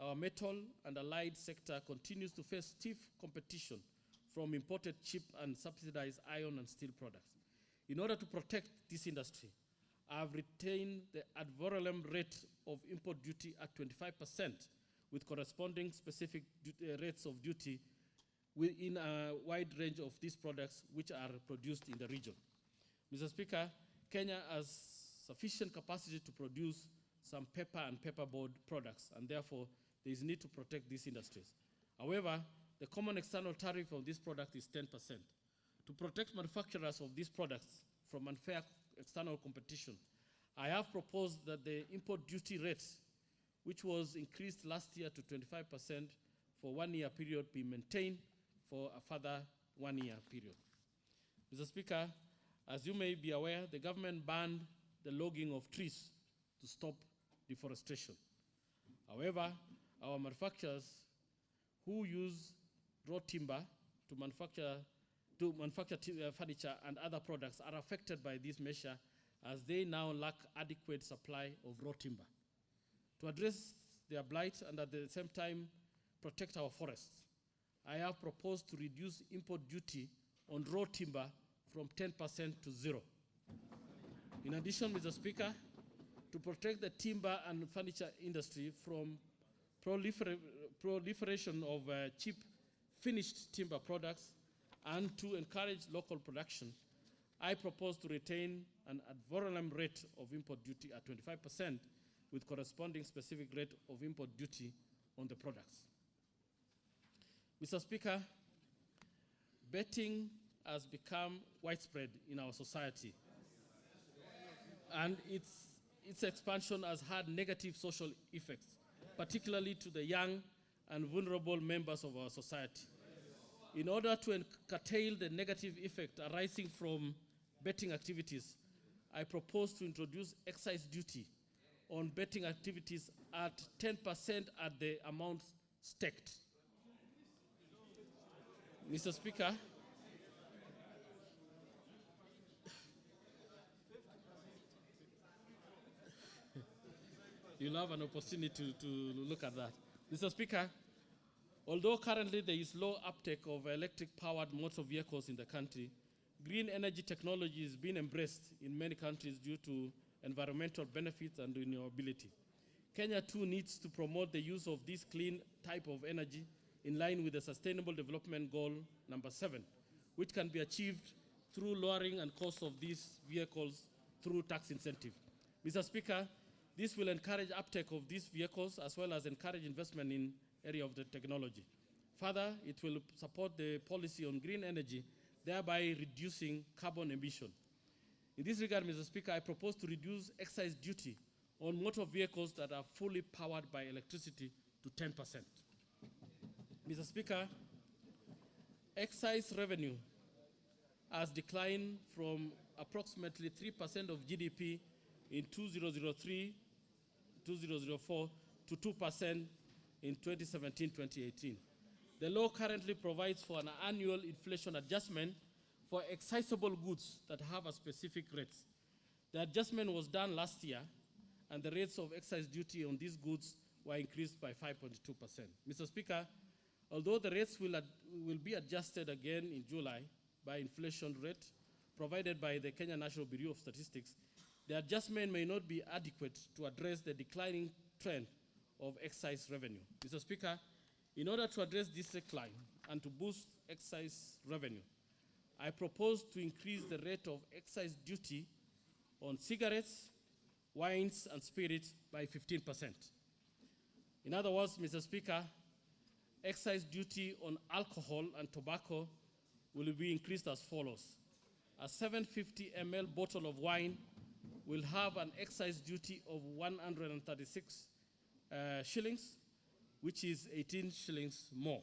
our metal and allied sector continues to face stiff competition from imported cheap and subsidized iron and steel products. In order to protect this industry, I have retained the ad valorem rate of import duty at 25% with corresponding specific rates of duty within a wide range of these products which are produced in the region. Mr. Speaker, Kenya has sufficient capacity to produce some paper and paperboard products, and therefore there is need to protect these industries. However, the common external tariff of this product is 10%. To protect manufacturers of these products from unfair external competition, I have proposed that the import duty rate, which was increased last year to 25% for 1 year period, be maintained for a further 1 year period. Mr. Speaker, as you may be aware, the government banned the logging of trees to stop deforestation. However, our manufacturers who use raw timber to manufacture furniture and other products are affected by this measure as they now lack adequate supply of raw timber. To address their blight and at the same time protect our forests, I have proposed to reduce import duty on raw timber from 10% to 0. In addition, Mr. Speaker, to protect the timber and furniture industry from proliferation of cheap finished timber products and to encourage local production, I propose to retain an ad valorem rate of import duty at 25% with corresponding specific rate of import duty on the products. Mr. Speaker, betting has become widespread in our society. And its expansion has had negative social effects, particularly to the young and vulnerable members of our society. In order to curtail the negative effect arising from betting activities, I propose to introduce excise duty on betting activities at 10% at the amount staked. Mr. Speaker, you'll have an opportunity to look at that. Mr. Speaker, although currently there is low uptake of electric-powered motor vehicles in the country, green energy technology is being embraced in many countries due to environmental benefits and renewability. Kenya too needs to promote the use of this clean type of energy in line with the Sustainable Development Goal number 7, which can be achieved through lowering the cost of these vehicles through tax incentive. Mr. Speaker, this will encourage uptake of these vehicles as well as encourage investment in area of the technology. Further, it will support the policy on green energy, thereby reducing carbon emission. In this regard, Mr. Speaker, I propose to reduce excise duty on motor vehicles that are fully powered by electricity to 10%. Mr. Speaker, excise revenue has declined from approximately 3% of GDP in 2003, 2004 to 2% in 2017-2018. The law currently provides for an annual inflation adjustment for excisable goods that have a specific rates. The adjustment was done last year, and the rates of excise duty on these goods were increased by 5.2%. Mr. Speaker, although the rates will be adjusted again in July by inflation rate provided by the Kenya National Bureau of Statistics, the adjustment may not be adequate to address the declining trend of excise revenue. Mr. Speaker, in order to address this decline and to boost excise revenue, I propose to increase the rate of excise duty on cigarettes, wines, and spirits by 15%. In other words, Mr. Speaker, excise duty on alcohol and tobacco will be increased as follows. A 750 ml bottle of wine will have an excise duty of 136 shillings, which is 18 shillings more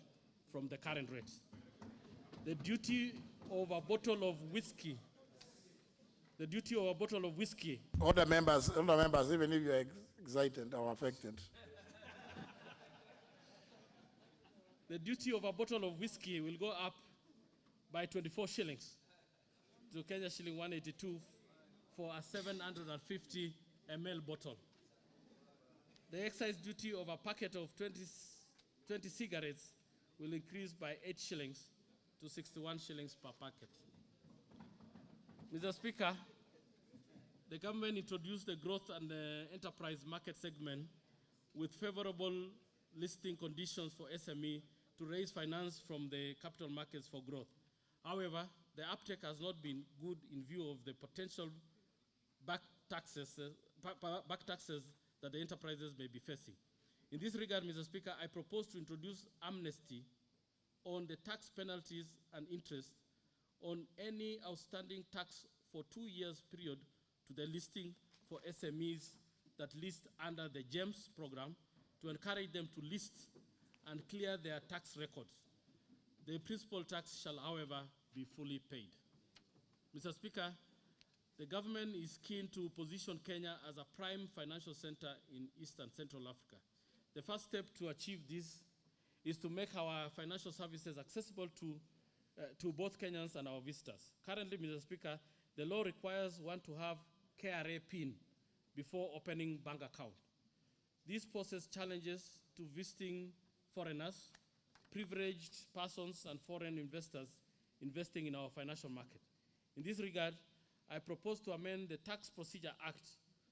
from the current rates. The duty of a bottle of whiskey, Order members, even if you are excited or affected. The duty of a bottle of whiskey will go up by 24 shillings to Kenya shilling 182 for a 750 ml bottle. The excise duty of a packet of 20 cigarettes will increase by 8 shillings to 61 shillings per packet. Mr. Speaker, the government introduced the growth and the enterprise market segment with favorable listing conditions for SME to raise finance from the capital markets for growth. However, the uptake has not been good in view of the potential back taxes that the enterprises may be facing. In this regard, Mr. Speaker, I propose to introduce amnesty on the tax penalties and interest on any outstanding tax for 2 years period to the listing for SMEs that list under the GEMS program to encourage them to list and clear their tax records. The principal tax shall, however, be fully paid. Mr. Speaker, the government is keen to position Kenya as a prime financial center in East and Central Africa. The first step to achieve this is to make our financial services accessible to both Kenyans and our visitors. Currently, Mr. Speaker, the law requires one to have KRA PIN before opening bank account. This poses challenges to visiting foreigners, privileged persons, and foreign investors investing in our financial market. In this regard, I propose to amend the Tax Procedure Act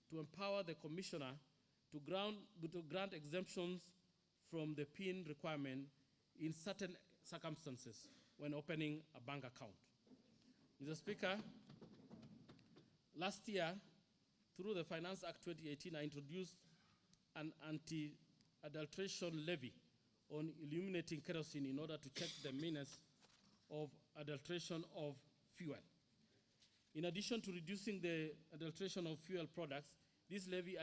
to empower the Commissioner to grant exemptions from the PIN requirement in certain circumstances when opening a bank account. Mr. Speaker, last year, through the Finance Act 2018, I introduced an anti-adulteration levy on illuminating kerosene in order to check the meanness of adulteration of fuel. In addition to reducing the adulteration of fuel products, this levy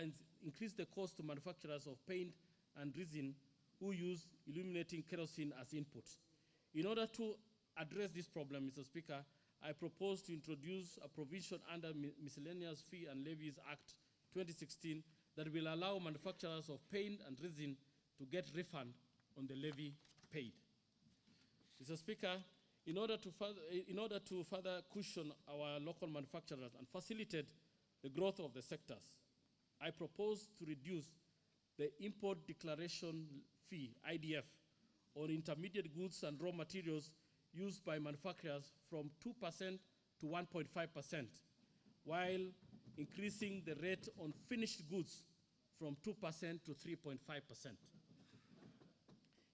increased the cost to manufacturers of paint and resin who use illuminating kerosene as input. In order to address this problem, Mr. Speaker, I propose to introduce a provision under Miscellaneous Fee and Levies Act 2016 that will allow manufacturers of paint and resin to get refund on the levy paid. Mr. Speaker, in order to further cushion our local manufacturers and facilitate the growth of the sectors, I propose to reduce the import declaration fee, IDF, on intermediate goods and raw materials used by manufacturers from 2% to 1.5%, while increasing the rate on finished goods from 2% to 3.5%.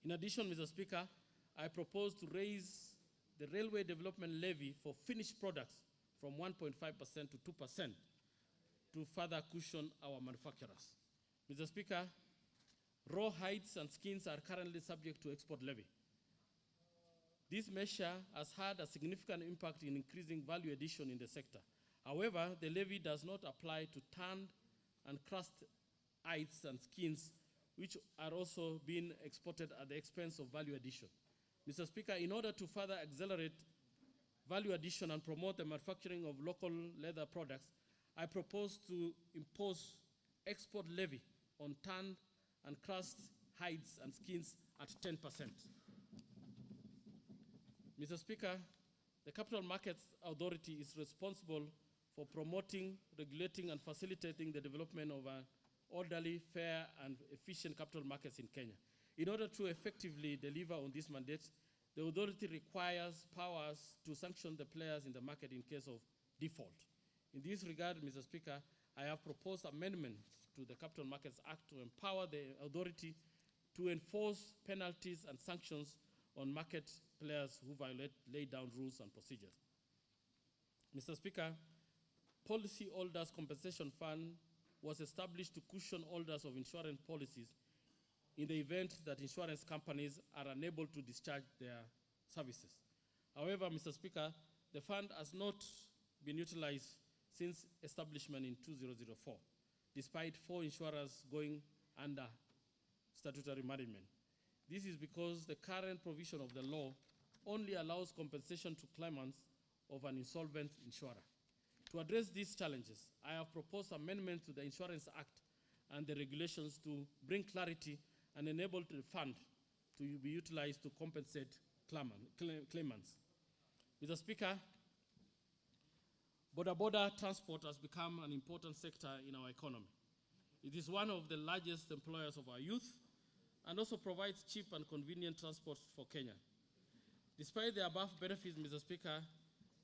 In addition, Mr. Speaker, I propose to raise the railway development levy for finished products from 1.5% to 2% to further cushion our manufacturers. Mr. Speaker, raw hides and skins are currently subject to export levy. This measure has had a significant impact in increasing value addition in the sector. However, the levy does not apply to tanned and crushed hides and skins, which are also being exported at the expense of value addition. Mr. Speaker, in order to further accelerate value addition and promote the manufacturing of local leather products, I propose to impose export levy on tanned and crushed hides and skins at 10%. Mr. Speaker, the Capital Markets Authority is responsible for promoting, regulating, and facilitating the development of an orderly, fair, and efficient capital markets in Kenya. In order to effectively deliver on this mandate, the authority requires powers to sanction the players in the market in case of default. In this regard, Mr. Speaker, I have proposed amendments to the Capital Markets Act to empower the authority to enforce penalties and sanctions on market players who violate laid down rules and procedures. Mr. Speaker, Policyholders Compensation Fund was established to cushion holders of insurance policies in the event that insurance companies are unable to discharge their services. However, Mr. Speaker, the fund has not been utilized since establishment in 2004, despite 4 insurers going under statutory management. This is because the current provision of the law only allows compensation to claimants of an insolvent insurer. To address these challenges, I have proposed amendments to the Insurance Act and the regulations to bring clarity and enable the fund to be utilized to compensate claimants. Mr. Speaker, border transport has become an important sector in our economy. It is one of the largest employers of our youth and also provides cheap and convenient transport for Kenya. Despite the above benefits, Mr. Speaker,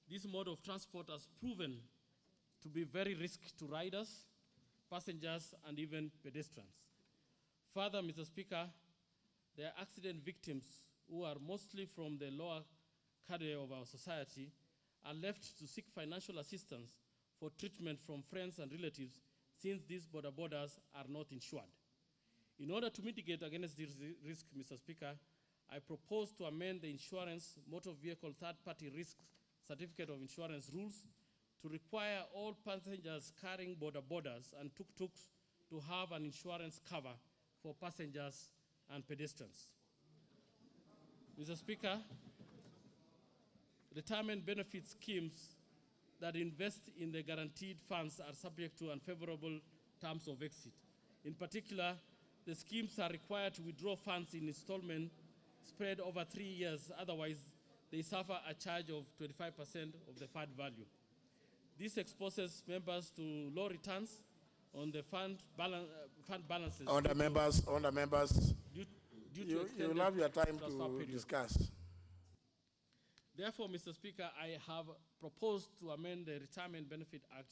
this mode of transport has proven to be very risky to riders, passengers, and even pedestrians. Further, Mr. Speaker, there are accident victims who are mostly from the lower cadre of our society are left to seek financial assistance for treatment from friends and relatives since these borders are not insured. In order to mitigate against this risk, Mr. Speaker, I propose to amend the Insurance Motor Vehicle Third-Party Risk Certificate of Insurance rules to require all passengers carrying borders and tuk-tuks to have an insurance cover for passengers and pedestrians. Mr. Speaker, retirement benefit schemes that invest in the guaranteed funds are subject to unfavorable terms of exit. In particular, the schemes are required to withdraw funds in installment spread over 3 years, otherwise they suffer a charge of 25% of the fund value. This exposes members to low returns on the fund balances. On the members, you will have your time to period. discuss. Therefore, Mr. Speaker, I have proposed to amend the Retirement Benefit Act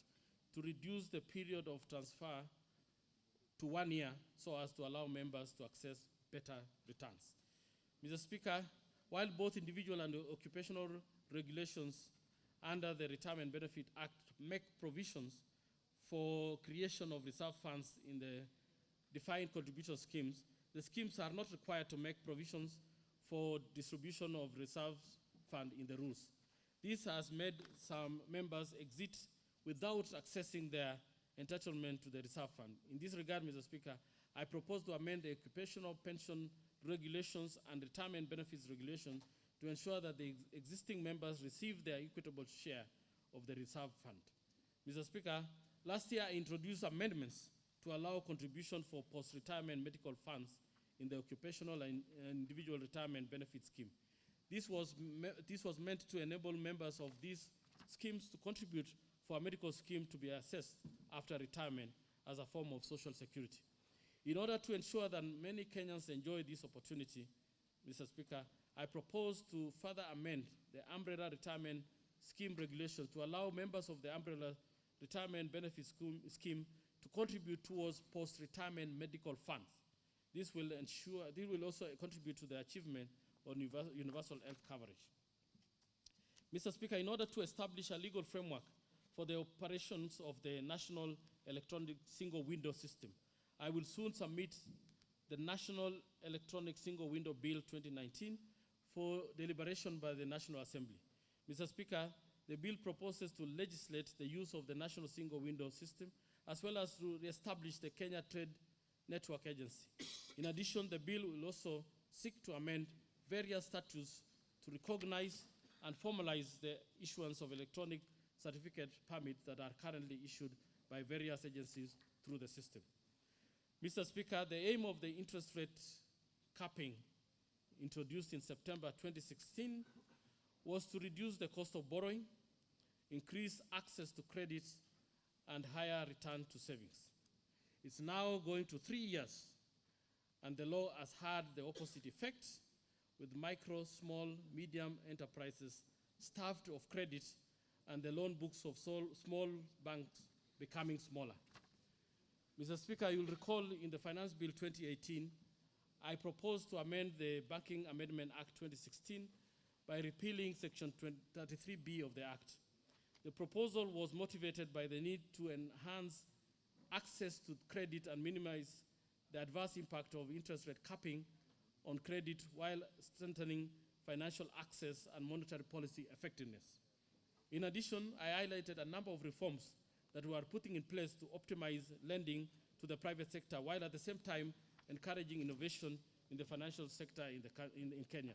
to reduce the period of transfer to 1 year so as to allow members to access better returns. Mr. Speaker, while both individual and occupational regulations under the Retirement Benefit Act make provisions for creation of reserve funds in the defined contribution schemes, the schemes are not required to make provisions for distribution of reserves fund in the rules. This has made some members exit without accessing their entitlement to the reserve fund. In this regard, Mr. Speaker, I propose to amend the occupational pension regulations and retirement benefits regulations to ensure that the existing members receive their equitable share of the reserve fund. Mr. Speaker, last year I introduced amendments to allow contribution for post-retirement medical funds in the occupational and individual retirement benefit scheme. This was meant to enable members of these schemes to contribute for a medical scheme to be assessed after retirement as a form of social security. In order to ensure that many Kenyans enjoy this opportunity, Mr. Speaker, I propose to further amend the umbrella retirement scheme regulations to allow members of the umbrella retirement benefit scheme to contribute towards post-retirement medical funds. This will also contribute to the achievement of universal health coverage. Mr. Speaker, in order to establish a legal framework for the operations of the National Electronic Single Window System, I will soon submit the National Electronic Single Window Bill 2019 for deliberation by the National Assembly. Mr. Speaker, the bill proposes to legislate the use of the National Single Window System as well as to re-establish the Kenya Trade Network Agency. In addition, the bill will also seek to amend various statutes to recognize and formalize the issuance of electronic certificate permits that are currently issued by various agencies through the system. Mr. Speaker, the aim of the interest rate capping introduced in September 2016 was to reduce the cost of borrowing, increase access to credit, and higher return to savings. It's now going to 3 years, and the law has had the opposite effect, with micro, small, medium enterprises starved of credit and the loan books of small banks becoming smaller. Mr. Speaker, you'll recall in the Finance Bill 2018, I proposed to amend the Banking Amendment Act 2016 by repealing Section 33B of the Act. The proposal was motivated by the need to enhance access to credit and minimize the adverse impact of interest rate capping on credit while strengthening financial access and monetary policy effectiveness. In addition, I highlighted a number of reforms that we are putting in place to optimize lending to the private sector while at the same time encouraging innovation in the financial sector in Kenya.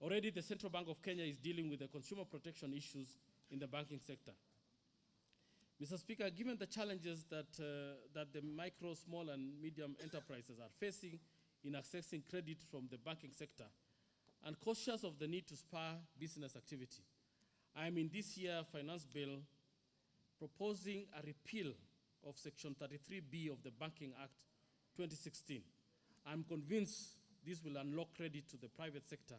Already, the Central Bank of Kenya is dealing with the consumer protection issues in the banking sector. Mr. Speaker, given the challenges that the micro, small, and medium enterprises are facing in accessing credit from the banking sector, and cautious of the need to spur business activity, I am in this year's finance bill proposing a repeal of Section 33B of the Banking Act 2016. I'm convinced this will unlock credit to the private sector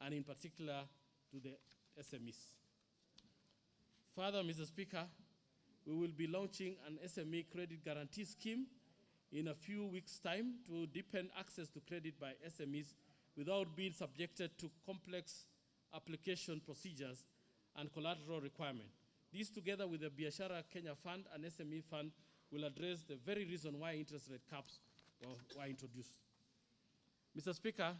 and in particular to the SMEs. Further, Mr. Speaker, we will be launching an SME credit guarantee scheme in a few weeks' time to deepen access to credit by SMEs without being subjected to complex application procedures and collateral requirements. These, together with the Biashara Kenya Fund and SME Fund, will address the very reason why interest rate caps were introduced. Mr. Speaker,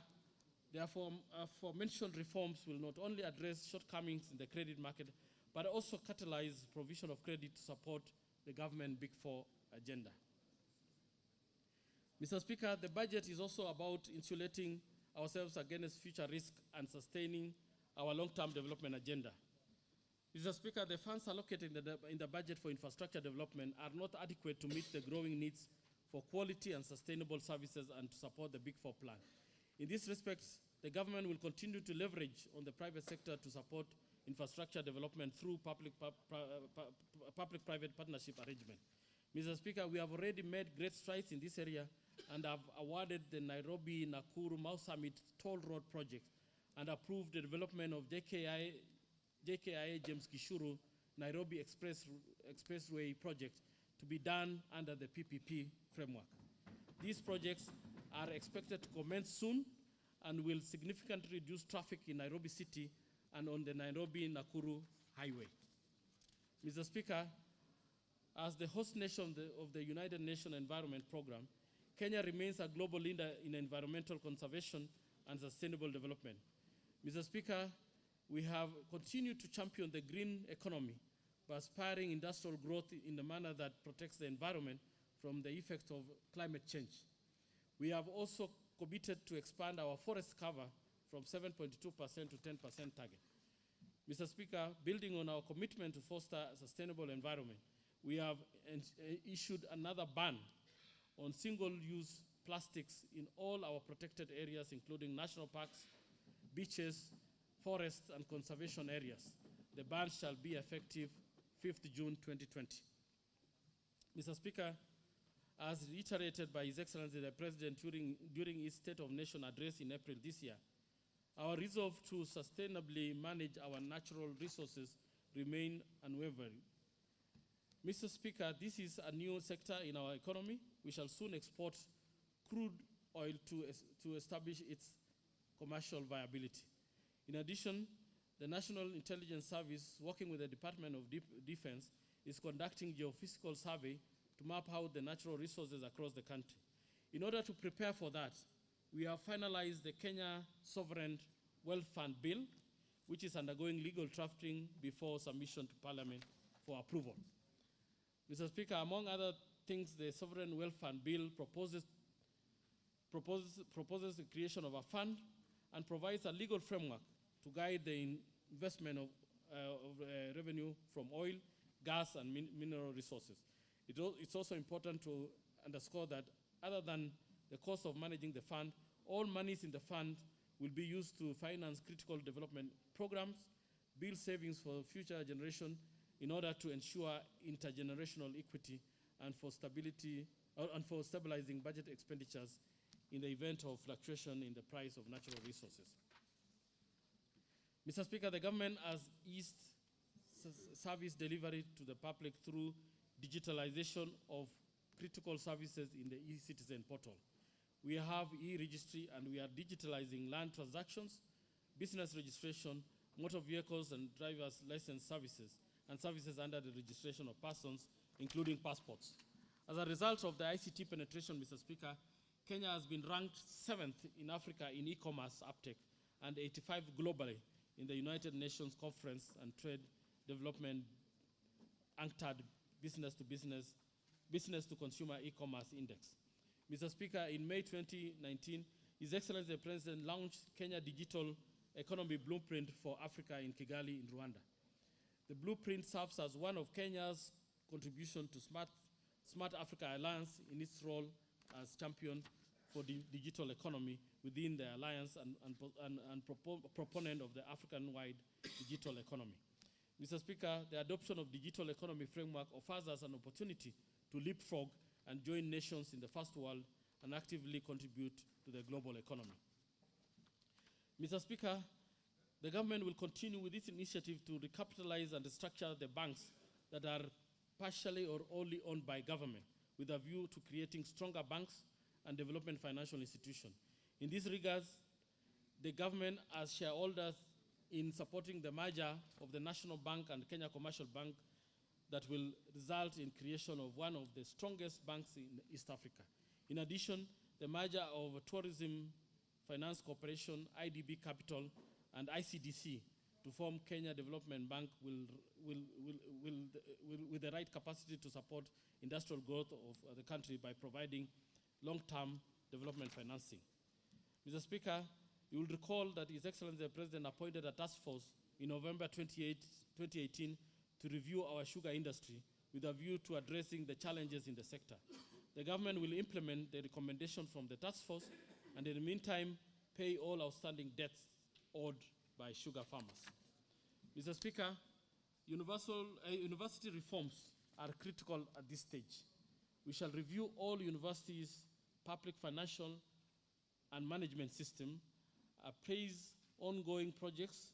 the aforementioned reforms will not only address shortcomings in the credit market, but also catalyze provision of credit to support the government Big Four agenda. Mr. Speaker, the budget is also about insulating ourselves against future risk and sustaining our long-term development agenda. Mr. Speaker, the funds allocated in the budget for infrastructure development are not adequate to meet the growing needs for quality and sustainable services and to support the Big Four plan. In this respect, the government will continue to leverage on the private sector to support infrastructure development through public-private partnership arrangement. Mr. Speaker, we have already made great strides in this area and have awarded the Nairobi-Nakuru Mau Summit Toll Road project and approved the development of JKIA James Gishuru Nairobi Expressway project to be done under the PPP framework. These projects are expected to commence soon and will significantly reduce traffic in Nairobi City and on the Nairobi-Nakuru highway. Mr. Speaker, as the host nation of the United Nations Environment Programme, Kenya remains a global leader in environmental conservation and sustainable development. Mr. Speaker, We have continued to champion the green economy by aspiring industrial growth in a manner that protects the environment from the effects of climate change. We have also committed to expand our forest cover from 7.2% to 10% target. Mr. Speaker, building on our commitment to foster a sustainable environment, we have issued another ban on single-use plastics in all our protected areas, including national parks, beaches, forests, and conservation areas. The ban shall be effective 5th June 2020. Mr. Speaker, as reiterated by His Excellency the President during his State of Nation address in April this year, our resolve to sustainably manage our natural resources remain unwavering. Mr. Speaker, this is a new sector in our economy. We shall soon export crude oil to establish its commercial viability. In addition, the National Intelligence Service, working with the Department of Defense, is conducting geophysical survey to map out the natural resources across the country. In order to prepare for that, we have finalized the Kenya Sovereign Wealth Fund Bill, which is undergoing legal drafting before submission to Parliament for approval. Mr. Speaker, among other things, the Sovereign Wealth Fund Bill proposes the creation of a fund and provides a legal framework to guide the investment of revenue from oil, gas, and mineral resources. It's also important to underscore that other than the cost of managing the fund, all monies in the fund will be used to finance critical development programs, build savings for future generation in order to ensure intergenerational equity and for stability and for stabilizing budget expenditures in the event of fluctuation in the price of natural resources. Mr. Speaker, the government has eased service delivery to the public through digitalization of critical services in the e-citizen portal. We have e-registry and we are digitalizing land transactions, business registration, motor vehicles and driver's license services, and services under the registration of persons, including passports. As a result of the ICT penetration, Mr. Speaker, Kenya has been ranked 7th in Africa in e-commerce uptake and 85 globally in the United Nations Conference and Trade Development UNCTAD Business to Consumer E-Commerce Index. Mr. Speaker, in May 2019, His Excellency the President launched Kenya Digital Economy Blueprint for Africa in Kigali in Rwanda. The blueprint serves as one of Kenya's contribution to Smart Africa Alliance in its role as champion for the digital economy within the alliance and proponent of the African-wide digital economy. Mr. Speaker, the adoption of digital economy framework offers us an opportunity to leapfrog and join nations in the first world and actively contribute to the global economy. Mr. Speaker, the government will continue with its initiative to recapitalize and restructure the banks that are partially or wholly owned by government with a view to creating stronger banks and development financial institutions. In this regard, the government as shareholders in supporting the merger of the National Bank and Kenya Commercial Bank that will result in creation of one of the strongest banks in East Africa. In addition, the merger of Tourism Finance Corporation, IDB Capital, and ICDC to form Kenya Development Bank with the right capacity to support industrial growth of the country by providing long-term development financing. Mr. Speaker, you will recall that His Excellency the President appointed a task force in November 2018 to review our sugar industry with a view to addressing the challenges in the sector. The government will implement the recommendation from the task force and in the meantime pay all outstanding debts owed by sugar farmers. Mr. Speaker, university reforms are critical at this stage. We shall review all universities' public financial and management system, appraise ongoing projects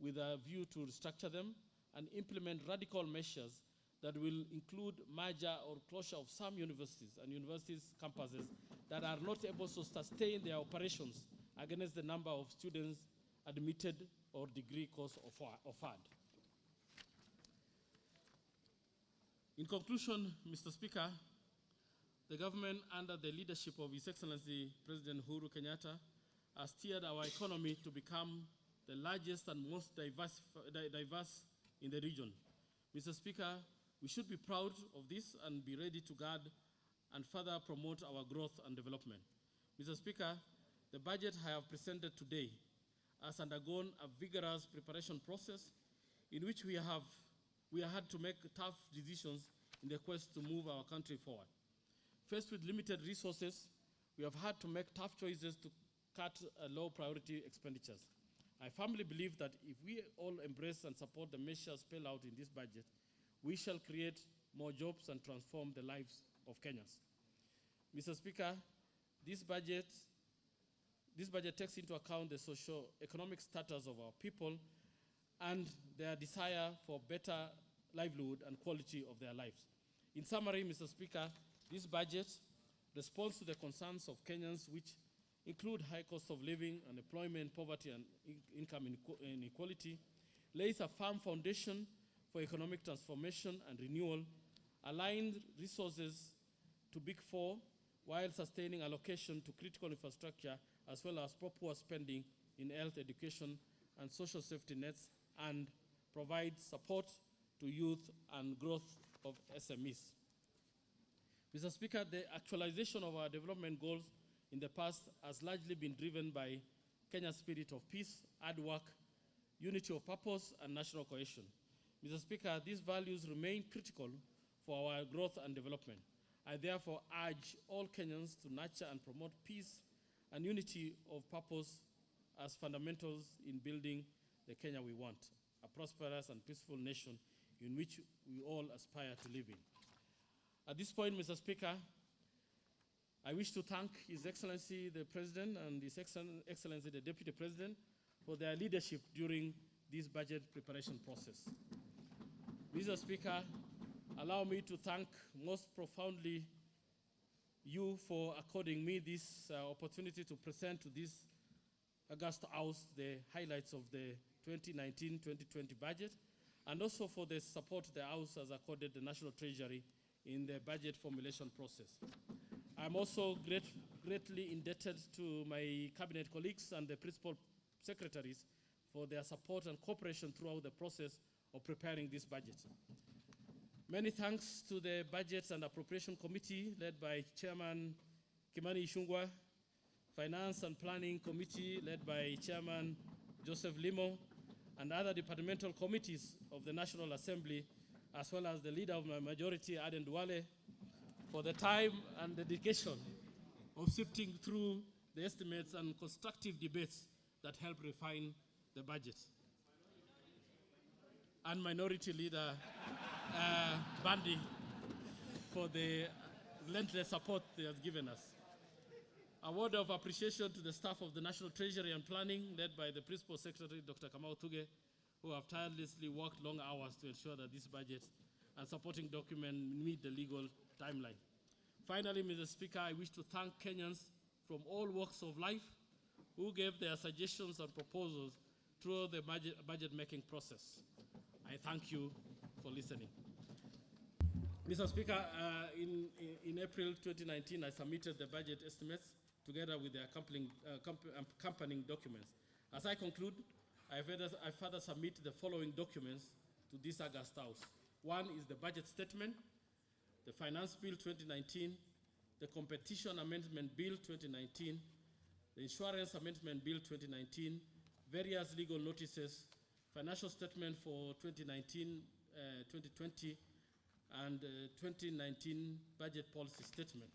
with a view to restructure them, and implement radical measures that will include merger or closure of some universities and universities' campuses that are not able to sustain their operations against the number of students admitted or degree course offered. In conclusion, Mr. Speaker, the government under the leadership of His Excellency President Uhuru Kenyatta has steered our economy to become the largest and most diverse in the region. Mr. Speaker, we should be proud of this and be ready to guard and further promote our growth and development. Mr. Speaker, the budget I have presented today has undergone a vigorous preparation process in which we have had to make tough decisions in the quest to move our country forward. Faced with limited resources, we have had to make tough choices to cut low priority expenditures. I firmly believe that if we all embrace and support the measures spelled out in this budget, we shall create more jobs and transform the lives of Kenyans. Mr. Speaker, this budget takes into account the socio-economic status of our people and their desire for better livelihood and quality of their lives. In summary, Mr. Speaker, this budget responds to the concerns of Kenyans, which include high cost of living, unemployment, poverty, and income inequality, lays a firm foundation for economic transformation and renewal, aligned resources to Big Four, while sustaining allocation to critical infrastructure, as well as proper spending in health, education, and social safety nets, and provide support to youth and growth of SMEs. Mr. Speaker, the actualization of our development goals in the past has largely been driven by Kenya's spirit of peace, hard work, unity of purpose, and national cohesion. Mr. Speaker, these values remain critical for our growth and development. I therefore urge all Kenyans to nurture and promote peace and unity of purpose as fundamentals in building the Kenya we want, a prosperous and peaceful nation in which we all aspire to live in. At this point, Mr. Speaker, I wish to thank His Excellency the President and His Excellency the Deputy President for their leadership during this budget preparation process. Mr. Speaker, allow me to thank most profoundly you for according me this opportunity to present to this august House the highlights of the 2019-2020 budget, and also for the support the House has accorded the National Treasury in the budget formulation process. I'm also greatly indebted to my cabinet colleagues and the principal secretaries for their support and cooperation throughout the process of preparing this budget. Many thanks to the Budgets and Appropriation Committee led by Chairman Kimani Ichung'wah, Finance and Planning Committee led by Chairman Joseph Limo, and other departmental committees of the National Assembly, as well as the leader of my majority, Aden Duale, for the time and dedication of sifting through the estimates and constructive debates that help refine the budget. And Minority Leader Bandi for the relentless support they have given us. A word of appreciation to the staff of the National Treasury and Planning, led by the Principal Secretary, Dr. Kamau Tuge, who have tirelessly worked long hours to ensure that this budget and supporting document meet the legal timeline. Finally, Mr. Speaker, I wish to thank Kenyans from all walks of life who gave their suggestions and proposals through the budget-making process. I thank you for listening. Mr. Speaker, in April 2019, I submitted the budget estimates together with the accompanying documents. As I conclude, I further submit the following documents to this august House. One is the budget statement, the Finance Bill 2019, the Competition Amendment Bill 2019, the Insurance Amendment Bill 2019, various legal notices, financial statement for 2019-2020, and 2019 budget policy statement.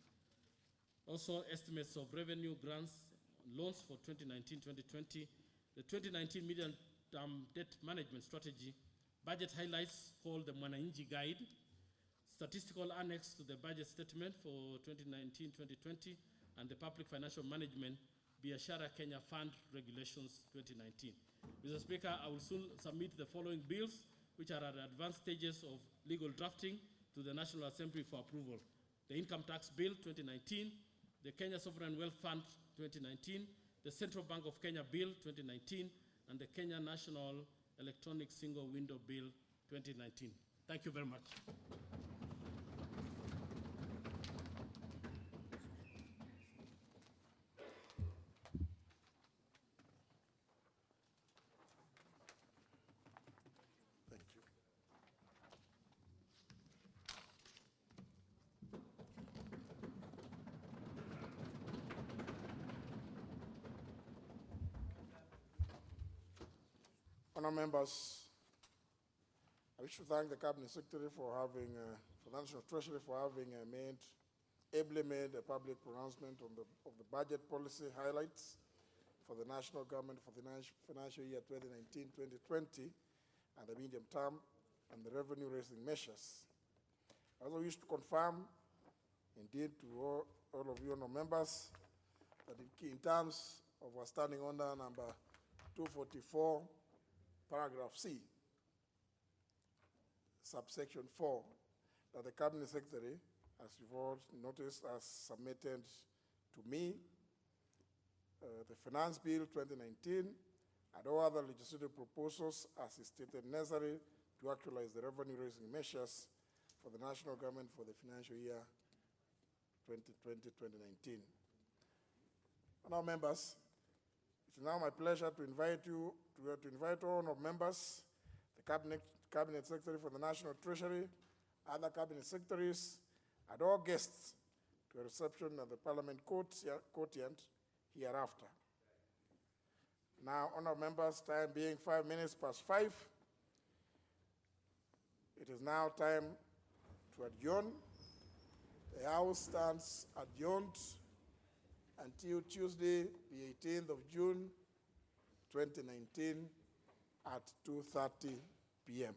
Also, estimates of revenue, grants, loans for 2019-2020, the 2019 medium-term debt management strategy, budget highlights called the Mwananchi Guide, statistical annex to the budget statement for 2019-2020, and the Public Financial Management Biashara Kenya Fund Regulations 2019. Mr. Speaker, I will soon submit the following bills, which are at advanced stages of legal drafting to the National Assembly for approval. The Income Tax Bill 2019, the Kenya Sovereign Wealth Fund 2019, the Central Bank of Kenya Bill 2019, and the Kenya National Electronic Single Window Bill 2019. Thank you very much. Honourable members, I wish to thank the Cabinet Secretary for having, for the National Treasury for having ably made a public pronouncement on of the budget policy highlights for the national government for the financial year 2019-2020 and the medium term and the revenue raising measures. I also wish to confirm, indeed, to all of you honourable members, that in terms of our standing order number 244, paragraph C, subsection 4, that the Cabinet Secretary, as you've all noticed, has submitted to me the Finance Bill 2019 and all other legislative proposals as is stated necessary to actualize the revenue-raising measures for the national government for the financial year 2020-2019. Now, members, it is now my pleasure to invite you to invite all of members, the Cabinet Secretary for the National Treasury, other Cabinet Secretaries, and all guests to a reception at the Parliament Courtyard hereafter. Now, honourable members, time being 5 minutes past 5, it is now time to adjourn. The House stands adjourned until Tuesday, the 18th of June, 2019 at 2:30 p.m.